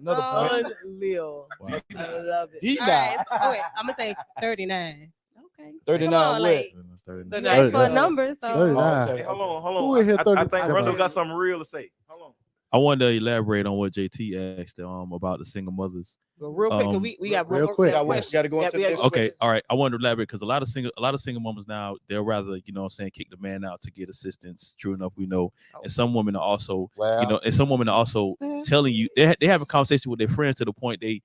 M: Another point.
H: Unreal.
C: Wow.
H: I love it.
M: He
N: All right,
M: died.
N: so- wait, I'm gonna say 39.
K: Okay.
M: 39
N: Come on,
M: what?
N: like,
C: 39.
N: you asked for a
F: 39.
N: number, so
F: 39.
O: Hey, hold on.
F: Who in here
O: I
F: 30?
O: think Rondo got something real to say. Hold on.
P: I wanted to elaborate on what JT asked about the single mothers.
H: Well, real quick, 'cause we got
F: real quick.
M: Gotta go into this.
P: Okay, all right. I wanted to elaborate because a lot of single mothers now, they'll rather, you know what I'm saying, kick the man out to get assistance. True enough, we know. And some women are also, you know, and some women are also telling you, they have a conversation with their friends to the point they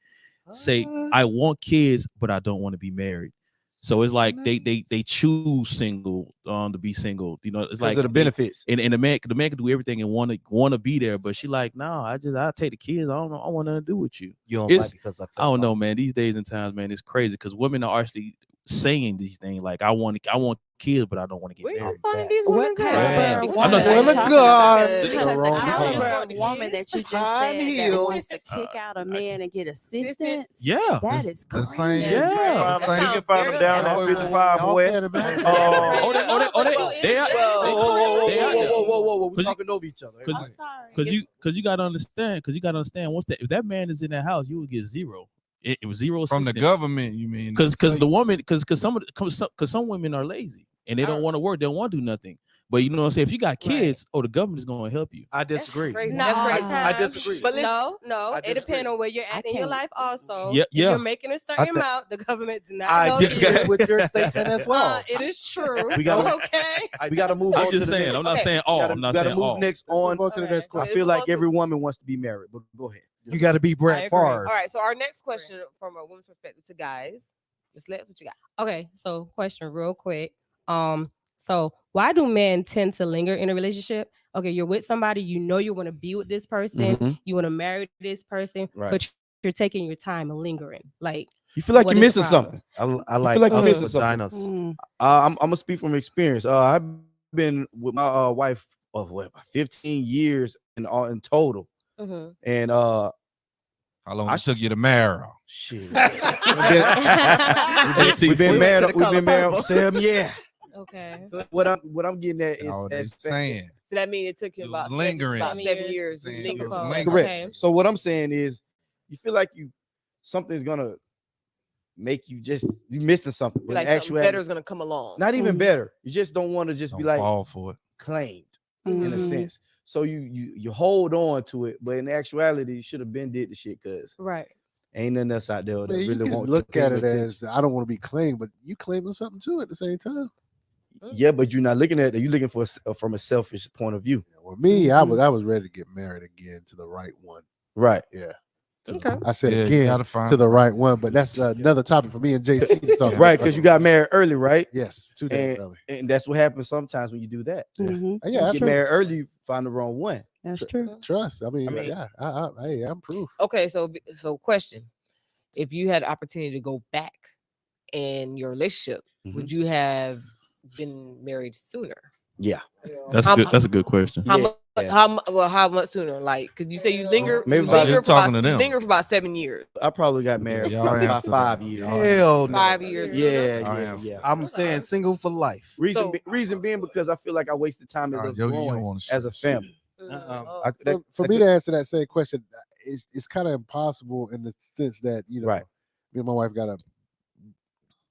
P: say, I want kids, but I don't want to be married. So it's like they choose single to be single. You know, it's like
M: of the benefits.
P: And the man can do everything and want to be there, but she like, no, I take the kids. I don't know. I want nothing to do with you.
Q: You don't fight because I
P: don't know, man. These days and times, man, it's crazy because women are actually saying these things like, I want kids, but I don't want to get married.
K: What kind of
P: I'm not saying
K: woman that you just said that wants to kick out a man and get assistance?
P: Yeah,
K: that is
C: the
K: crazy.
C: same.
O: Yeah, you can find them down at 55 West.
M: Whoa. We're talking over each other.
P: Because you gotta understand. If that man is in that house, you will get zero. It was zero
C: from the government. You mean?
P: Because the woman, because some women are lazy and they don't want to work. They don't want to do nothing. But you know what I'm saying? If you got kids, the government is going to help you.
Q: I disagree.
N: I
Q: disagree.
N: But no, it depends on where you're at in your life also.
P: Yeah.
N: If you're making a certain amount, the government does not help
Q: disagree
N: you.
Q: with your statement as well.
N: It is true.
M: We gotta move on.
P: I'm just saying. I'm not saying all. I'm not saying all.
M: Next on.
F: Go to the next question.
M: I feel like every woman wants to be married, but go ahead.
Q: You got to be Brett Favre.
H: All right. So our next question from a woman's perspective to guys. Miss Lex, what you got?
N: Okay. So question real quick. So why do men tend to linger in a relationship? Okay, you're with somebody, you know you want to be with this person, you want to marry this person, but you're taking your time and lingering. Like
M: you feel like you're missing something.
Q: I
M: like feel like you're missing something. I'm gonna speak from experience. I've been with my wife for 15 years in total. And
C: how long it took you to marry?
M: Shit. We've been married for 7 years.
N: Okay.
M: So what I'm getting at is
C: saying.
H: So that means it took you about
C: lingering.
H: 7 years.
M: Correct. Okay. So what I'm saying is, you feel like something's gonna make you you missing something. But
H: like something better is gonna come along.
M: Not even better. You just don't want to just be like
C: fall for it.
M: Claimed in a sense. So you hold on to it, but in actuality, you should have been did the shit because ain't nothing else out there that really won't
F: look at it as I don't want to be claimed, but you claiming something too at the same time.
M: Yeah, but you're not looking at it. You're looking for from a selfish point of view.
F: Well, me, I was ready to get married again to the right one.
M: Right.
F: Yeah.
H: Okay.
F: I said again to the right one, but that's another topic for me and JT.
M: Right, because you got married early, right?
F: Yes, 2 days early.
M: And that's what happens sometimes when you do that.
F: Yeah,
M: you get married early, you find the wrong one.
K: That's true.
F: Trust. I mean I'm proof.
H: Okay, so question: if you had the opportunity to go back in your relationship, would you have been married sooner?
M: Yeah,
P: that's a good question.
H: How much sooner? Like, because you say you linger.
M: Maybe
H: linger for about 7 years.
M: I probably got married about 5 years.
Q: Hell no.
H: 5 years.
M: Yeah.
Q: I'm saying single for life.
M: Reason being because I feel like I wasted time as a family.
F: For me to answer that same question, it's kind of impossible in the sense that me and my wife got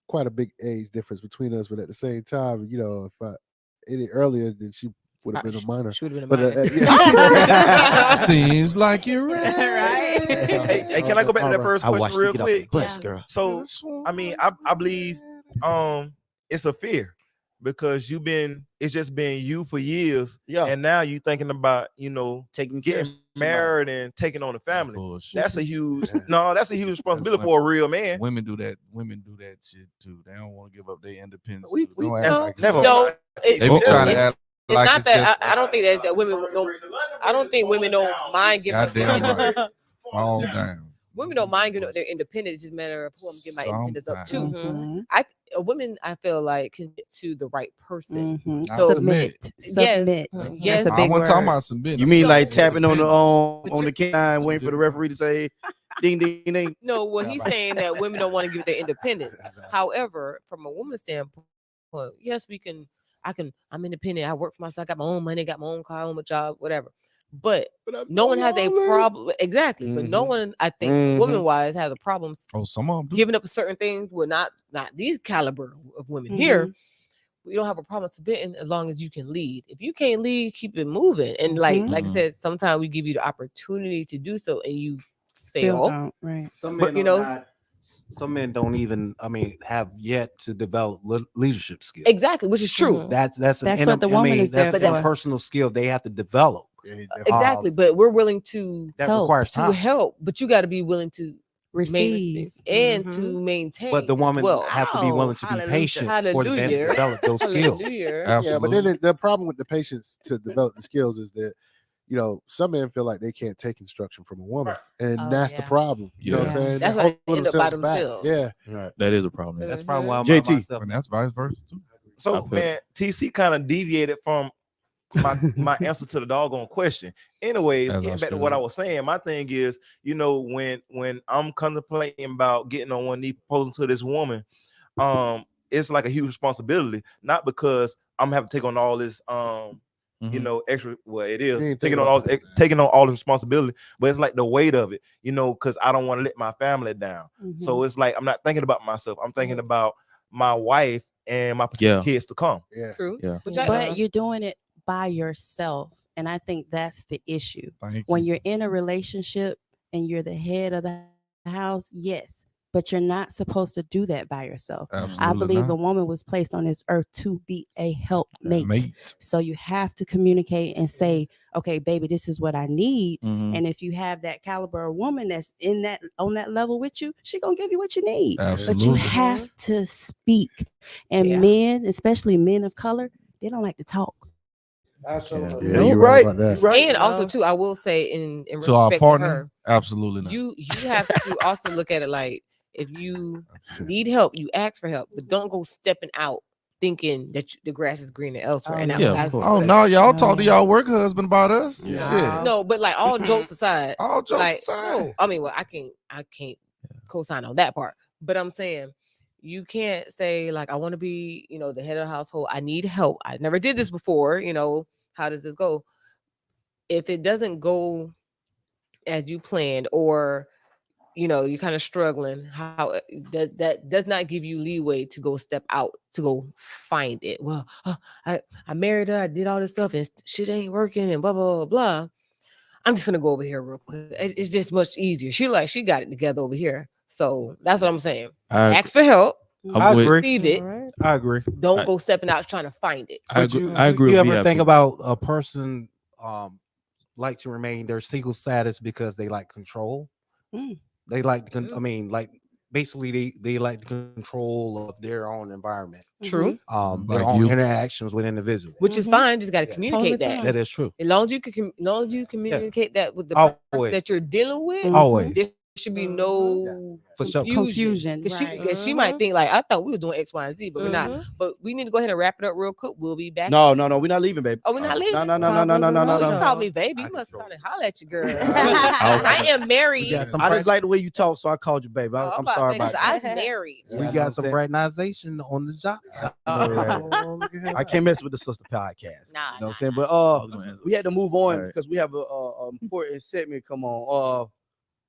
F: quite a big age difference between us, but at the same time, if any earlier, then she would have been a minor.
H: She would have been a minor.
C: Seems like you're right.
O: Hey, can I go back to that first question real quick?
M: Girl.
O: So, I mean, I believe it's a fear because it's just been you for years. Yeah. And now you thinking about,
M: taking care of
O: married and taking on a family. That's a huge that's a huge responsibility for a real man.
C: Women do that shit too. They don't want to give up their independence.
H: They be trying to act it's
C: like
H: not that I don't think that women don't. I don't think women don't mind giving up their independence.
C: Oh damn.
H: Women don't mind giving up their independence. It's just a matter of who I'm giving my independence up to. A woman like can get to the right person.
K: So submit.
H: Yes.
C: I wasn't talking about submitting.
M: You mean like tapping on the canine, waiting for the referee to say ding ding ding?
H: No, well he's saying that women don't want to give their independence. However, from a woman's standpoint, yes, I'm independent. I work for myself. I got my own money, got my own car, own job, whatever. But no one has a problem. Exactly. But no one, I think, woman-wise, has a problem.
C: Oh, some of them
H: giving up certain things. Well, not these caliber of women here. we don't have a problem submitting as long as you can lead. If you can't lead, keep it moving. And like I said, sometimes we give you the opportunity to do so, and you fail.
K: Right.
Q: Some men don't even, have yet to develop leadership skills.
H: Exactly, which is true.
Q: That's
K: what the woman is there
Q: that's
K: for.
Q: a personal skill they have to develop.
H: Exactly, but we're willing to
Q: That requires time.
H: help, but you got to be willing to
K: receive
H: and to maintain.
Q: But the woman has to be willing to be patient for the man to develop those skills.
F: Yeah, but then the problem with the patience to develop the skills is that, some men feel like they can't take instruction from a woman, and that's the problem. You know what I'm saying?
H: That's why they end up by themselves.
F: Yeah,
P: right. That is a problem.
Q: That's probably why I'm
C: JT,
Q: by myself.
C: and that's vice versa too.
O: So man, TC kind of deviated from my answer to the doggone question. Anyways, getting back to what I was saying, my thing is, when I'm contemplating about getting on one knee proposing to this woman, it's like a huge responsibility, not because I'm having to take on all this extra, it is taking on all the responsibility, but it's like the weight of it, because I don't want to let my family down. So it's like I'm not thinking about myself, I'm thinking about my wife and my kids to come.
H: True.
K: But you're doing it by yourself, and I think that's the issue. When you're in a relationship and you're the head of the house, yes, but you're not supposed to do that by yourself. I believe the woman was placed on this earth to be a helpmate. So you have to communicate and say, okay, baby, this is what I need. And if you have that caliber of woman that's on that level with you, she gonna give you what you need. But you have to speak. And men, especially men of color, they don't like to talk.
F: You're right.
H: And also too, I will say in
C: To
H: respect
C: our
H: to
C: partner,
H: her,
C: absolutely not.
H: you have to also look at it like, if you need help, you ask for help, but don't go stepping out thinking that the grass is greener elsewhere.
C: Y'all talk to y'all work husband about us.
H: No, but like all jokes aside,
C: aside.
H: I can't co-sign on that part, but I'm saying you can't say like, I want to be, the head of the household. I need help. I never did this before. How does this go? If it doesn't go as you planned, or you're kind of struggling, how that does not give you leeway to go step out to go find it. Well, I married her, I did all this stuff and shit ain't working and blah blah blah blah. I'm just gonna go over here real quick. It's just much easier. She got it together over here. So that's what I'm saying. Ask for help.
Q: I agree.
H: Receive it.
Q: I agree.
H: Don't go stepping out trying to find it.
P: I agree.
Q: You ever think about a person like to remain their single status because they like control? They like, basically they like the control of their own environment.
H: True.
Q: Their own interactions with individuals,
H: which is fine. Just got to communicate that.
Q: That is true.
H: As long as you communicate that with the person that you're dealing with, there should be no confusion. Because she might think like, I thought we were doing X, Y, and Z, but we're not. But we need to go ahead and wrap it up real quick. We'll be back.
M: No, we're not leaving, baby.
H: Oh, we're not leaving.
M: No.
H: You call me baby. You must try to holler at you, girl. I am married.
M: I just like the way you talk, so I called you, baby. I'm sorry about that.
H: I was married.
Q: We got some fraternization on the job.
M: I can't mess with the sister podcast. You know what I'm saying? But we had to move on because we have a important segment come on.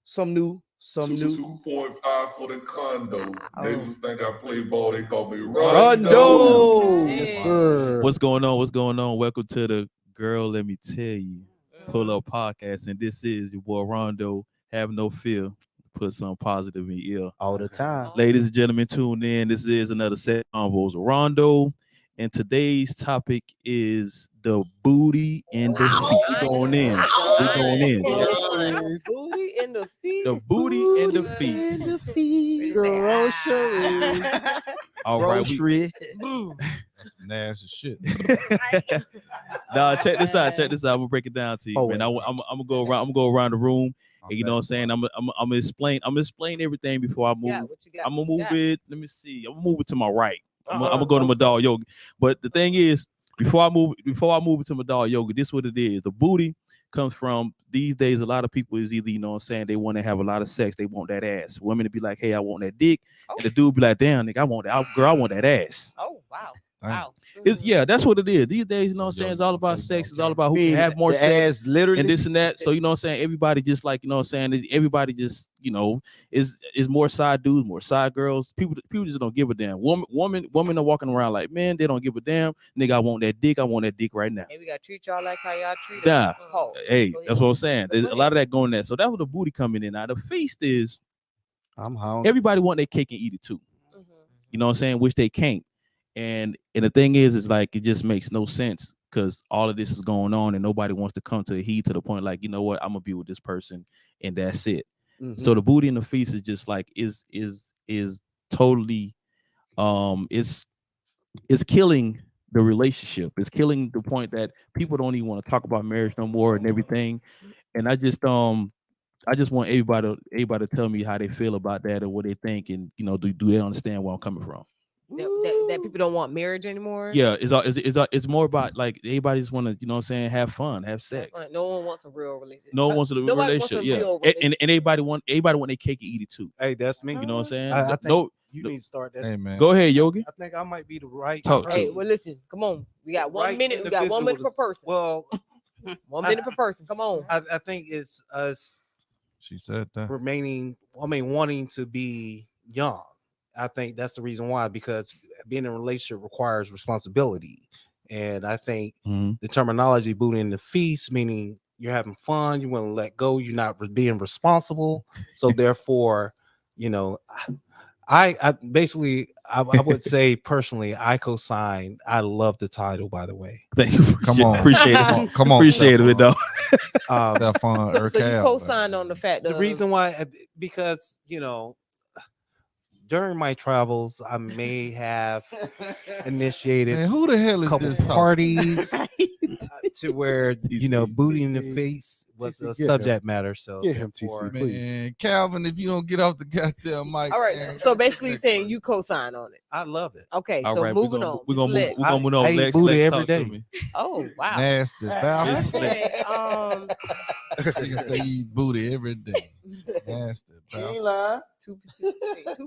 M: Some new.
E: 2.5 for the condo. Neighbors think I play ball. They call me Rondo.
M: Rondo. Yes, sir.
P: What's going on? Welcome to the Girl, Let Me Tell You PullUP Podcast, and this is your boy Rondo. Have no fear. Put something positive in your ear
M: all the time.
P: Ladies and gentlemen, tune in. This is another set of Convos with Rondo, and today's topic is the booty and the feet. Going in. We're going in.
H: Booty and the feet.
P: The booty and the feet.
F: Grocery.
P: All right.
C: Nasty shit.
P: Nah, check this out. I'm gonna break it down to you, man. I'm gonna go around. I'm gonna go around the room. And you know what I'm saying? I'm gonna explain everything before I move. I'm gonna move it. Let me see. I'm gonna move it to my right. I'm gonna go to my dog yoga. But the thing is, before I move it to my dog yoga, this is what it is. The booty comes from these days. A lot of people is either, you know what I'm saying, they want to have a lot of sex, they want that ass. Women to be like, hey, I want that dick. And the dude be like, damn, nigga, I want that. Girl, I want that ass.
H: Oh, wow. Wow.
P: It's, yeah, that's what it is. These days, you know what I'm saying? It's all about sex. It's all about who can have more sex
M: literally
P: and this and that. So, you know what I'm saying? Everybody just like, you know what I'm saying? Everybody just, you know, is more side dudes, more side girls. People just don't give a damn. Women are walking around like, man, they don't give a damn. Nigga, I want that dick right now.
H: Hey, we gotta treat y'all like how y'all treat
P: Nah.
H: us.
P: Hey, that's what I'm saying. There's a lot of that going there. So that was the booty coming in. Now the feast is
M: I'm hungry.
P: Everybody want their cake and eat it too. You know what I'm saying? Which they can't. And the thing is like it just makes no sense because all of this is going on and nobody wants to come to a heat to the point like, you know what, I'm gonna be with this person and that's it. So the booty and the feast is just like is totally it's killing the relationship. It's killing the point that people don't even want to talk about marriage no more and everything. And I just want everybody to tell me how they feel about that or what they think, and you know, do they understand where I'm coming from?
H: That people don't want marriage anymore.
P: Yeah, it's more about like everybody just want to, you know what I'm saying, have fun, have sex.
H: No one wants a real relationship.
P: No one wants a real relationship. Yeah, and everybody want their cake and eat it too.
Q: Hey, that's me.
P: You know what I'm saying?
Q: I think you need to start that.
C: Hey, man.
P: Go ahead, Yogi.
Q: I think I might be the right.
H: Hey, well, listen, come on. We got 1 minute. We got 1 minute per person.
Q: Well,
H: 1 minute per person. Come on.
Q: I think it's us.
C: She said that.
Q: Wanting to be young. I think that's the reason why, because being in a relationship requires responsibility. And I think the terminology booty in the feast, meaning you're having fun, you want to let go, you're not being responsible. So therefore, you know, I basically would say personally, I co-sign. I love the title, by the way.
P: Thank you.
C: Come on.
P: Appreciate it.
C: Come on.
P: Appreciate it, though.
C: Stephon
H: So you co-signed on the fact that
Q: the reason why, because you know, during my travels, I may have initiated
C: Man, who the hell is
Q: couple
C: this
Q: parties to where, you know, booty in the face was a subject matter. So
F: Get him, TC, please.
C: Man, Calvin, if you don't get off the goddamn mic.
H: all right.
C: man.
H: So basically, you're saying you co-sign on it.
Q: I love it.
H: Okay.
P: All
H: So
P: right,
H: moving on.
P: We're gonna
H: Lex.
P: move on.
Q: I eat
P: Lex,
Q: booty
P: Lex,
Q: every
P: talk to
Q: day.
P: me.
H: Oh wow.
C: Nasty.
P: Lex,
C: You can say you eat booty every day. Nasty.
H: Two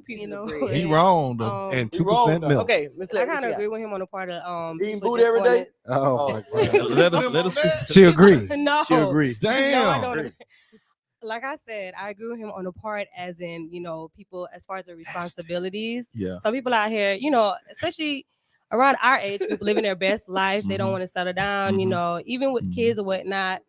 H: pieces of bread.
C: He wrong though.
Q: And 2% milk.
H: Okay, Miss
N: I
H: Lex, what
N: kind
H: you
N: of
H: got?
N: agree with him on the part of
M: Eating
N: people
M: booty
N: just
M: every day?
N: wanna-
M: Oh my God.
P: Let us.
Q: She agree.
N: No,
M: She agree.
N: No, I
C: Damn.
N: don't agree. Like I said, I agree with him on the part as in, you know, people as far as the responsibilities.
P: Yeah.
N: Some people out here, you know, especially around our age, people living their best life. They don't want to settle down, you know, even with kids or whatnot.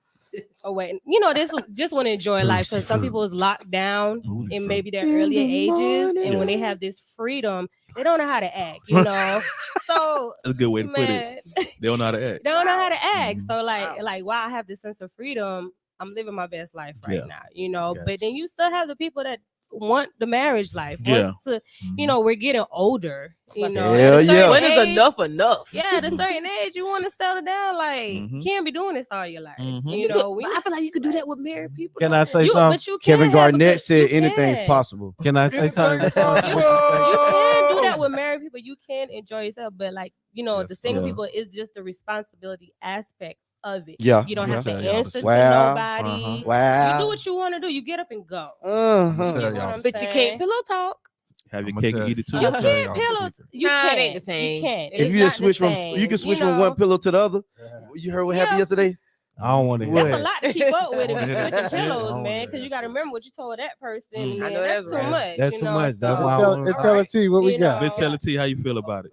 N: Or what, you know, this just want to enjoy life, because some people is locked down in maybe their earlier ages, and when they have this freedom, they don't know how to act, you know. So
P: That's a good way to put
N: man,
P: it. They don't know how to act.
N: they don't know how to act. So like while I have this sense of freedom, I'm living my best life right now, you know.
P: Gotcha.
N: But then you still have the people that want the marriage life.
P: Yeah.
N: Wants to, you know, we're getting older, you know.
M: Hell
N: at a certain
M: yeah.
H: When is
N: age-
H: enough?
N: Yeah, at a certain age, you want to settle down. Like, can't be doing this all your life. You
H: But
N: know, we,
H: I feel like you could do that with married people.
Q: Can I say
N: you,
Q: something?
N: but you can
M: Kevin
N: have a
M: Garnett
N: good-
M: said
N: you
M: anything's
N: can.
M: possible.
Q: Can I say something?
N: You can do that with married people. You can enjoy yourself, but like, you know, the single
P: sir.
N: people is just the responsibility aspect of it.
M: Yeah.
N: You don't
C: I'ma
N: have to
C: tell y'all
N: answer
C: the
N: to
M: Wow.
N: nobody. You
M: Wow.
N: do what you want to do. You get up and go.
C: I'ma
M: Uh-huh.
C: tell
N: You know
C: y'all
N: what I'm
C: the
H: But you
N: saying?
H: can't pillow talk.
P: Have your
C: I'ma
P: cake
C: tell
P: and eat it too.
N: You
C: I'ma tell
N: can't
C: y'all the
N: pillow.
C: secret.
N: You
H: Nah, it
N: can't.
H: ain't the same.
N: You can't.
M: If
N: It's
M: you just
N: not the
M: switch from
N: same,
M: you can switch
N: you
M: from
N: know?
M: one pillow to the other. You heard what happened yesterday?
Q: I don't want to hear
N: That's
Q: that.
N: a lot to keep up with if
C: Wanna
N: you
C: hear
N: switching
C: that?
N: pillows,
Q: I
N: man.
Q: wanna
N: Because
Q: hear
N: you got to remember what you told that person.
Q: Mm.
N: And
H: I
N: then
H: know
N: that's
H: that's
N: too
H: right.
N: much.
Q: That's
N: you
Q: too
N: know,
Q: much. That's
N: so-
Q: why I
F: Tell,
Q: want
F: tell it T, what we
N: You
F: got?
N: know.
P: Bitch, tell it to you how you feel about it.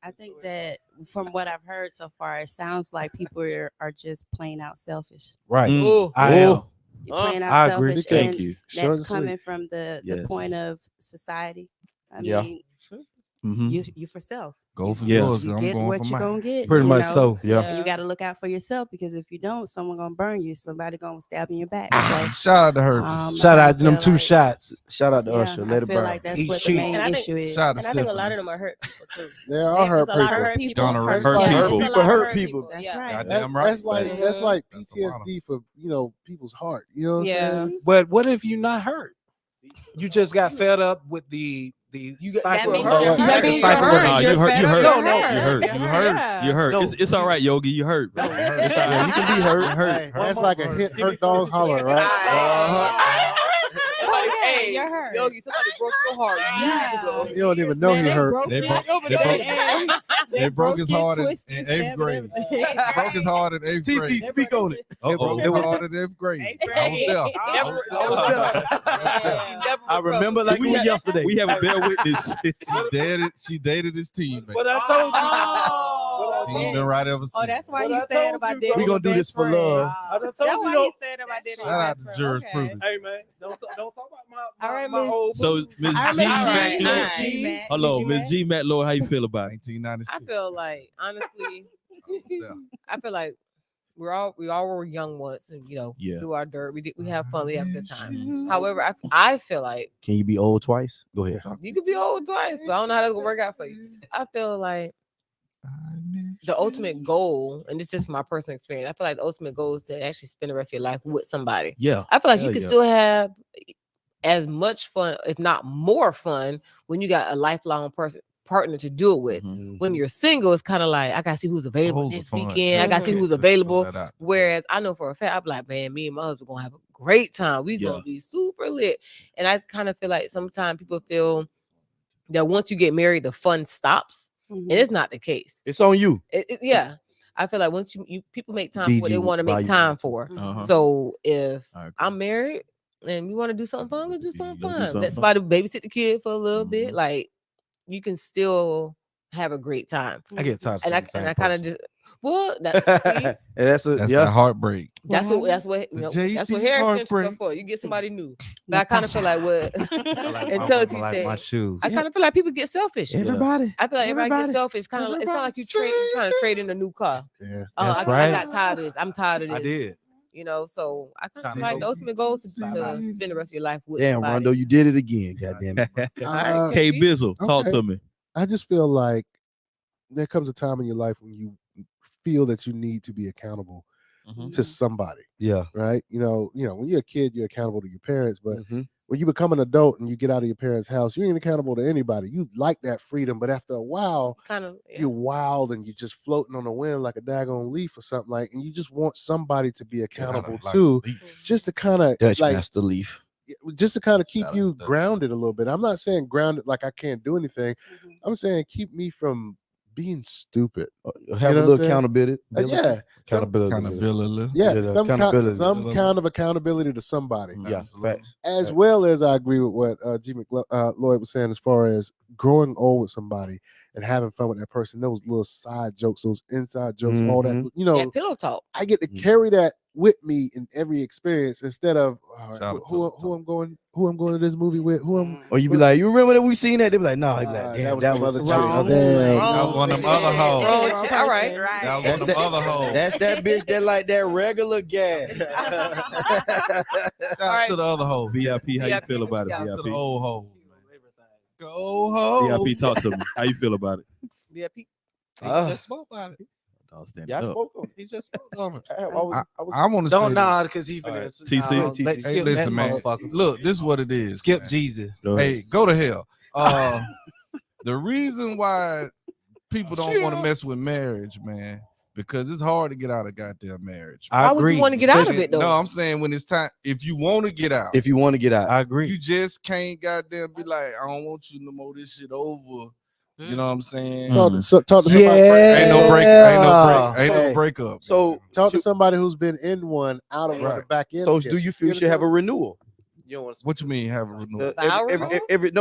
K: I think that from what I've heard so far, it sounds like people are just plain out selfish.
Q: right.
H: Ooh.
Q: I am.
K: You're plain out
Q: I agree.
K: selfish,
P: Thank
K: and
P: you.
F: Short and
K: that's
F: sweet.
K: coming from the
P: Yes.
K: point of society. I
M: Yeah.
K: mean,
P: Mhm.
K: you for self.
C: Go for
P: Yeah.
C: yours.
K: You
C: I'm
K: get
C: going
K: what
C: for
K: you're
C: mine.
K: gonna get.
Q: Pretty
K: you
Q: much
K: know?
Q: so.
M: Yeah.
K: And you got to look out for yourself, because if you don't, someone gonna burn you. Somebody gonna stab in your back.
C: Shout out to her.
Q: Shout
K: I
Q: out to them
K: feel
Q: 2 shots.
M: Shout out to
K: Yeah,
M: Usher. Let
K: I
M: it
K: feel
M: burn.
K: like that's
Q: Eat
K: what
Q: shit.
K: the main
N: And I think-
K: issue is.
C: Shout out to
N: And I think a lot of
C: syphilis.
N: them are hurt people too.
F: There are
N: There's
F: hurt
N: a lot of
F: people.
N: hurt people.
C: Gonorrhea.
N: Hurt
P: Hurt
N: people.
P: people.
N: There's a lot of
M: Hurt people.
K: That's
N: Yeah.
K: right.
C: Goddamn right.
F: That's like
C: That's the bottom.
F: PTSD for people's heart. You know what
N: Yeah.
F: I'm saying?
Q: But what if you're not hurt? You just got fed up with the cycle.
N: means
Q: of-
N: you're hurt. That means you're
Q: cycle of-
N: hurt.
P: Nah,
N: You're
P: you hurt.
N: fed
P: You
N: up.
P: hurt.
N: You're
P: You
N: hurt.
P: hurt. You hurt.
N: Yeah.
P: You hurt.
Q: No.
P: It's all right, Yogi. You hurt. Bro. It's all right.
M: Yeah, you can be hurt.
P: You hurt.
F: Hey, that's like a hurt dog holler, right?
H: Somebody, hey, Hey, Yogi, somebody broke your heart years ago.
F: You don't even know he hurt.
C: They broke his heart in 8th grade. Broke his heart in 8th grade.
M: TC, speak on it.
C: They broke his heart in 8th grade.
M: I remember like we yesterday.
P: We have a bear witness.
C: She dated his teammate.
O: But I told you.
C: She ain't been right ever since.
N: Oh, that's why he said about dating.
M: We gonna do this for love.
N: That's why he said about dating.
C: Shout out to jurisprudence.
O: Hey man, don't talk about
N: All right,
O: my old.
P: So Ms. G, hello, Ms. G. Matt Lord, how you feel about it?
C: 1996.
H: I feel like, honestly, I feel like we all were young once, and do our dirt. We have fun. We have a good time. However, I feel like
M: Can you be old twice? Go ahead.
H: you could be old twice, but I don't know how that's gonna work out for you. I feel like the ultimate goal, and it's just my personal experience, I feel like the ultimate goal is to actually spend the rest of your life with somebody.
P: Yeah.
H: I feel like you can still have as much fun, if not more fun, when you got a lifelong partner to do it with. When you're single, it's kind of like, I gotta see who's available this weekend. I gotta see who's available. Whereas I know for a fact, I'm like, man, me and my husband gonna have a great time. We gonna be super lit. And I kind of feel like sometimes people feel that once you get married, the fun stops. And it's not the case.
M: It's on you.
H: Yeah. I feel like once you people make time for what they want to make time for. So if I'm married and we want to do something fun, let's do something fun. Let somebody babysit the kid for a little bit. Like, you can still have a great time.
O: I get tired.
H: And I kind of just that's
C: the heartbreak.
H: That's what that's what hair extensions are for. You get somebody new. But I kind of feel like what until he said,
Q: my shoes.
H: I kind of feel like people get selfish.
M: Everybody.
H: I feel like everybody gets selfish. It's kind of like you're trying to trade in a new car.
Q: Yeah,
H: I got tired of this. I'm tired of this.
Q: I did.
H: So I kind of like the ultimate goal is to spend the rest of your life with
M: Damn,
H: somebody.
M: Rondo, you did it again. Goddamn it.
P: K Bizzle, talk to me.
F: I just feel like there comes a time in your life when you feel that you need to be accountable to somebody.
M: Yeah.
F: Right. When you're a kid, you're accountable to your parents, but when you become an adult and you get out of your parents' house, you ain't accountable to anybody. You like that freedom, but after a while, you're wild and you're just floating on the wind like a daggone leaf or something and you just want somebody to be accountable to, just to kind of
M: Dutch master leaf.
F: Just to kind of keep you grounded a little bit. I'm not saying grounded like I can't do anything. I'm saying keep me from being stupid.
M: Have a little accountability.
F: Accountability. Yeah, some kind of accountability to somebody.
M: Yeah, facts.
F: As well as I agree with what G. Lloyd was saying as far as growing old with somebody and having fun with that person. Those little side jokes, those inside jokes, all that.
H: That pillow talk.
F: I get to carry that with me in every experience instead of who I'm going to this movie with.
M: Or you be like, you remember that we seen that? They be like, no, he be like, damn, that was
C: wrong. That was one of them other hoes.
H: All right.
C: That was one of them other hoes.
M: That's that bitch that like that regular gas.
C: Shout out to the other hoe.
P: VIP, how you feel about it?
C: Shout out to the
P: VIP.
C: old hoe. Go hoe.
P: VIP, talk to me. How you feel about it?
H: VIP.
C: He just spoke about it.
M: Yeah, I spoke on it.
C: He just spoke on it.
M: I
C: want to say
Q: Don't nod because he finna.
P: TC.
C: Hey, listen, man. Look, this is what it is.
Q: Skip
C: man.
Q: Jesus.
C: Hey, go to hell. The reason why people don't want to mess with marriage, man, because it's hard to get out of goddamn marriage.
Q: I agree.
H: Why would you want to get out of it though?
C: No, I'm saying when it's time, if you want to get out,
Q: I agree.
C: You just can't goddamn be like, I don't want you no more. This shit over. You know what I'm saying?
F: Talk to somebody.
C: Ain't no breakup.
F: So talk to somebody who's been in one, out of one, back in.
M: So do you feel you should have a renewal?
C: What you mean have a renewal?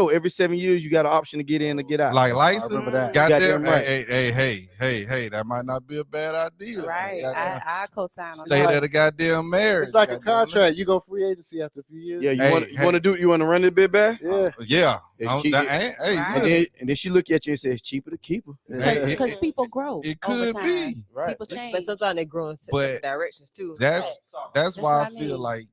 M: Every 7 years you got an option to get in or get out.
C: Like license?
M: Goddamn right.
C: Hey, that might not be a bad idea.
K: Right. I co-sign on
C: Stay
K: that.
C: there the goddamn marriage.
F: It's like a contract. You go free agency after a few years.
M: Yeah, you want to run it bit back?
F: Yeah.
M: And then she look at you and says, cheaper to keep her.
K: Because people grow.
C: It could be.
M: Right.
K: People change.
H: But sometimes they grow in different directions too.
C: That's why I feel like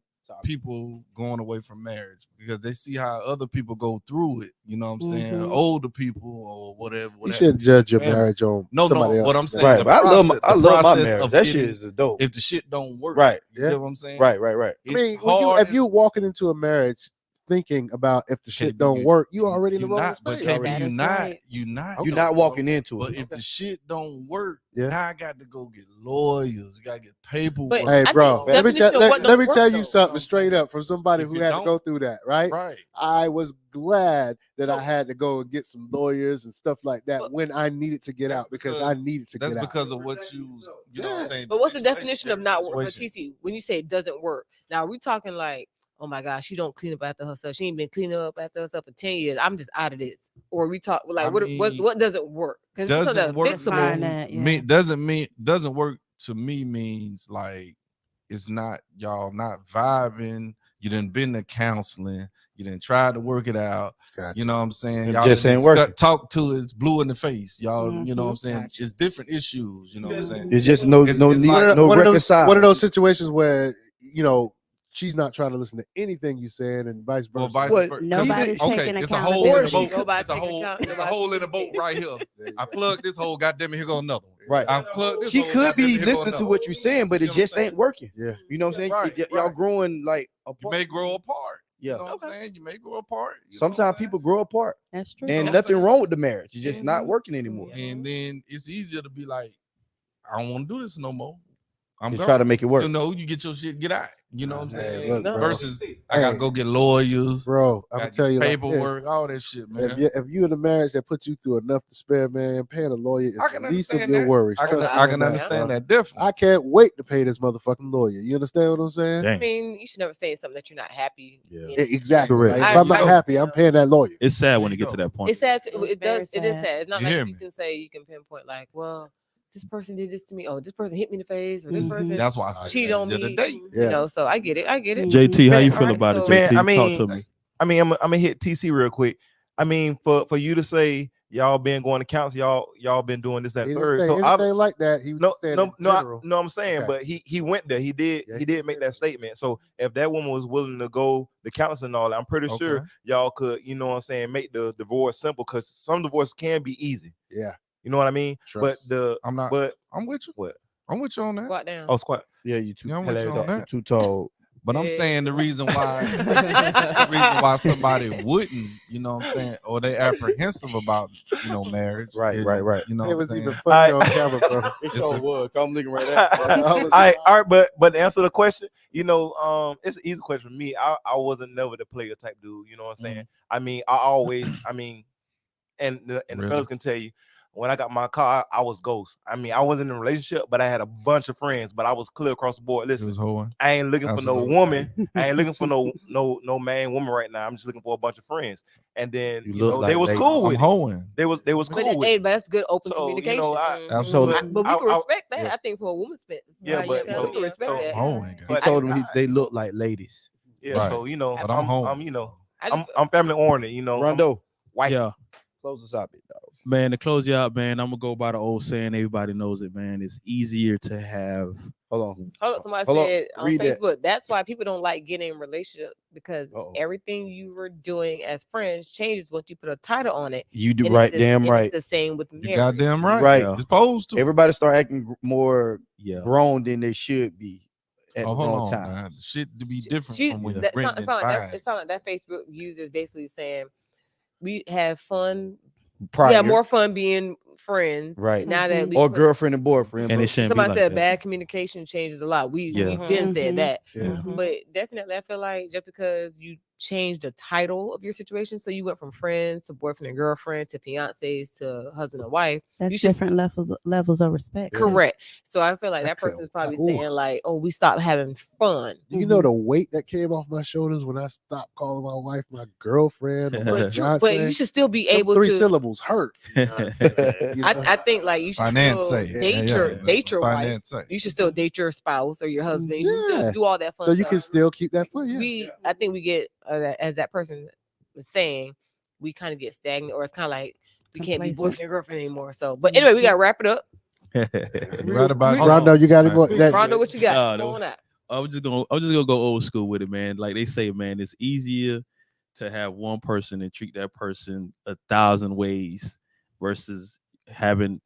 C: people going away from marriage because they see how other people go through it. You know what I'm saying? Older people or whatever.
F: You shouldn't judge your marriage on somebody else.
C: What I'm saying,
M: right? I love my marriage. That shit is dope.
C: If the shit don't work,
M: right?
C: You know what I'm saying?
M: Right.
F: I mean, if you walking into a marriage thinking about if the shit
C: KB,
F: don't work, you already in the
C: you
F: wrong
C: not, but
F: space.
C: KB,
K: That
C: you're
K: is
C: not,
M: You're not walking into
C: But
M: it.
C: if the shit don't work,
F: Yeah.
C: now I got to go get lawyers. You got to get paperwork.
F: Hey,
H: I
F: bro,
H: think
F: let me
H: definition of what
F: let me
H: don't
F: tell
H: work,
F: you
H: though.
F: something straight up from somebody
C: If
F: who
C: it
F: had to
C: don't-
F: go through that, right?
C: Right.
F: I was glad that I had to go and get some lawyers and stuff like that when I needed to get out because I needed to
C: That's
F: get out.
C: because of what you know what I'm saying.
H: But what's the
C: situation,
H: definition of not work for
C: situation.
H: TC? When you say it doesn't work, now are we talking like, oh my gosh, she don't clean up after herself. She ain't been cleaning up after herself for 10 years. I'm just out of this. Or we talk like
C: I
H: what
C: mean,
H: what doesn't work? Because
C: Doesn't
H: that's
C: work
H: fixable.
C: doesn't work to me means like it's not y'all not vibing. You done been to counseling. You done tried to work it out. You know what I'm saying?
M: It
C: Y'all
M: just
C: done
M: ain't working.
C: talk to it, it's blue in the face. Y'all, you know what I'm saying? It's different issues. You know what I'm saying?
M: It's just no need,
C: like-
M: no
F: one
M: reconcile.
F: of those situations where she's not trying to listen to anything you saying and vice versa.
K: Nobody's taking
C: it's a hole in the boat.
H: Nobody's
C: It's a
H: taking
C: hole.
H: account-
C: It's a hole in the boat right here. I plugged this hole. Goddamn it, here go another one.
M: Right.
C: I plugged this
M: She
C: hole,
M: could
C: goddamn it,
M: be
C: here go
M: listening to
C: another
M: what
C: one.
M: you're saying, but it just ain't working.
F: Yeah.
M: You know what I'm saying?
C: Right,
M: Y'all growing like
C: You
M: apart.
C: may grow apart.
M: Yeah.
C: You know what I'm saying? You may grow apart.
M: Sometimes people grow apart.
K: That's true.
M: And nothing wrong with the marriage. It's just not working anymore.
C: And then it's easier to be like, I don't want to do this no more. I'm
M: Just
C: gone.
M: try to make it work.
C: You know, you get your shit, get out. You know what I'm saying?
F: look, bro.
C: Versus I gotta go get lawyers,
F: Bro, I'm
C: gotta
F: gonna tell
C: get
F: you like
C: paperwork,
F: this.
C: all that shit, man.
F: If you in a marriage that puts you through enough to spare, man, paying a lawyer is
C: I can
F: the least of
C: understand
F: your
C: that.
F: worries.
C: I can
F: Trust me on
C: understand
F: bro.
C: that definitely.
F: I can't wait to pay this motherfucking lawyer. You understand what I'm saying?
H: I mean, you should never say something that you're not happy. Yeah.
F: Exactly.
P: Correct.
F: Like, if I'm not happy, I'm paying that lawyer.
P: It's sad when it get to that point.
H: It's sad. It
K: very
H: does. It is
K: sad.
H: sad. It's not
C: You
H: like
C: hear
H: you
C: me?
H: can say you can pinpoint like, well, this person did this to me. Oh, this person hit me in the face, or this person
C: That's why I said
H: cheated on
C: the other
H: me.
C: day.
H: You know, so I get it. I get it.
P: JT, how you feel
H: Alright,
P: about it,
H: so-
P: JT?
O: Man,
P: Talk to me.
O: I'm gonna hit TC real quick. I mean, for you to say y'all been going to counsel, y'all been doing this and
F: He
O: third.
F: didn't say
O: So
F: anything like that. He was just saying in general.
O: no, I'm saying,
F: Okay.
O: but he went there. He did make that statement. So if that woman was willing to go the counseling and all that, I'm pretty sure y'all could, you know what I'm saying, make the divorce simple because some divorce can be easy.
F: Yeah.
O: You know what I mean?
F: Trust.
O: But
C: I'm not.
O: But
C: I'm with you.
O: What?
C: I'm with you on that.
H: Squat down.
O: Oh, squat.
M: Yeah, you too.
C: Yeah, I'm with you on that.
M: Too tall.
C: But I'm
H: Yeah.
C: saying the reason why somebody wouldn't, you know what I'm saying, or they apprehensive about, marriage.
M: Right.
C: You know
F: It
C: what I'm
F: was
C: saying?
F: even funny on camera, bro.
M: It sure was. I'm looking right at
O: all right, but to answer the question, it's an easy question for me. I wasn't never the player type dude, you know what I'm saying? I mean, I always, and the
C: Really?
O: fellas can tell you, when I got my car, I was ghost. I mean, I wasn't in a relationship, but I had a bunch of friends, but I was clear across the board. Listen, I ain't looking for no
C: Absolutely.
O: woman. I ain't looking for no man woman right now. I'm just looking for a bunch of friends. And then they was cool with it.
C: Hoeing.
O: They was
H: But,
O: cool with
H: hey,
O: it.
H: but that's good open
O: So,
H: communication.
C: Absolutely.
H: But we can
O: I-
H: respect that.
O: yeah.
H: I think for a woman's perspective.
O: Yeah, but
H: we
O: so-
H: can respect
O: so-
H: that.
C: Hoeing.
M: He told him they look like ladies.
O: Yeah,
C: Right.
O: so
C: But I'm home.
O: I'm family oriented,
M: Rondo,
O: white.
P: Yeah.
M: close us out, big dog.
P: Man, to close you out, man, I'm gonna go by the old saying. Everybody knows it, man. It's easier to have.
M: Hold on.
H: Hold on, somebody
M: Hold on.
H: said on
M: Read that.
H: Facebook, that's why people don't like getting in a relationship because everything you were doing as friends changes once you put a title on it.
M: You do
H: And
M: right,
H: it's the-
M: damn
H: and
M: right.
H: It's the same with marriage.
C: Goddamn right.
M: Right.
C: It's supposed to.
M: Everybody start acting more
P: Yeah.
M: grown than they should be at the
C: hold
M: wrong
C: on,
M: time.
C: man. Shit to be different
H: She,
C: from when
H: that,
C: you're
H: sound,
C: renting and
H: it sound like that Facebook user is basically saying we have fun.
M: Prior.
H: We have more fun being friends.
M: Right.
H: Now that we
M: or
H: put-
M: girlfriend and boyfriend.
P: And
M: but-
P: it shouldn't be
H: somebody
P: like
H: said
P: that.
H: bad communication changes a lot. We've
P: Yeah.
H: been said that.
F: Yeah.
H: But definitely I feel like just because you changed the title of your situation, so you went from friends to boyfriend and girlfriend to fiancés to husband and wife.
K: That's
H: you should
K: different levels of respect. too.
H: correct. So I feel like that
F: Okay.
H: person's probably
F: Ooh.
H: saying like, "Oh, we stopped having fun."
F: Do you know the weight that came off my shoulders when I stopped calling my wife my girlfriend or my
H: But
F: fiance?
H: you should still be
F: Them
H: able
F: three
H: to.
F: syllables hurt. You know?
H: I think like you should
C: Finance
H: still
C: say.
H: date your wife. You should still date your spouse or your husband. You should still
F: Yeah.
H: do all that fun
F: So you
H: stuff.
F: can still keep that fun. Yeah.
H: I think we get as that person was saying, we kind of get stagnant, or it's kind of like we can't be
K: Complacent.
H: boyfriend and girlfriend anymore. So, but anyway, we gotta wrap it up.
C: Right about it.
F: Rondo, you got any more? that-
H: Rondo, what you got?
P: Nah,
H: Come
P: no.
H: on out.
P: I'm just gonna go old school with it, man. Like they say, man, it's easier to have one person and treat that person 1,000 ways versus having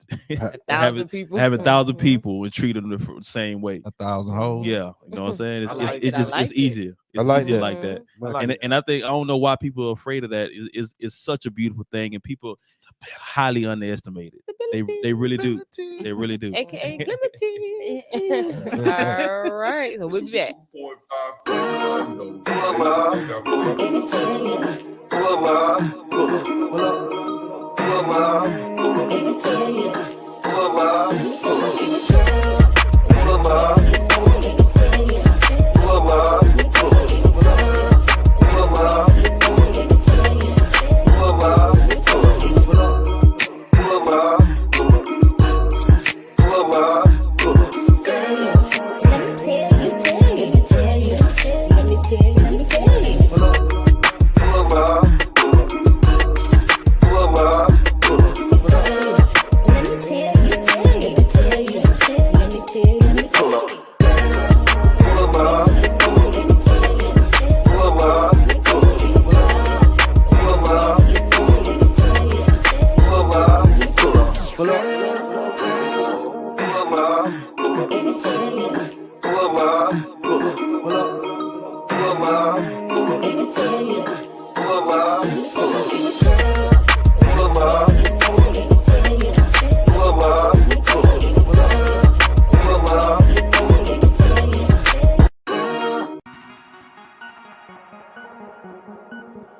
H: thousand people.
P: having 1,000 people and treating them the same way.
C: 1,000 hoes.
P: Yeah, you know what I'm saying?
O: I like
P: It's
O: it.
P: just it's easier. It's
C: I like
P: easier
C: that.
P: like that.
O: I like that.
P: And I think I don't know why people are afraid of that. It's such a beautiful thing, and people highly underestimate it. They really do. They really do.
H: AKA GLMTY. All right, so we'll be back.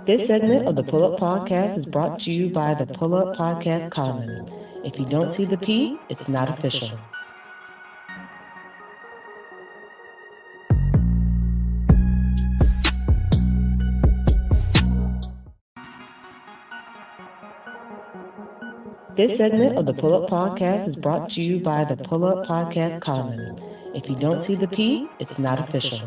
D: This segment of the PullUP Podcast is brought to you by the PullUP Podcast Commons. If you don't see the P, it's not official. This segment of the PullUP Podcast is brought to you by the PullUP Podcast Commons. If you don't see the P, it's not official.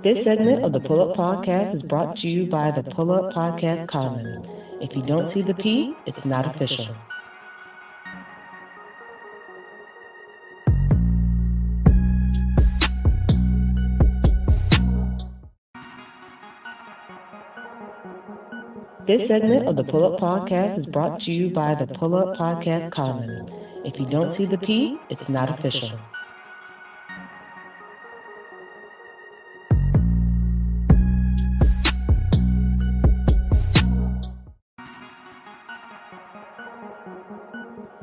D: This segment of the PullUP Podcast is brought to you by the PullUP Podcast Commons. If you don't see the P, it's not official. This segment of the PullUP Podcast is brought to you by the PullUP Podcast Commons. If you don't see the P, it's not official.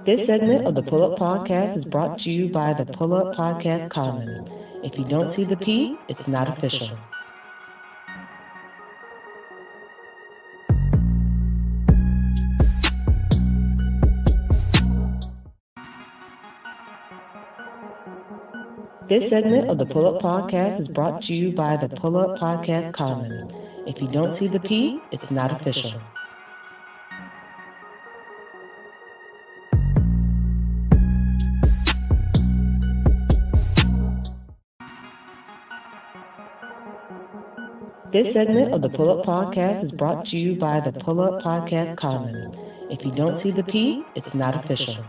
D: This segment of the PullUP Podcast is brought to you by the PullUP Podcast Commons. If you don't see the P, it's not official. This segment of the PullUP Podcast is brought to you by the PullUP Podcast Commons. If you don't see the P, it's not official. This segment of the PullUP Podcast is brought to you by the PullUP Podcast Commons. If you don't see the P, it's not official.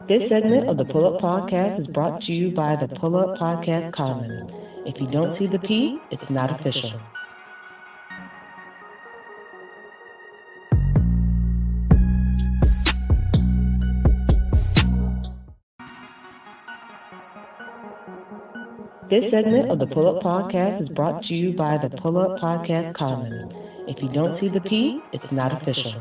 D: This segment of the PullUP Podcast is brought to you by the PullUP Podcast Commons. If you don't see the P, it's not official. This segment of the PullUP Podcast is brought to you by the PullUP Podcast Commons. If you don't see the P, it's not official.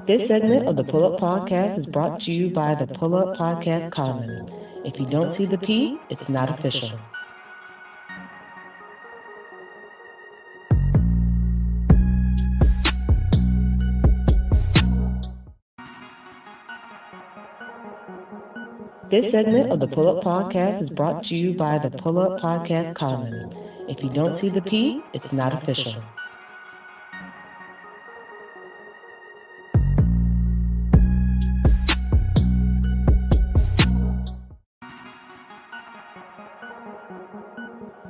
D: This segment of the PullUP Podcast is brought to you by the PullUP Podcast Commons. If you don't see the P, it's not official. This segment of the PullUP Podcast is brought to you by the PullUP Podcast Commons. If you don't see the P, it's not official.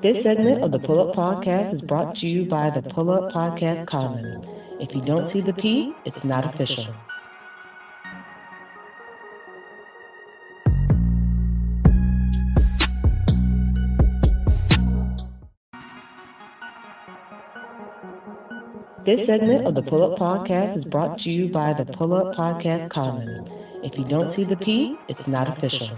D: This segment of the PullUP Podcast is brought to you by the PullUP Podcast Commons. If you don't see the P, it's not official. This segment of the PullUP Podcast is brought to you by the PullUP Podcast Commons. If you don't see the P, it's not official.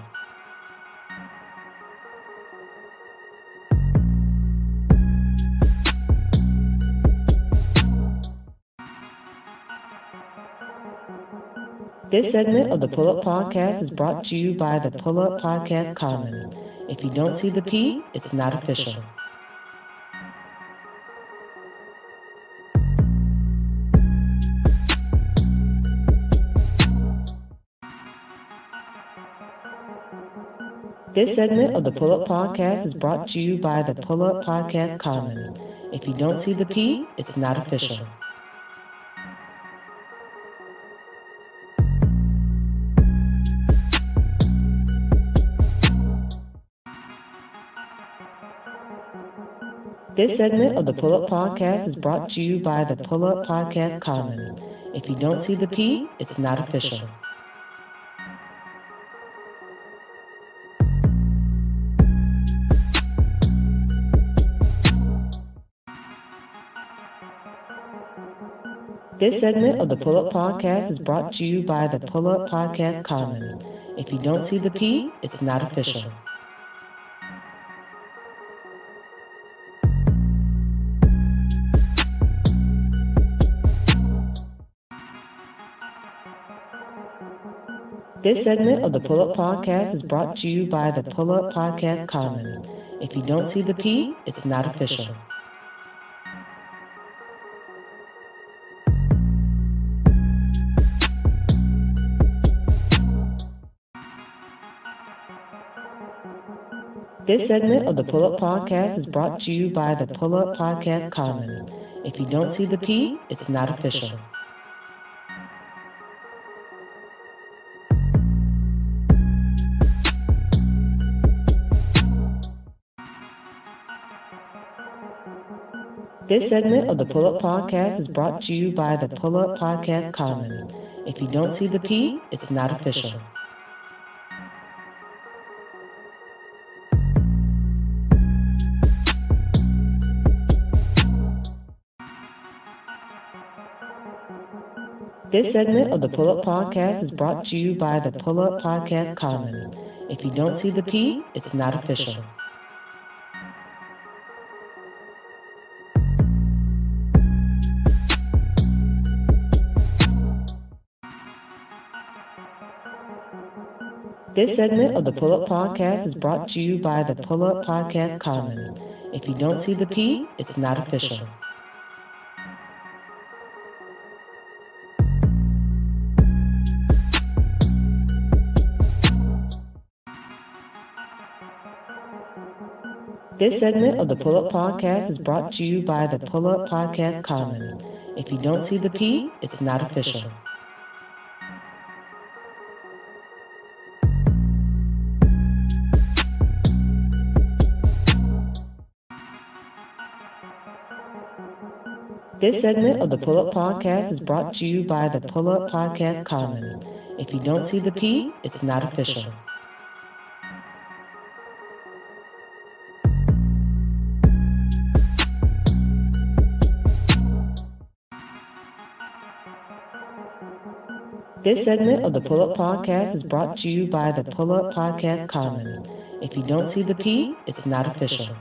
D: This segment of the PullUP Podcast is brought to you by the PullUP Podcast Commons. If you don't see the P, it's not official. This segment of the PullUP Podcast is brought to you by the PullUP Podcast Commons. If you don't see the P, it's not official. This segment of the PullUP Podcast is brought to you by the PullUP Podcast Commons. If you don't see the P, it's not official. This segment of the PullUP Podcast is brought to you by the PullUP Podcast Commons. If you don't see the P, it's not official. This segment of the PullUP Podcast is brought to you by the PullUP Podcast Commons. If you don't see the P, it's not official. This segment of the PullUP Podcast is brought to you by the PullUP Podcast Commons. If you don't see the P, it's not official. This segment of the PullUP Podcast is brought to you by the PullUP Podcast Commons. If you don't see the P, it's not official. This segment of the PullUP Podcast is brought to you by the PullUP Podcast Commons. If you don't see the P, it's not official. This segment of the PullUP Podcast is brought to you by the PullUP Podcast Commons. If you don't see the P, it's not official. This segment of the PullUP Podcast is brought to you by the PullUP Podcast Commons. If you don't see the P, it's not official. This segment of the PullUP Podcast is brought to you by the PullUP Podcast Commons. If you don't see the P, it's not official. This segment of the PullUP Podcast is brought to you by the PullUP Podcast Commons. If you don't see the P, it's not official.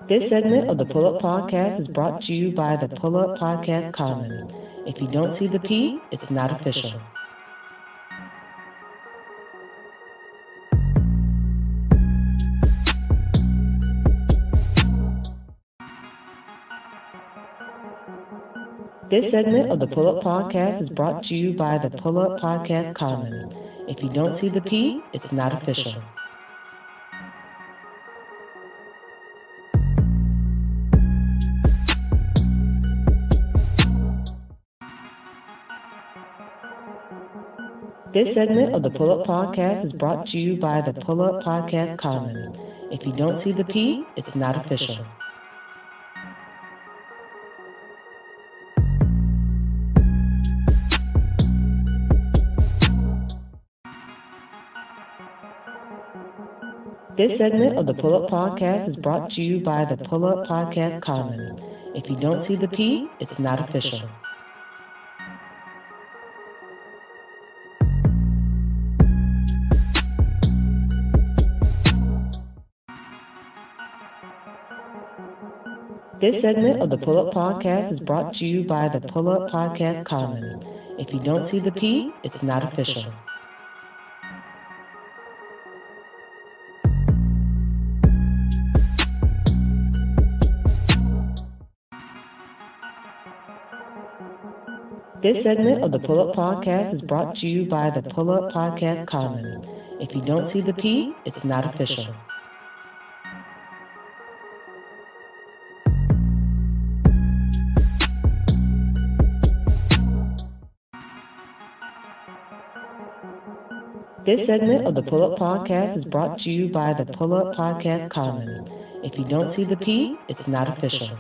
D: This segment of the PullUP Podcast is brought to you by the PullUP Podcast Commons. If you don't see the P, it's not official. This segment of the PullUP Podcast is brought to you by the PullUP Podcast Commons. If you don't see the P, it's not official. This segment of the PullUP Podcast is brought to you by the PullUP Podcast Commons. If you don't see the P, it's not official. This segment of the PullUP Podcast is brought to you by the PullUP Podcast Commons. If you don't see the P, it's not official. This segment of the PullUP Podcast is brought to you by the PullUP Podcast Commons. If you don't see the P, it's not official. This segment of the PullUP Podcast is brought to you by the PullUP Podcast Commons. If you don't see the P, it's not official. This segment of the PullUP Podcast is brought to you by the PullUP Podcast Commons. If you don't see the P, it's not official.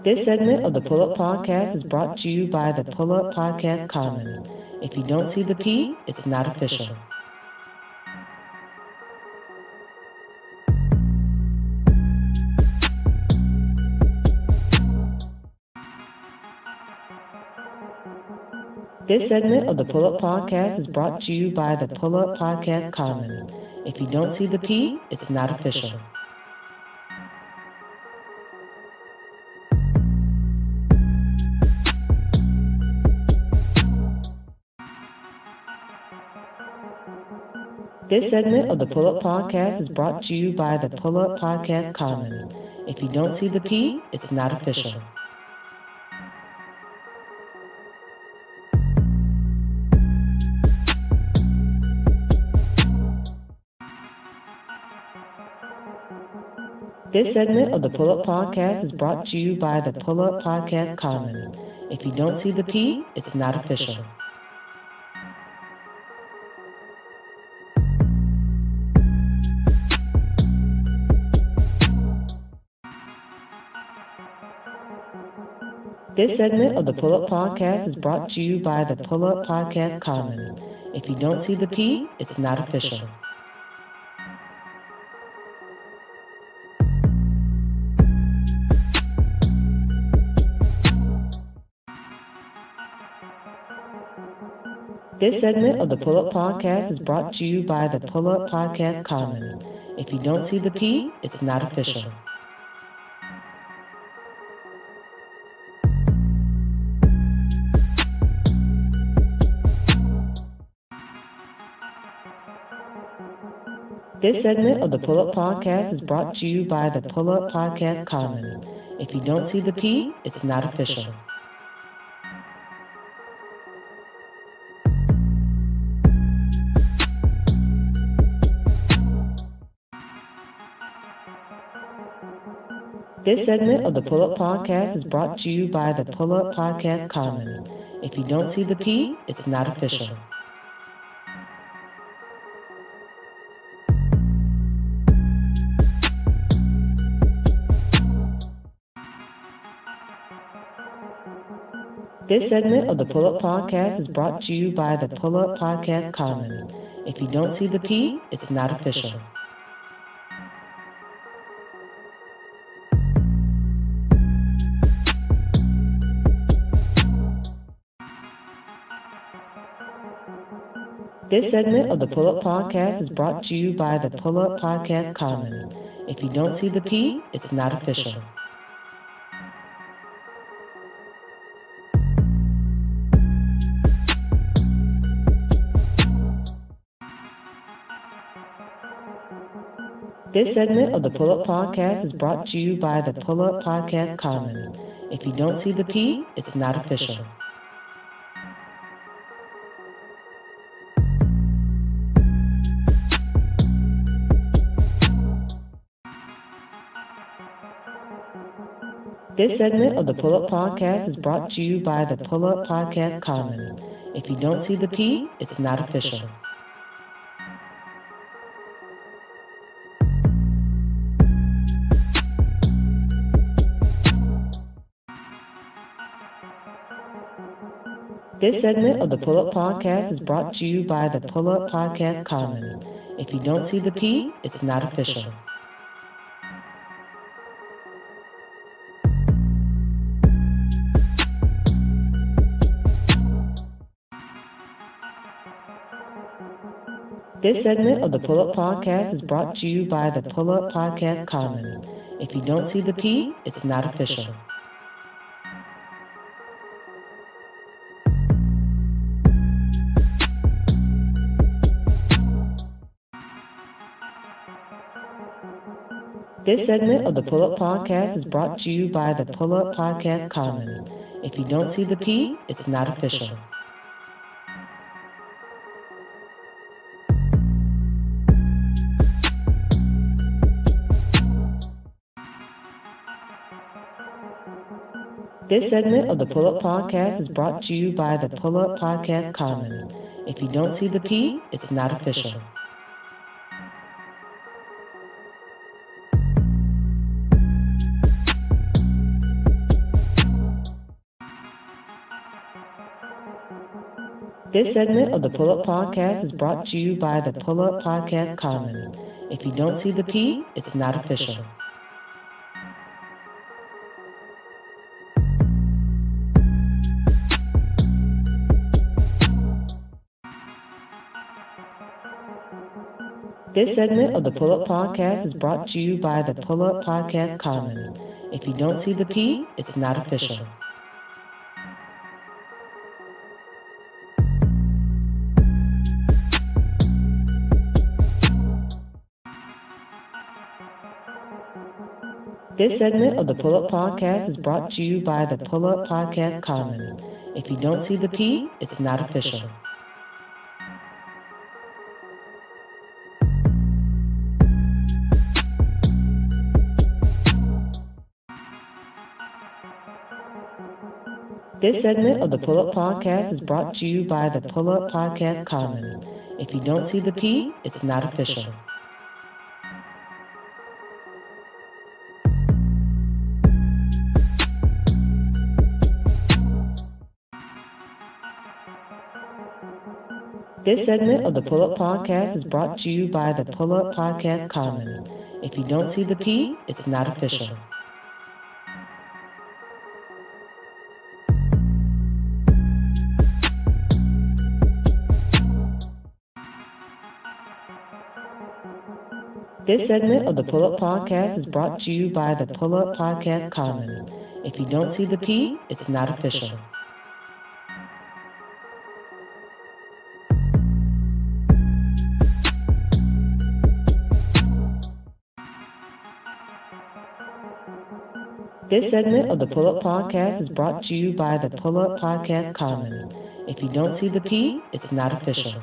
D: This segment of the PullUP Podcast is brought to you by the PullUP Podcast Commons. If you don't see the P, it's not official. This segment of the PullUP Podcast is brought to you by the PullUP Podcast Commons. If you don't see the P, it's not official. This segment of the PullUP Podcast is brought to you by the PullUP Podcast Commons. If you don't see the P, it's not official. This segment of the PullUP Podcast is brought to you by the PullUP Podcast Commons. If you don't see the P, it's not official. This segment of the PullUP Podcast is brought to you by the PullUP Podcast Commons. If you don't see the P, it's not official. This segment of the PullUP Podcast is brought to you by the PullUP Podcast Commons. If you don't see the P, it's not official. This segment of the PullUP Podcast is brought to you by the PullUP Podcast Commons. If you don't see the P, it's not official. This segment of the PullUP Podcast is brought to you by the PullUP Podcast Commons. If you don't see the P, it's not official. This segment of the PullUP Podcast is brought to you by the PullUP Podcast Commons. If you don't see the P, it's not official. This segment of the PullUP Podcast is brought to you by the PullUP Podcast Commons. If you don't see the P, it's not official. This segment of the PullUP Podcast is brought to you by the PullUP Podcast Commons. If you don't see the P, it's not official. This segment of the PullUP Podcast is brought to you by the PullUP Podcast Commons. If you don't see the P, it's not official. This segment of the PullUP Podcast is brought to you by the PullUP Podcast Commons. If you don't see the P, it's not official. This segment of the PullUP Podcast is brought to you by the PullUP Podcast Commons. If you don't see the P, it's not official. This segment of the PullUP Podcast is brought to you by the PullUP Podcast Commons. If you don't see the P, it's not official. This segment of the PullUP Podcast is brought to you by the PullUP Podcast Commons. If you don't see the P, it's not official. This segment of the PullUP Podcast is brought to you by the PullUP Podcast Commons. If you don't see the P, it's not official. This segment of the PullUP Podcast is brought to you by the PullUP Podcast Commons. If you don't see the P, it's not official. This segment of the PullUP Podcast is brought to you by the PullUP Podcast Commons. If you don't see the P, it's not official. This segment of the PullUP Podcast is brought to you by the PullUP Podcast Commons. If you don't see the P, it's not official. This segment of the PullUP Podcast is brought to you by the PullUP Podcast Commons. If you don't see the P, it's not official. This segment of the PullUP Podcast is brought to you by the PullUP Podcast Commons. If you don't see the P, it's not official. This segment of the PullUP Podcast is brought to you by the PullUP Podcast Commons. If you don't see the P, it's not official.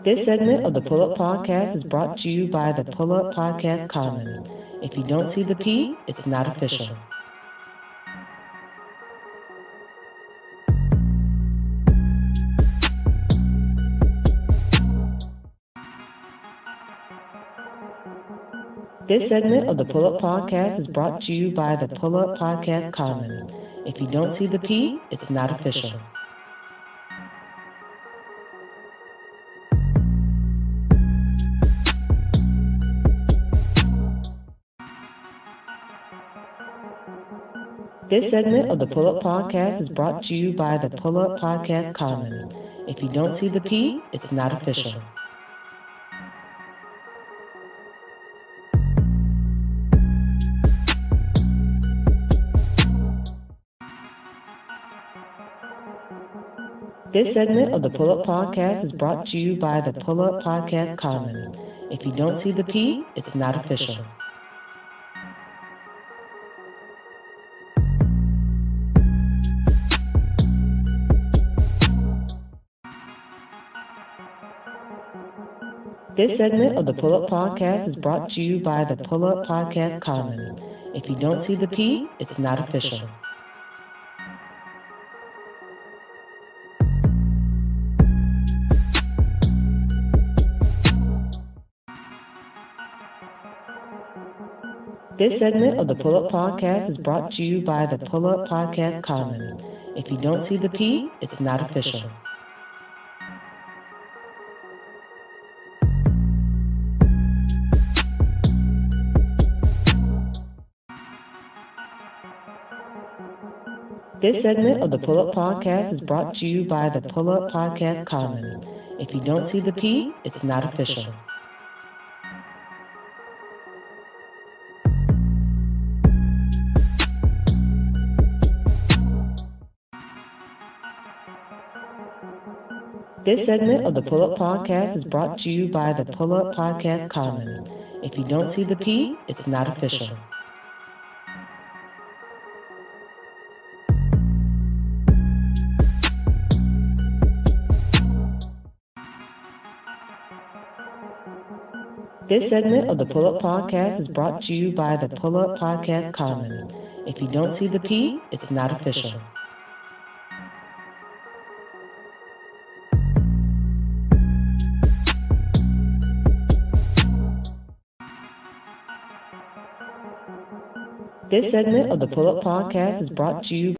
D: This segment of the PullUP Podcast is brought to you by the PullUP Podcast Commons. If you don't see the P, it's not official. This segment of the PullUP Podcast is brought to you by the PullUP Podcast Commons. If you don't see the P, it's not official. This segment of the PullUP Podcast is brought to you by the PullUP Podcast Commons. If you don't see the P, it's not official. This segment of the PullUP Podcast is brought to you by the PullUP Podcast Commons. If you don't see the P, it's not official. This segment of the PullUP Podcast is brought to you by the PullUP Podcast Commons. If you don't see the P, it's not official. This segment of the PullUP Podcast is brought to you by the PullUP Podcast Commons. If you don't see the P, it's not official. This segment of the PullUP Podcast is brought to you by the PullUP Podcast Commons. If you don't see the P, it's not official. This segment of the PullUP Podcast is brought to you by the PullUP Podcast Commons. If you don't see the P, it's not official. This segment of the PullUP Podcast is brought to you by the PullUP Podcast Commons. If you don't see the P, it's not official. This segment of the PullUP Podcast is brought to you.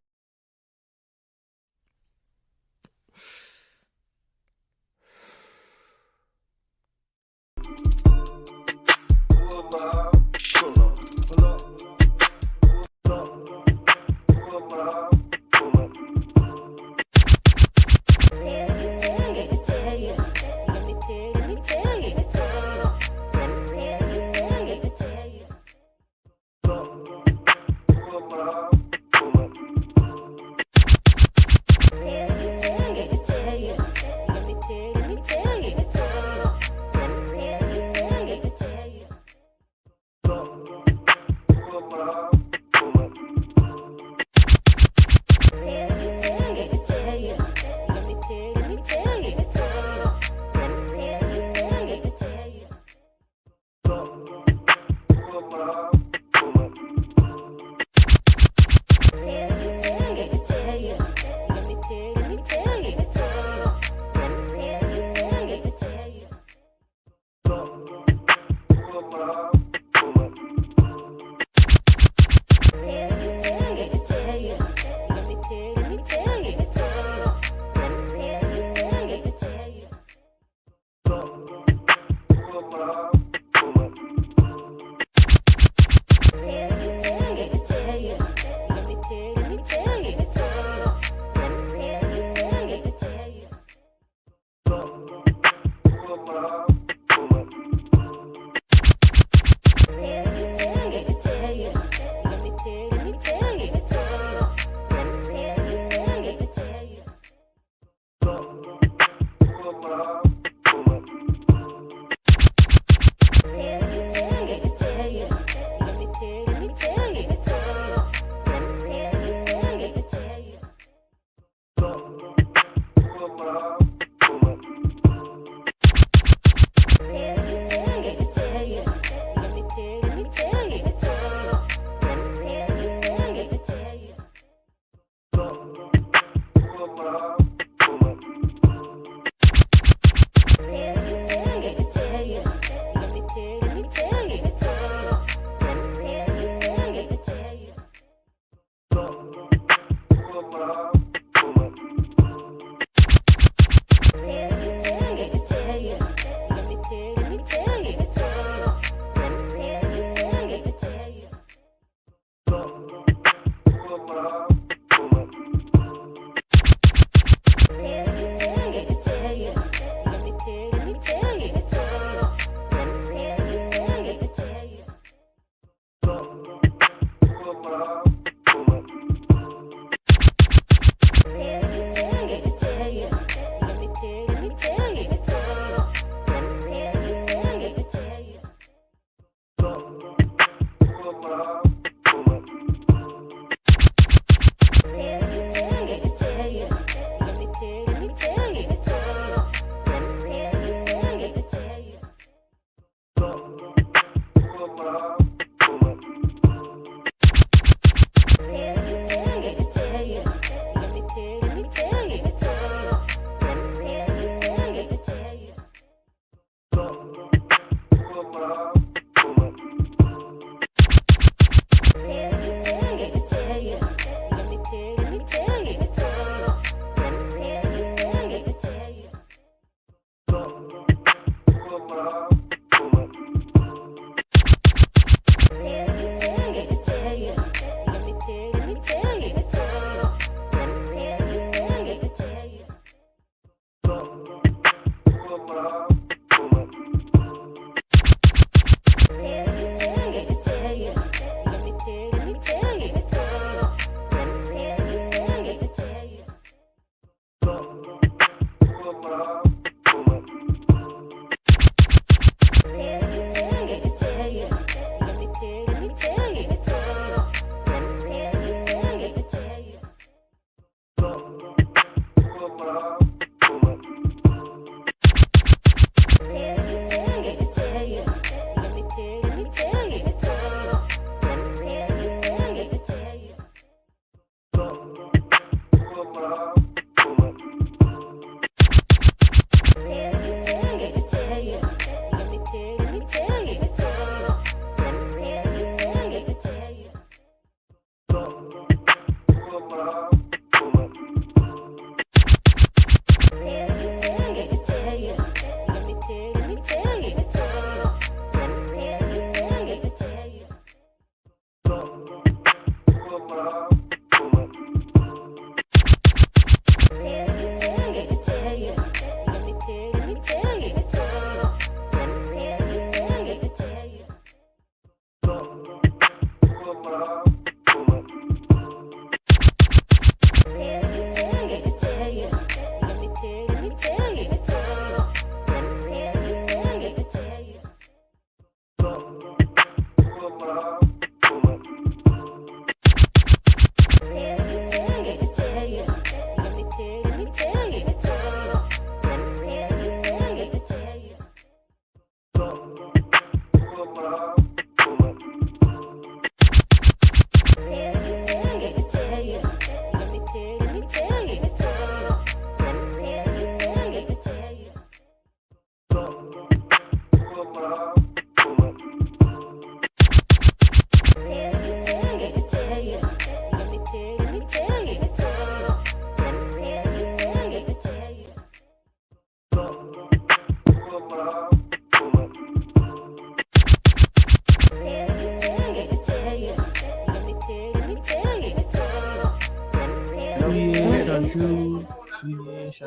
N: What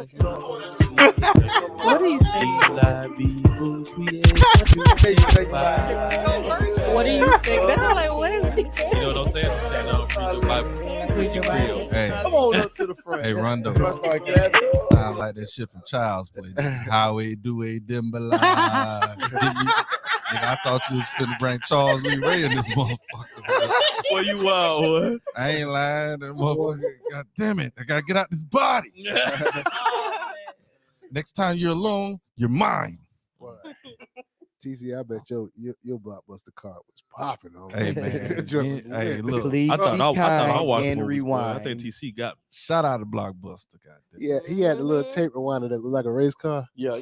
N: are you saying? What are you saying? That's not like, what is he saying?
P: You know what I'm saying? Read your Bible.
C: Hey,
M: Come on up to the front.
C: hey, Rondo.
M: Let's start grabbing.
C: Sound like that shit from Child's Play. Highway do a Dimbala. Nigga, I thought you was finna bring Charles Lee Ray in this motherfucker.
P: Boy, you wild, boy.
C: I ain't lying. That motherfucker, God damn it. I gotta get out this body. Next time you're alone, you're mine.
F: TC, I bet your Blockbuster card was popping on.
C: Hey, man. Hey, look.
M: Please
P: I thought I watched
M: and
P: the movie, boy. I
M: rewind.
P: think TC got me.
C: Shout out to Blockbuster, goddamn.
F: Yeah, he had the little tape rewinder that looked like a race car.
M: Yeah.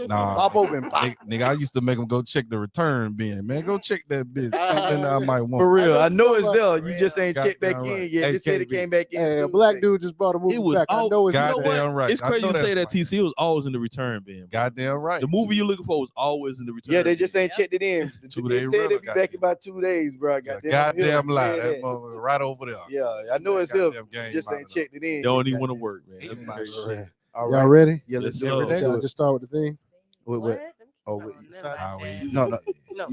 C: Nah,
M: Pop open. Pop.
C: nigga, I used to make him go check the return bin. Man, go check that bitch. Something I might want.
M: For real, I know it's there. You just ain't checked back
C: Goddamn
M: in
C: right.
M: yet.
O: Hey,
M: They said it
O: KB.
M: came back in.
F: Hey, a
M: Tuesday.
F: black dude just bought a movie
P: It was
F: back. I
P: all-
F: know it's
C: Goddamn right.
P: It's
C: I
P: crazy
C: know
P: you
C: that's
P: say that,
C: right.
P: TC. It was always in the return bin.
C: Goddamn right.
P: The movie you're looking for was always in the return
M: Yeah, they
P: bin.
M: just ain't checked it in. They
C: 2 day
M: said
C: rental,
M: they'd be back in about 2 days, bro.
C: Goddamn lie. That motherfucker right over there.
M: Yeah, I know it's him.
C: Goddamn game
M: Just
C: out
M: ain't
C: of there.
M: checked it in.
P: They don't even want to work, man. That's
C: Ain't
P: crazy.
C: shit.
M: All
F: Y'all
M: right.
F: ready?
M: Yeah, let's
P: Yes,
M: do it.
P: sir.
F: Shall I just start with the thing?
M: What? Oh, wait.
C: Highway.
M: No.
H: No,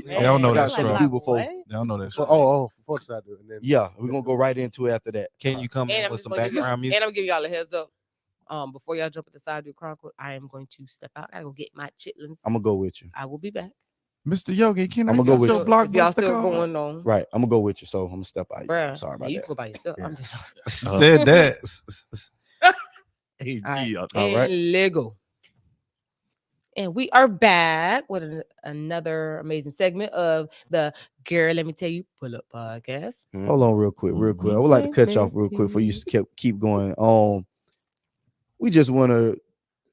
C: They don't know
M: I got
C: that
M: something to
C: struggle.
M: do before.
C: They don't know that
F: So,
C: struggle.
F: before I do it. And then,
M: Yeah, we're gonna go right into it after that.
O: Can you come
H: And
O: in
H: I'm
O: with
H: just
O: some
H: gonna give you,
O: background music?
H: and I'm giving y'all a heads up. Before y'all jump at the side do Chronicle, I am going to step out. I gotta go get my chitlins.
M: I'm gonna go with you.
H: I will be back.
C: Mr. Yogi, can I
M: I'ma go
C: get
M: with
C: your
M: you.
H: If y'all
C: Blockbuster
H: still
C: card?
H: going on,
M: Right, I'm gonna go with you. So I'm gonna step out.
H: bruh,
M: Sorry about
H: you
M: that.
H: can go by yourself. I'm just
C: Said that.
P: Hey,
H: Alright.
P: G,
M: All
H: and
M: right.
H: Lego. And we are back with another amazing segment of the Girl, Let Me Tell You Pull-Up Podcast.
M: Hold on, real quick. I would like to cut you off real quick before you keep going. We just want to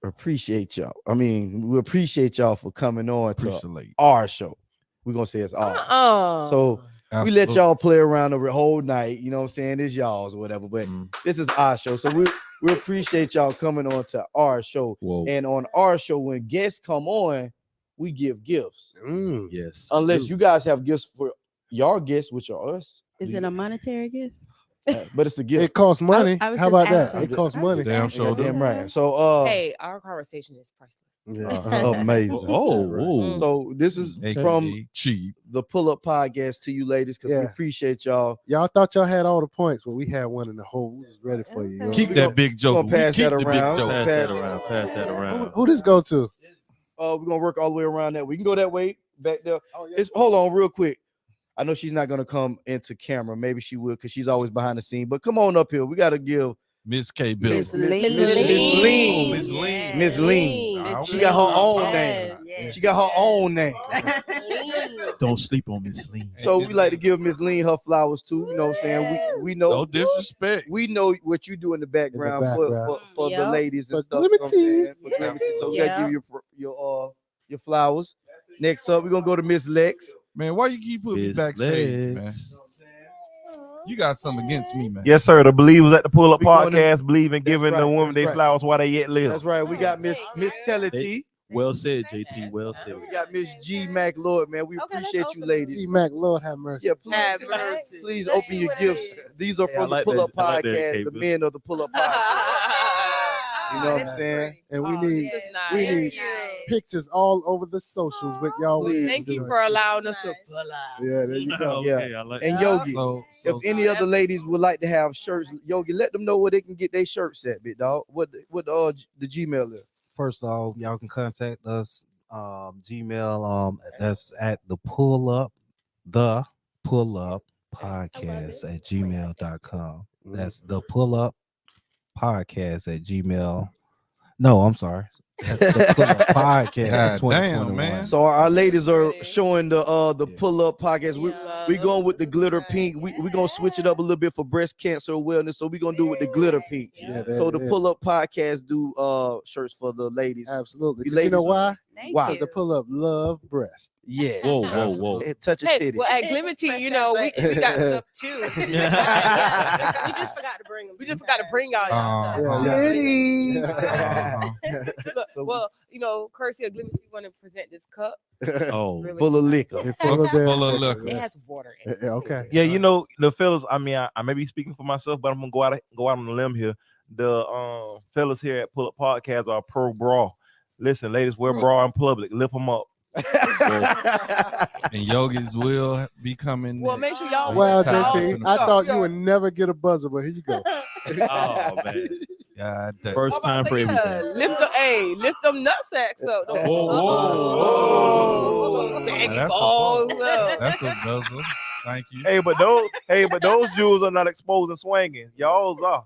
M: appreciate y'all. I mean, we appreciate y'all for coming on to
C: Appreciate.
M: our show. We're gonna say it's ours. So we let
C: Absolutely.
M: y'all play around the whole night. You know what I'm saying? It's y'all's or whatever, but this is our show. So we appreciate y'all coming on to our show.
P: Whoa.
M: And on our show, when guests come on, we give gifts.
P: Yes.
M: Unless you guys have gifts for your guests, which are us.
K: Is it a monetary gift?
M: But it's a gift.
F: It costs money.
K: I was
F: How
K: just
F: about that?
K: asking.
F: It costs
K: I was
F: money.
K: just
C: Damn
K: asking.
C: sure do.
M: Damn right. So
H: Hey, our conversation is priceless.
M: amazing.
P: Oh,
M: So this is
C: AKA
M: from
C: cheap.
M: the PullUP Podcast to you ladies, because we
F: Yeah.
M: appreciate y'all.
F: Y'all thought y'all had all the points, but we had one in the hole. We was ready for you. You know?
C: Keep that big joke.
M: gonna pass
C: Keep
M: that
C: the big
M: around.
C: joke.
P: Pass that around. Pass that
F: Who,
P: around.
F: who this go to?
M: We're gonna work all the way around that. We can go that way back there.
F: Oh, yeah.
M: Hold on real quick. I know she's not gonna come into camera. Maybe she will, because she's always behind the scene. But come on up here. We gotta give
C: Miss K. Bill.
K: Miss
M: Miss
K: Lean.
M: Lean.
C: Miss Lean.
M: Miss Lean.
C: Miss
M: She got her own
K: Yes,
M: name. She got her own name.
P: Don't sleep on Miss Lean.
M: So we like to give Miss Lean her flowers too. You know what I'm saying? We know
C: No disrespect.
M: we know what you do in the background, for the
K: Yep.
M: ladies and
F: For
M: stuff. You know what I'm
F: Glimity.
M: saying? For Glimity. So we
K: Yeah.
M: gotta give you your flowers. Next up, we're gonna go to Miss Lex.
C: Man, why you keep putting me
P: Miss
C: backstage, man?
P: Lex.
C: You got something against me, man.
O: Yes, sir. The believers at the PullUP
M: We going to-
O: Podcast believe in
M: That's
O: giving the
M: right,
O: women
M: that's
O: their
M: right.
O: flowers while they yet live.
M: That's right. We got Miss Telly
P: They-
M: T.
P: Well said, JT. Well said.
M: And we got Miss G Mac Lord, man. We
N: Okay, let's
M: appreciate you,
N: open
M: ladies.
F: G Mac, Lord have mercy.
M: Yeah, please,
H: Have mercy.
M: please
N: Let's
M: open
N: see
M: your
N: what it
M: gifts.
N: is.
M: These are
P: Hey, I
M: from
P: like
M: the PullUP
P: that. I like that,
M: Podcast, the
P: K-Bill.
M: men of the PullUP Podcast. You know what I'm
H: That's
M: saying?
H: great.
F: And we
H: Oh,
F: need
H: this is nice.
F: we need pictures all over the socials with y'all.
M: Please.
H: Thank you
F: doing.
H: for allowing us to pull up.
F: Yeah, there you go.
P: Okay, I like
M: And
H: Yeah.
M: Yogi,
C: So
M: if any other ladies would like to have shirts, Yogi, let them know where they can get their shirts at, big dog. What the Gmail is.
Q: First off, y'all can contact us. Gmail. That's at the PullUP Podcast at gmail.com. That's the PullUP Podcast at gmail. No, I'm sorry. That's the PullUP Podcast.
C: God
Q: 2021.
C: damn, man.
M: So our ladies are showing the PullUP Podcast.
H: Yeah.
M: We going with the glitter pink. We gonna switch it up a little bit for breast cancer awareness. So we gonna do it with the glitter pink.
F: Yeah,
M: So the PullUP Podcast do shirts for the ladies.
F: Absolutely.
M: You
F: 'Cause you know
M: ladies-
F: why?
M: Why?
F: Because the PullUp love breast.
M: Yeah.
P: Whoa, whoa, whoa.
M: It touch a
H: Hey,
M: titty.
H: well, at GLMTY, you know, we got stuff too.
N: We just forgot to bring them.
H: We just forgot to bring y'all stuff.
F: Yeah.
H: But, well, you know, courtesy of GLMTY, we want to present this cup.
P: Oh,
H: Really
M: Full of
H: nice.
M: liquor.
F: And full of
C: Full of
F: that-
C: liquor.
H: It has water in it.
F: Yeah, okay.
O: Yeah, you know, the fellas, I mean, I may be speaking for myself, but I'm gonna go out on a limb here. the fellas here at PullUP Podcast are pro bra. Listen, ladies, wear bra in public. Lift them up.
C: And yogis will be coming.
H: Well, make sure y'all.
F: Well,
H: wear towels.
F: JT, I thought you would never get a buzzer, but here you go.
P: Oh man.
C: God damn.
P: First time for everything.
H: Lift them nut sacks up.
C: Whoa.
H: Saggy
C: That's
H: balls
C: a,
H: up.
C: that's a buzzer. Thank you.
O: Hey, but those jewels are not exposed and swinging. Y'all's are.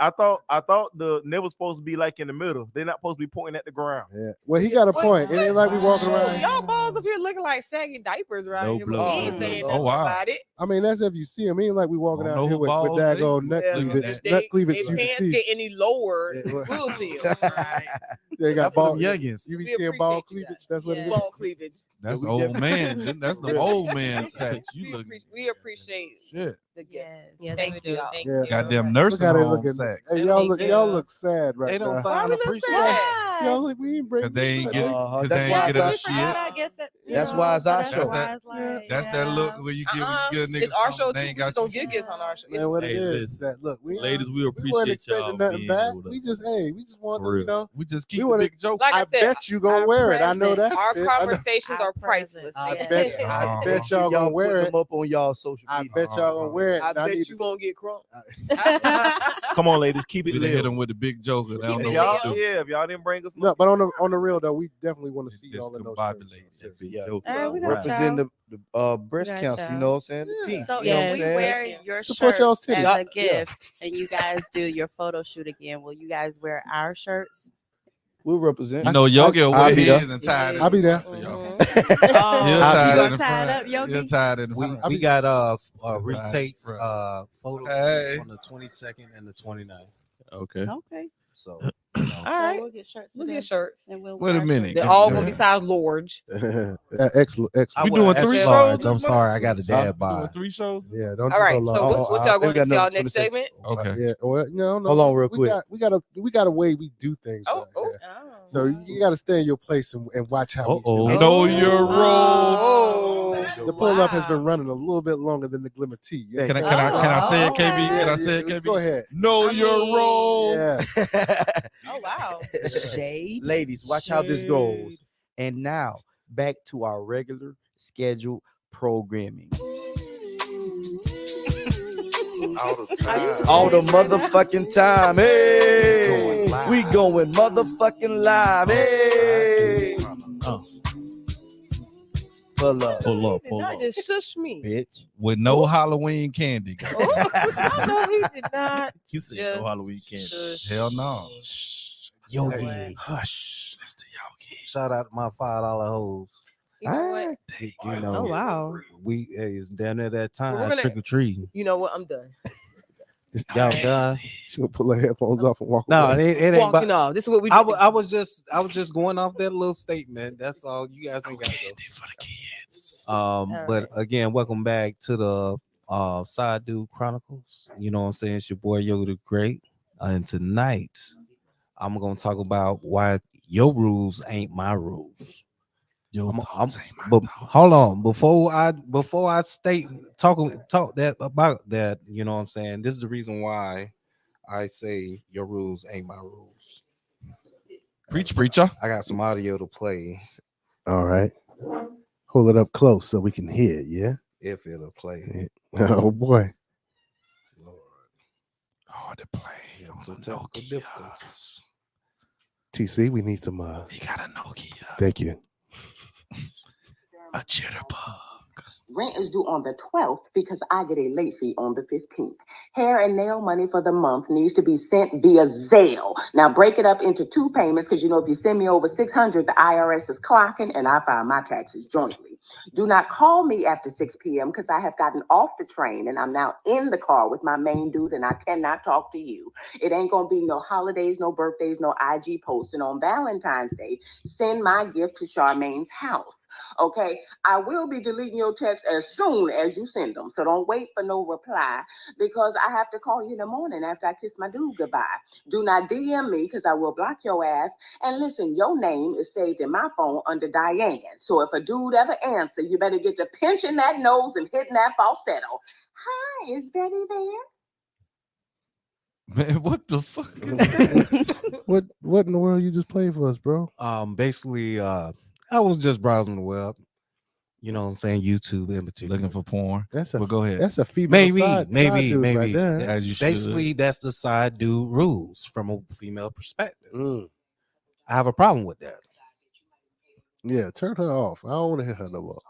O: I thought the nipple's supposed to be like in the middle. They're not supposed to be pointing at the ground.
F: Yeah. Well, he got a point. It ain't like we walking around.
H: Y'all balls up here looking like saggy diapers around here. But he ain't saying nothing about it.
F: I mean, that's if you see him. He ain't like we walking out here with daggone nut cleavage.
H: If
F: Nut cleavage.
H: they
F: You can
H: pants
F: see.
H: get any lower, we'll see them.
F: They got ball.
C: youngins.
F: You be seeing ball cleavage. That's what it is.
H: Ball cleavage.
C: That's old man. That's the old man sex. You look
H: We appreciate
C: shit.
H: the gift.
N: Yes,
H: Thank you.
N: Thank
F: Yeah.
C: Goddamn
F: Look
C: nursing
F: how they
C: home
F: looking.
C: sex.
F: Hey, y'all look sad right
Q: They don't
F: now.
Q: sound appreciative.
F: Y'all look, we ain't bring.
C: Cause they ain't get,
M: Uh-huh.
C: cause they
M: That's
C: ain't
M: why
C: get us
M: it's
C: shit.
N: I guess
M: That's why it's our show.
C: That's that look where you give a nigga
H: It's our show
C: something,
H: too.
C: they
H: We
C: ain't got
H: just don't
C: you.
H: get gifts on our show.
F: Man, what
P: Hey,
F: it is
P: listen.
F: that look, we
P: Ladies, we
F: wasn't
P: appreciate
F: expecting
P: y'all
F: nothing
P: being
F: back.
P: with us.
F: We just want
P: For
F: to,
P: real.
C: We just
F: we
C: keep the
F: wanna-
C: big joke.
H: Like I
F: I
H: said,
F: bet you gonna wear it. I know that.
H: our
F: I know.
H: conversations are priceless.
F: I bet y'all gonna wear
M: put
F: it.
M: them up on y'all social
F: I
M: media.
F: bet y'all gonna wear it.
H: I
F: And I
H: bet
F: need
H: you
F: to-
H: gonna get crunk.
O: Come on, ladies, keep it
C: We done hit
O: lit.
C: them with the big joke. and I don't
O: If
C: know
O: y'all,
C: what to do.
O: yeah, if y'all didn't bring us,
F: No, but on the real though, we definitely want to see y'all in those
C: Discombobulated.
F: shirts.
P: Big
F: Yeah.
P: joke.
N: All right, we got
M: Represent
N: y'all.
M: the breast
N: got
M: cancer, you
N: y'all.
M: know what I'm saying? The
F: Yeah.
M: pink,
K: So
M: you know what
K: if
M: I'm
K: we
M: saying?
K: wear your
F: Support
K: shirts
F: y'all's
K: as
F: titties.
K: a gift and you guys do your photo shoot again, will you guys wear our shirts?
M: We'll represent.
C: You know, Yogi will
M: I'll
C: wear
M: be
C: his
M: there.
C: and tie it.
F: I'll be there.
C: So y'all can-
K: Oh,
C: He'll
K: you
C: tie it in
K: gonna
C: the
K: tie it
C: front.
K: up, Yogi?
C: He'll tie it in the
Q: We
C: front.
Q: we got
C: Tie
Q: retake
C: it front.
Q: photo
C: Hey.
Q: on the 22nd and the 29th.
P: Okay.
K: Okay.
Q: So
H: All right,
K: So we'll get shirts.
H: we'll
K: today,
H: get shirts.
K: and we'll
C: Wait
K: wear
C: a
K: our
C: minute.
H: They're
K: shirts.
H: all gonna be size large.
F: Excellent.
Q: I
C: We doing
Q: wear
C: 3
Q: extra
C: shows
Q: large.
C: this
Q: I'm
C: month?
Q: sorry, I got a
C: We
Q: dad
C: doing
Q: bod.
C: 3 shows?
F: Yeah, don't.
H: All right.
F: hold on.
H: So what y'all
M: we
H: gonna
M: got
H: do for y'all
M: another
H: next
M: 26.
H: segment?
C: Okay.
F: Yeah. Well, no.
M: Hold on real quick.
F: We got a way we do things.
H: Oh,
F: right
H: oh.
F: here. So you got to stay in your place and watch how we.
P: Uh-oh.
C: Know your role.
H: Oh,
F: The pull-up has been running a little bit longer than the GLMTY. Yeah,
C: Can I say it, KB? Can I say it, KB?
F: Go ahead.
C: Know your role.
F: Yeah.
H: oh wow.
K: Shade.
M: Ladies, watch how this goes. And now back to our regular scheduled programming.
O: All the time.
M: All the motherfucking time. Hey, we going motherfucking live. Hey, pull up,
H: Did not just shush me.
M: bitch.
C: With no Halloween candy.
H: Oh, no, he did not.
P: You said
H: Just
P: no Halloween candy.
C: Hell no.
Q: Yogi,
O: Hush.
C: Mr. Yogi.
Q: shout out to my $5 hoes.
H: You know what?
Q: You know,
N: Oh wow.
Q: we it's down there that
H: We're
Q: time
H: gonna-
Q: trick or treating.
H: You know what? I'm done.
Q: Y'all done?
F: She gonna pull her headphones off and walk
Q: No,
F: away.
Q: it ain't.
H: Walking
Q: But
H: off. This is what we do.
Q: I was just going off that little statement. That's all. You guys ain't got to go.
C: For the kids.
Q: But again, welcome back to the Side Dude Chronicles. You know what I'm saying? It's your boy Yoga the Great. And tonight I'm gonna talk about why your rules ain't my rules. But hold on, before I talk that about that, you know what I'm saying? This is the reason why I say your rules ain't my rules.
C: Preach, preacher.
Q: I got some audio to play
F: All right. Hold it up close so we can hear it, yeah?
Q: if it'll play.
F: Oh boy.
C: Oh, the play.
Q: Some technical difficulties.
F: TC, we need some
C: He got a Nokia.
F: thank you.
C: A jitterbug.
R: Rent is due on the 12th because I get a late fee on the 15th. Hair and nail money for the month needs to be sent via Zelle. Now break it up into 2 payments because you know if you send me over $600, the IRS is clocking and I file my taxes jointly. Do not call me after 6 p.m. because I have gotten off the train and I'm now in the car with my main dude and I cannot talk to you. It ain't gonna be no holidays, no birthdays, no IG posts. And on Valentine's Day, send my gift to Charmaine's house. Okay, I will be deleting your text as soon as you send them. So don't wait for no reply because I have to call you in the morning after I kiss my dude goodbye. Do not DM me because I will block your ass. And listen, your name is saved in my phone under Diane. So if a dude ever answer, you better get to pinching that nose and hitting that falsetto. Hi, is Betty there?
C: Man, what the fuck is that?
F: What in the world you just played for us, bro?
Q: Basically, I was just browsing the web. You know what I'm saying? YouTube in particular.
C: Looking for porn.
F: That's a
C: Well, go ahead.
F: That's a female
Q: Maybe,
F: side dude right there.
C: As you
Q: Basically,
C: should.
Q: that's the side dude rules from a female perspective. I have a problem with that.
F: Yeah, turn her off. I don't want to hear her no more.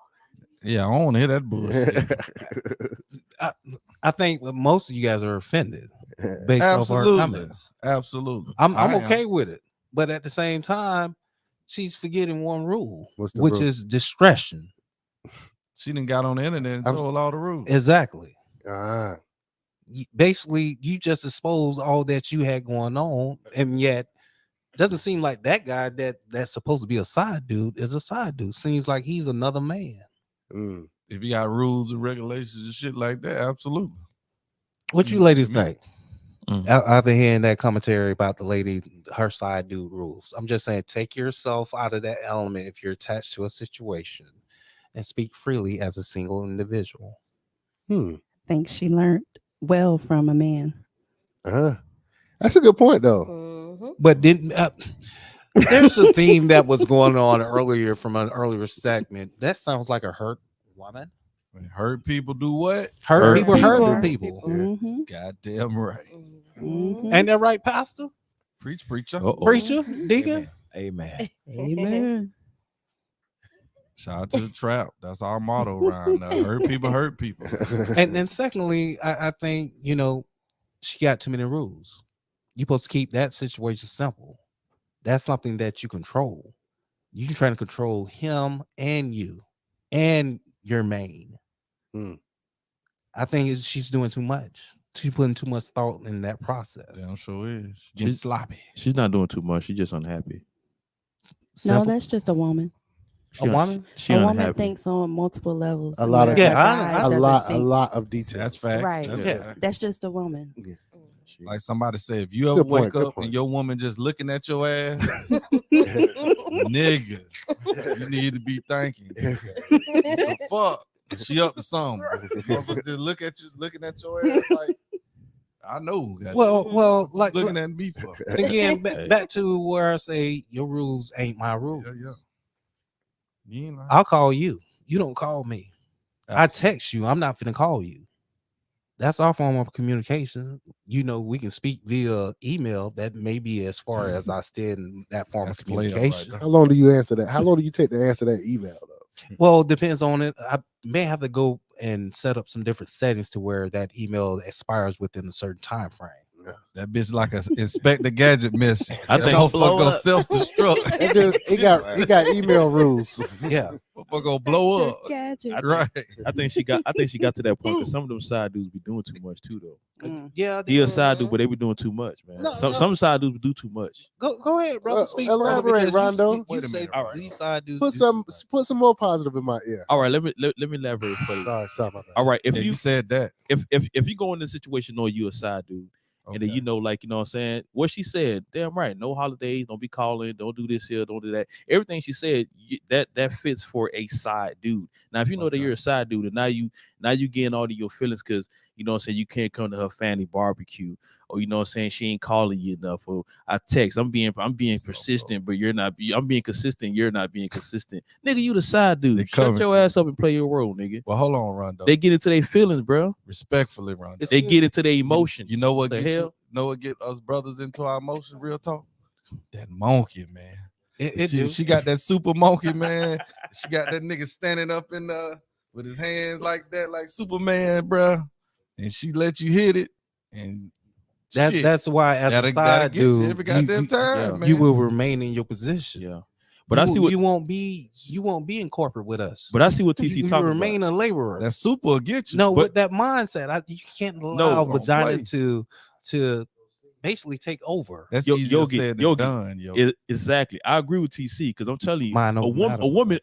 C: Yeah, I don't want to hear that bullshit.
Q: I think most of you guys are offended based off her comments.
C: Absolutely.
Q: I'm
C: I am.
Q: okay with it. But at the same time, she's forgetting one rule,
F: What's the
Q: which
F: rule?
Q: is discretion.
C: She done got on the internet and told all the rules.
Q: Exactly.
F: Ah.
Q: Basically, you just exposed all that you had going on, and yet doesn't seem like that guy that's supposed to be a side dude is a side dude. Seems like he's another man.
C: If you got rules and regulations and shit like that, absolutely.
Q: What you ladies think? After hearing that commentary about the lady, her side dude rules, I'm just saying, take yourself out of that element if you're attached to a situation, and speak freely as a single individual.
K: Think she learned well from a man.
F: That's a good point, though.
Q: But didn't there's a theme that was going on earlier from an earlier segment that sounds like a hurt woman.
C: Hurt people do what?
Q: Hurt people hurt people.
C: Goddamn right.
Q: Ain't that right, Pastor?
C: Preach, preacher.
Q: Preacher, deacon.
O: Amen.
K: Amen.
C: Shout out to the trap. That's our motto around now. Hurt people hurt people.
Q: And then secondly, I think, you know, she got too many rules. You're supposed to keep that situation simple. That's something that you control. You're trying to control him and you and your main. I think she's doing too much. She's putting too much thought in that process.
C: Damn sure is. Getting sloppy.
P: She's not doing too much. She's just unhappy.
K: No, that's just a woman.
P: She woman
K: thinks on multiple levels.
F: A lot of
K: where a guy
F: a
K: doesn't think.
F: lot of details.
C: That's facts.
K: Right.
C: That's facts.
K: That's just a woman.
C: Like somebody said, if you ever
F: Good point,
C: wake
F: good
C: up
F: point.
C: and your woman just looking at your ass, nigga, you need to be thinking. What the fuck? She up to something. Motherfucker just looking at your ass like, I know.
Q: Well, like
C: looking at me for.
Q: Again, back to where I say your rules ain't my rules.
C: Yeah. You ain't lying.
Q: I'll call you. You don't call me. I text you. I'm not finna call you. That's our form of communication. You know, we can speak via email. That may be as far as I stay in that form of communication.
F: How long do you answer that? How long do you take to answer that email, though?
Q: Well, it depends on it. I may have to go and set up some different settings to where that email expires within a certain time frame.
C: That bitch like a Inspector Gadget mission.
P: I think
C: motherfucker self-destruct.
F: He got email rules.
Q: Yeah.
C: Motherfucker gonna blow up. Right.
P: I think she got to that point because some of them side dudes be doing too much too, though.
Q: Yeah,
P: he a side dude, but they be doing too much, man. Some side dudes do too much.
Q: Go ahead, brother. Speak
F: elaborate, Rondo.
Q: You say these side dudes
F: Put some more positive in my ear.
P: All right, let me elaborate for you.
F: Sorry about that.
P: All right, if
C: you said that,
P: if you go in this situation knowing you a side dude. And then, you know, like, you know what I'm saying? What she said, damn right. No holidays. Don't be calling. Don't do this here. Don't do that. Everything she said, that fits for a side dude. Now, if you know that you're a side dude and now you getting all of your feelings because, you know what I'm saying, you can't come to her family barbecue or, you know what I'm saying, she ain't calling you enough or I text. I'm being persistent, but you're not. I'm being consistent. You're not being consistent. Nigga, you the side dude. Shut your ass up and play your role, nigga.
C: Well, hold on, Rondo.
P: They get into their feelings, bro.
C: Respectfully, Rondo.
P: They get into their emotions.
C: You know what?
P: The hell?
C: Know what get us brothers into our emotions? Real talk. That monkey, man. She got that super monkey, man. She got that nigga standing up in with his hands like that, like Superman, bro. And she let you hit it, and
Q: that's why as a side dude,
C: every goddamn time, man.
Q: You will remain in your position.
P: Yeah. But I see what
Q: you won't be in corporate with us.
P: But I see what TC talking about.
Q: Remain a laborer.
C: That super will get you.
Q: No, with that mindset, you can't allow vagina to basically take over.
C: That's easier said than done.
P: Exactly. I agree with TC because I'm telling you, a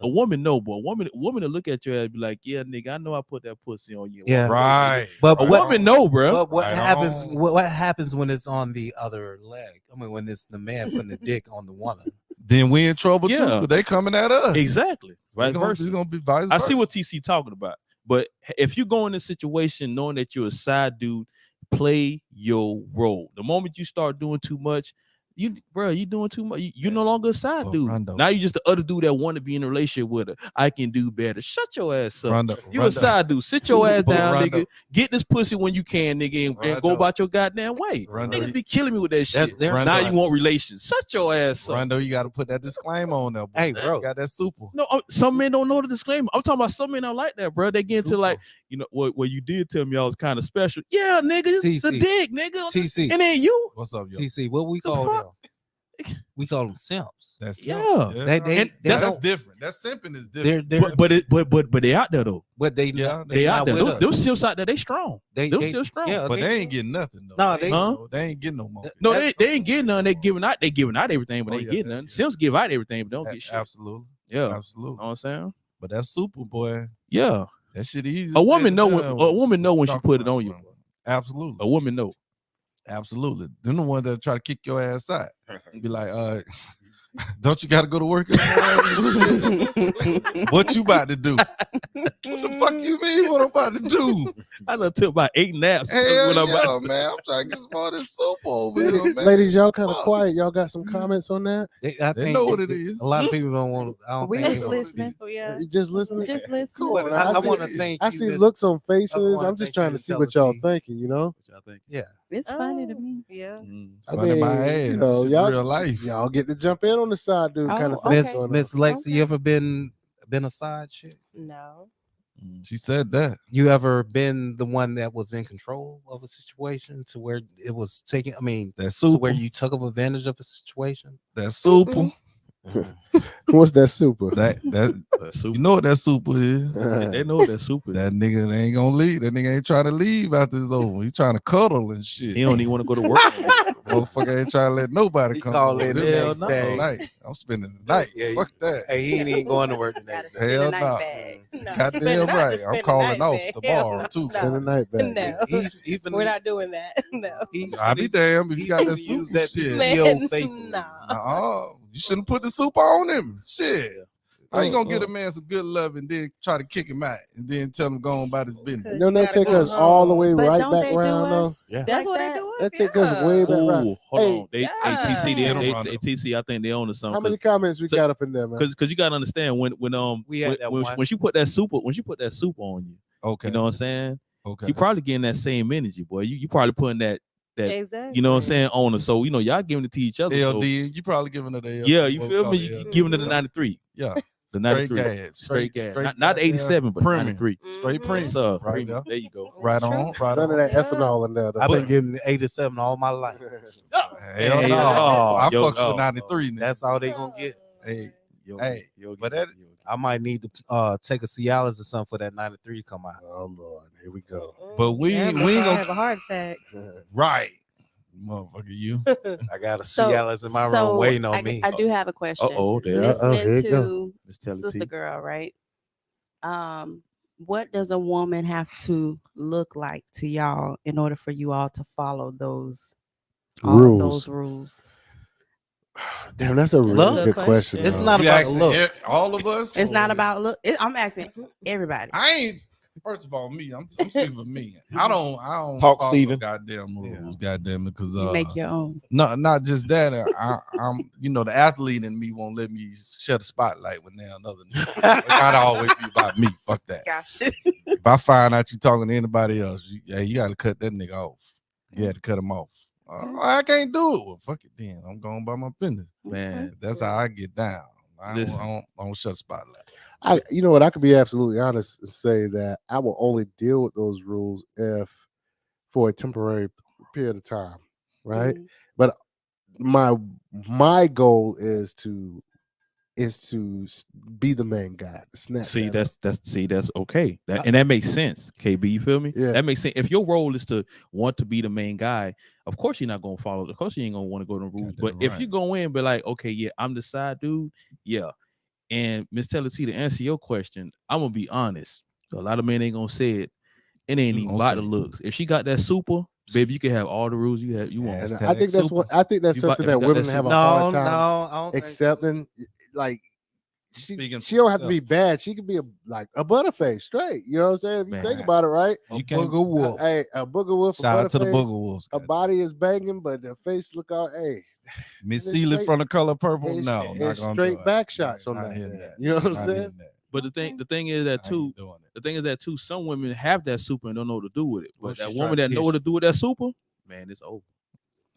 P: woman know, but a woman will look at you and be like, yeah, nigga, I know I put that pussy on you.
Q: Yeah,
C: right.
Q: But
P: a woman know, bro.
Q: But what happens? What happens when it's on the other leg? I mean, when it's the man putting the dick on the woman.
C: Then we in trouble too because they coming at us.
P: Exactly. Right.
C: It's gonna be vice versa.
P: I see what TC talking about. But if you go in this situation knowing that you're a side dude, Play your role. The moment you start doing too much, you doing too much. You're no longer a side dude.
C: Rondo.
P: Now you just the other dude that want to be in a relationship with her. I can do better. Shut your ass up.
C: Rondo,
P: You
C: Rondo.
P: a side dude. Sit your ass down,
C: Rondo.
P: nigga. Get this pussy when you can, nigga, and go
C: Rondo.
P: about your goddamn way.
C: Rondo.
P: Niggas be killing me with that
Q: That's
P: shit.
Q: their-
P: Now
C: Rondo.
P: you want relations. Shut your ass up.
C: Rondo, you got to put that disclaimer on there. Boy.
Q: Hey, bro.
C: You got that super.
P: No, some men don't know the disclaimer. I'm talking about some men don't like that, bro. They get into
C: Super.
P: like, you know, what you did tell me I was kind of special. Yeah, nigga, it's the
Q: TC.
P: dick, nigga.
Q: TC.
P: And then you.
C: What's up, yo?
Q: TC, what we call them? We call them simps.
C: That's
P: Yeah.
Q: They
C: that's
Q: don't-
C: different. That simping is different.
Q: They're
P: But they out there though.
Q: but they
C: Yeah,
P: They out there.
Q: with us.
P: Those simps out there, they strong.
Q: They
P: Still strong.
Q: yeah,
C: but they ain't getting nothing though.
Q: No,
C: they ain't getting no more.
P: No, they ain't getting none. They giving out everything, but
C: Oh,
P: they ain't
C: yeah,
P: getting
C: that-
P: none. Simps give out everything, but don't get shit.
C: Absolutely.
P: Yeah.
C: Absolutely.
P: Know what I'm saying?
C: But that's super, boy.
P: Yeah.
C: That shit easy.
P: A woman know when she put it on you.
C: Absolutely.
P: A woman know.
C: Absolutely. Them the ones that try to kick your ass out. And be like, don't you got to go to work? What you about to do? What the fuck you mean? What I'm about to do?
P: I done took about 8 naps.
C: Hell
P: What I'm
C: yeah,
P: about to-
C: man. I'm trying to get some more of this soap over here, man.
F: Ladies, y'all kind of
C: Fuck.
F: quiet. Y'all got some comments on that?
Q: I
C: They
Q: think
C: know what it is.
Q: A lot of people don't want. I don't
K: We
Q: think they
K: just
Q: wanna
K: listening.
Q: see it.
N: Yeah.
F: You just listening?
K: Just listen.
Q: But I want to thank.
F: I
Q: you,
F: see
Q: Miss-
F: looks on faces.
Q: wanna
F: I'm just
Q: thank
F: trying
Q: you,
F: to see what y'all
Q: Jealousy.
F: thinking, you know?
P: What y'all think?
Q: Yeah.
K: It's funny to me.
N: Yeah.
F: I
C: Funny
F: mean,
C: my ass.
F: you know,
C: Shit
F: y'all,
C: real life.
F: y'all get to jump in on the side dude kind of
K: Oh,
F: thing.
K: okay.
F: going on.
Q: Miss Lexi,
K: Okay.
Q: you ever been a side chick?
N: No.
C: She said that.
Q: You ever been the one that was in control of a situation to where it was taking? I mean,
C: That's
Q: to
C: super.
Q: where you took advantage of a situation.
C: That's super.
F: What's that super?
C: That
P: That's super.
C: you know what that super is.
P: They know that super.
C: That nigga ain't gonna leave. That nigga ain't trying to leave after it's over. He trying to cuddle and shit.
P: He don't even want to go to work.
C: Motherfucker ain't trying to let nobody
Q: He
C: come.
Q: call
C: over.
Q: in the
C: This
Q: next
C: is
Q: day.
C: night. I'm spending the night.
Q: Yeah,
C: Fuck that.
Q: Hey, he ain't even going to work the next day.
C: Hell no. Goddamn right. I'm calling off tomorrow too.
F: Spend the night back.
N: No. We're not doing that. No.
C: I be damned if you got that
Q: use
C: super
Q: that
C: shit.
N: Man,
Q: faithful.
N: nah.
C: You shouldn't put the super on him. Shit. How you gonna get a man some good love and then try to kick him out and then tell him go on about his business?
F: Don't that take us all the way
K: But
F: right
K: don't
F: back
K: they do
F: around though?
K: us
P: Yeah.
N: That's
K: like
N: what
K: that?
N: they do.
F: That take us way back around.
P: Ooh, hold
F: Hey,
P: on. They
N: yeah.
P: TC,
C: Yeah.
P: they TC, I think they own to
F: How
P: something.
F: many comments we
P: so-
F: got up in there, man?
P: Because you gotta understand when
Q: We had that one.
P: when she put that super on you,
C: Okay.
P: you know what I'm saying?
C: Okay.
P: You probably getting that same energy, boy. You probably putting that
N: Exactly.
P: you know what I'm saying on her. So you know y'all giving it to each other. So,
C: LD, you probably giving her the LD.
P: yeah, you
C: What
P: feel
C: we
P: me?
C: call
P: You
C: it,
P: giving it
C: LD.
P: the 93.
C: Yeah.
P: The
C: Straight
P: 93.
C: gas.
P: Straight gas.
C: straight
P: Not the
C: goddamn
P: 87, but
C: premium.
P: 93.
C: Straight premium.
P: Yes, sir.
C: Right
P: Premium.
C: there.
P: There you go.
C: Right on. Right
F: None
C: on.
F: of that ethanol in there. Though.
Q: I've been getting 87 all my life.
C: Hell
P: Hey,
C: no. I
P: yo,
C: fucks with 93 now.
Q: That's all they gonna get.
C: Hey,
P: Yo,
C: Hey,
P: yo,
C: but that
Q: I might need to take a Cialis or something for that 93 to come out.
F: Oh Lord, here we go.
C: but we
N: Yeah,
C: ain't
N: before I
C: gonna
N: have a heart attack.
C: right. Motherfucker, you.
Q: I got a
K: So-
Q: Cialis in my room
K: so
Q: waiting on
K: I,
Q: me.
K: I do have a question.
P: Uh-oh, there.
F: here
K: Listening
F: it go.
K: to
P: Miss Telly
K: Sister
P: T.
K: Girl, right? What does a woman have to look like to y'all in order for you all to follow all of those rules?
F: Damn, that's a really
Q: Look,
F: good question.
Q: it's
F: though.
Q: not
C: You
Q: about
C: asking
Q: look.
C: all of us?
K: It's
C: or-
K: not about look. I'm asking everybody.
C: I ain't. First of all, me. I'm speaking for me. I don't
O: Talk,
C: follow
O: Steven.
C: Goddamn rules. Goddamn it, because
K: You make your own.
C: not just that. I'm the athlete in me won't let me share the spotlight with now another nigga. It gotta always be about me. Fuck that.
K: Gosh.
C: If I find out you talking to anybody else, you got to cut that nigga off. You had to cut him off. I can't do it. Well, fuck it then. I'm going by my business.
P: Man,
C: That's how I get down. I
P: Listen.
C: don't shut spotlight.
F: You know what? I could be absolutely honest and say that I will only deal with those rules if for a temporary period of time, right?
K: Mhm.
F: But my goal is to be the main guy. To snap
P: see,
F: that up.
P: that's okay. And that makes sense. KB, you feel me?
F: Yeah.
P: That makes sense. If your role is to want to be the main guy, of course you're not gonna follow. Of course you ain't gonna want to go to the rules. But
C: Goddamn
P: if
C: right.
P: you go in, be like, okay, yeah, I'm the side dude, yeah. And Miss Telly T, to answer your question, I'm gonna be honest. A lot of men ain't gonna say it. It ain't
C: You
P: even
C: gonna
P: about
C: say
P: the
C: it.
P: looks. If she got that super, baby, you can have all the rules you want.
F: And
C: Hashtag
F: I think that's
C: super.
F: I think that's
P: You got-
F: something
P: if you
F: that
P: got
F: women
P: that
F: have a
Q: No,
F: hard time
Q: no, I don't think so.
F: accepting. Like she don't have to be bad. She could be a butterface straight. You know what I'm saying? If you think about it, right?
C: You
F: A
C: can't-
F: booger wolf. Hey, a booger wolf.
C: Shout out to the
F: butterface,
C: booger wolves.
F: A body is banging, but the face look out. Hey,
C: Miss
F: it's
C: Sealy
F: straight-
C: from The Color Purple.
F: it's-
C: No, not
F: it's
C: gonna
F: straight
C: do it.
F: back shots on
C: Not
F: that.
C: hitting
F: man. You know what I'm
C: Not
F: saying?
C: hitting that.
P: But the thing is that too. The thing is that too. Some women have that super and don't know what to do with it.
O: Well,
P: But that
O: she's
P: woman
O: trying
P: that
O: to
P: know what to
O: kiss
P: do with that super, man, it's over.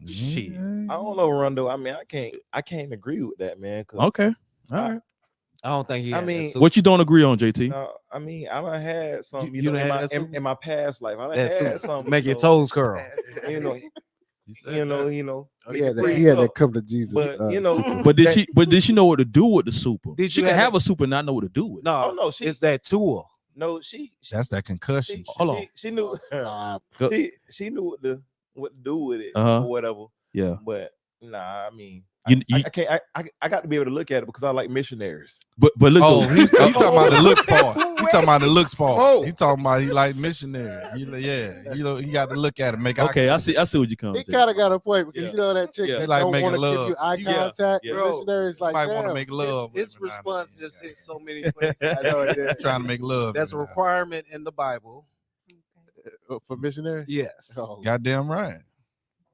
O: Shit. I don't know, Rondo. I mean, I can't agree with that, man. 'Cause
P: Okay. All right.
Q: I don't think he.
O: I
Q: had
O: mean,
Q: that super.
P: What you don't agree on, JT?
O: No, I mean, I done had some.
Q: You
O: You know,
Q: done
O: in
Q: had
O: my,
Q: that super?
O: in my past life, I done
Q: That
O: had
Q: super
O: some.
Q: make
O: you
Q: your
O: know,
Q: toes curl.
O: You know,
F: He had that come to Jesus.
O: But you know,
P: But did she know what to do with the super?
Q: Did
P: She
Q: you
P: can
Q: have
P: have a super and not know what to do with it.
Q: No,
O: oh no, she
Q: it's that tool.
O: no, she
C: That's that concussion.
O: she,
P: Hold on.
O: she knew
P: Go-
O: she knew what to do with it
P: Uh-huh.
O: or whatever.
P: Yeah.
O: But nah, I mean,
P: You-
O: I can't. I got to be able to look at it because I like missionaries.
P: But look.
C: Oh,
P: though.
C: he talking about the looks part. He talking about the looks part.
O: Oh.
C: He talking about he like missionary. He got to look at it, make eye
P: Okay, I
C: contact.
P: see what you come.
F: He
P: to.
F: kind of got a point because
P: Yeah.
F: you know that chick
P: Yeah.
F: that
C: He like
F: don't
C: making
F: want to give
C: love.
F: you eye
P: Yeah.
F: contact.
P: Yeah.
F: The missionary is like,
C: might want to
F: damn.
C: make love.
Q: Its
C: every now and
Q: response
C: then.
Q: just hit so many places.
F: I know it did.
C: Trying to make love.
Q: That's a
C: every now and
Q: requirement in the Bible.
F: For missionary.
Q: Yes.
F: Oh.
C: then. Goddamn right.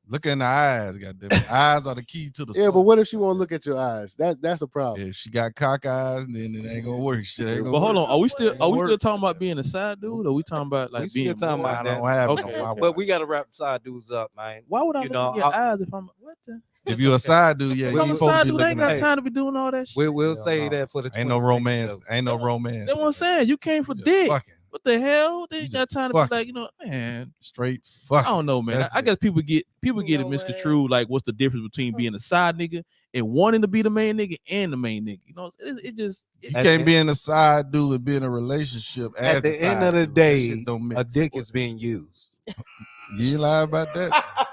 C: Look in the eyes. Goddamn. Eyes are the key to the
F: Yeah,
C: soul.
F: but what if she won't look at your eyes? That's a problem.
C: If she got cock eyes, then it ain't gonna work. Shit ain't gonna
P: But hold
C: work.
P: on, are we still
C: work.
P: talking about being a side dude, or we talking about like
Q: We still
P: being
Q: talking
P: more?
Q: about
C: I
Q: that.
C: don't have
P: Okay.
C: no. my
Q: But we
C: watch.
Q: got to wrap side dudes up, man.
P: Why would I
Q: You
P: look
Q: know,
P: at your
Q: I-
P: eyes if I'm what the?
C: If you a side dude, yeah,
P: If
C: you
P: I'm a
C: supposed
P: side
C: to be
P: dude, I ain't
C: looking
P: got
C: at.
P: time to be doing all that shit.
Q: We'll
C: Hell
Q: say
C: no.
Q: that for the
C: Ain't no
Q: 20 seconds
C: romance.
Q: of-
C: Ain't no romance.
P: That's what I'm saying. You came for
C: Just
P: dick.
C: fucking.
P: What the hell? They
C: You
P: ain't got
C: just
P: time to be
C: fucking.
P: like, man.
C: Straight
P: I
C: fucking.
P: don't know, man.
C: That's
P: I
C: it.
P: guess people get it misconstrued. Like, what's the difference between being a side nigga and wanting to be the main nigga and the main nigga? You know, it just
C: You can't be in a side dude and be in a relationship.
Q: At the end of the day, a dick is being used.
C: You ain't lie about that.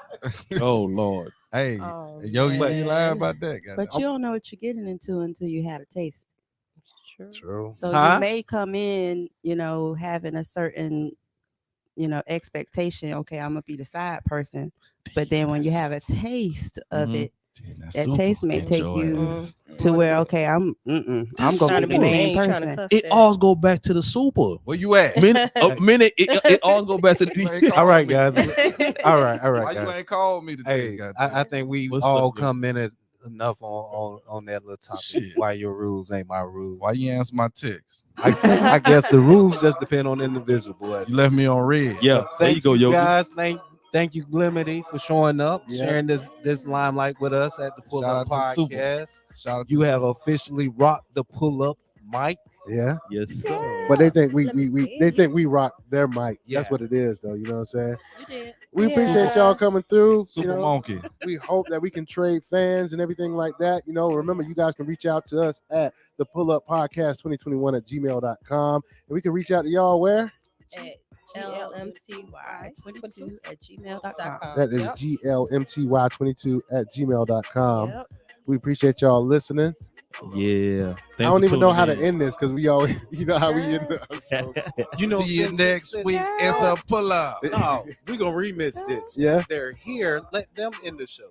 P: Oh Lord.
C: Hey,
K: Oh,
C: yo, you ain't lie
K: man.
C: about that.
K: But
C: goddamn.
K: you don't know what you're getting into until you had a taste.
F: True.
K: So
Q: Huh?
K: you may come in, having a certain, expectation. Okay, I'm gonna be the side person. But then when you have a taste of
P: Mhm.
K: it,
C: That
K: that
C: super
K: taste may
C: get
K: take
C: your
K: you
C: ass.
K: to where I'm
N: Trying
K: gonna
N: to
K: be the
N: be
K: main
N: main, trying to
K: person.
N: cuff
P: It
N: that.
P: all go back to the super.
C: Where you at?
P: Minute, it all go back to
C: You ain't
P: the.
C: called
Q: All right,
C: me.
Q: guys. All right,
C: Why you
Q: guys.
C: ain't called me today?
Q: Hey,
C: goddamn?
Q: I think we
P: What's
Q: all
P: up, yo?
Q: commented enough on that little topic.
C: Shit.
Q: Why your rules ain't my rules.
C: Why you answer my text?
Q: I guess the rules just depend on the individual.
C: You left me on red.
P: Yeah, there you
Q: Thank
P: go,
Q: you
P: yo.
Q: guys. Thank you, GLMTY, for showing up,
F: Yeah.
Q: sharing this limelight with us at the
C: Shout out
Q: PullUP
C: to Super.
Q: Podcast.
C: Shout out to
Q: You have officially rocked the PullUP mic.
F: Yeah.
P: Yes, sir.
F: But they think
N: Let me
F: we
N: see.
F: they think we rock their mic.
Q: Yeah.
F: That's what it is, though. You know what I'm saying?
K: You did.
F: We
N: Yeah.
F: appreciate y'all coming through.
C: Super Monkey.
F: We hope that we can trade fans and everything like that. Remember, you guys can reach out to us at the PullUP Podcast 2021 at gmail.com. And we can reach out to y'all where?
K: At GLMTY22 at gmail.com.
F: That is
N: Yep.
F: GLMTY22 at gmail.com.
N: Yep.
F: We appreciate y'all listening.
P: Yeah.
F: I don't even know how to end this because we always, how we end the show.
C: See you next week. It's a pull-up.
Q: No, we're gonna remix this.
F: Yeah.
Q: They're here. Let them end the show.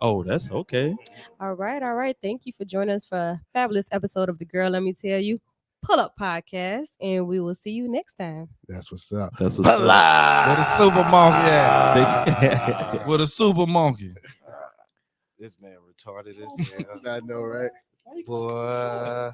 P: Oh, that's okay.
N: All right. Thank you for joining us for a fabulous episode of the Girl, Let Me Tell You PullUP Podcast, and we will see you next time.
F: That's what's up.
P: That's what's up.
C: With a super monkey at?
P: They-
C: With a super monkey.
Q: This man retarded as hell.
F: I know, right?
Q: Boy.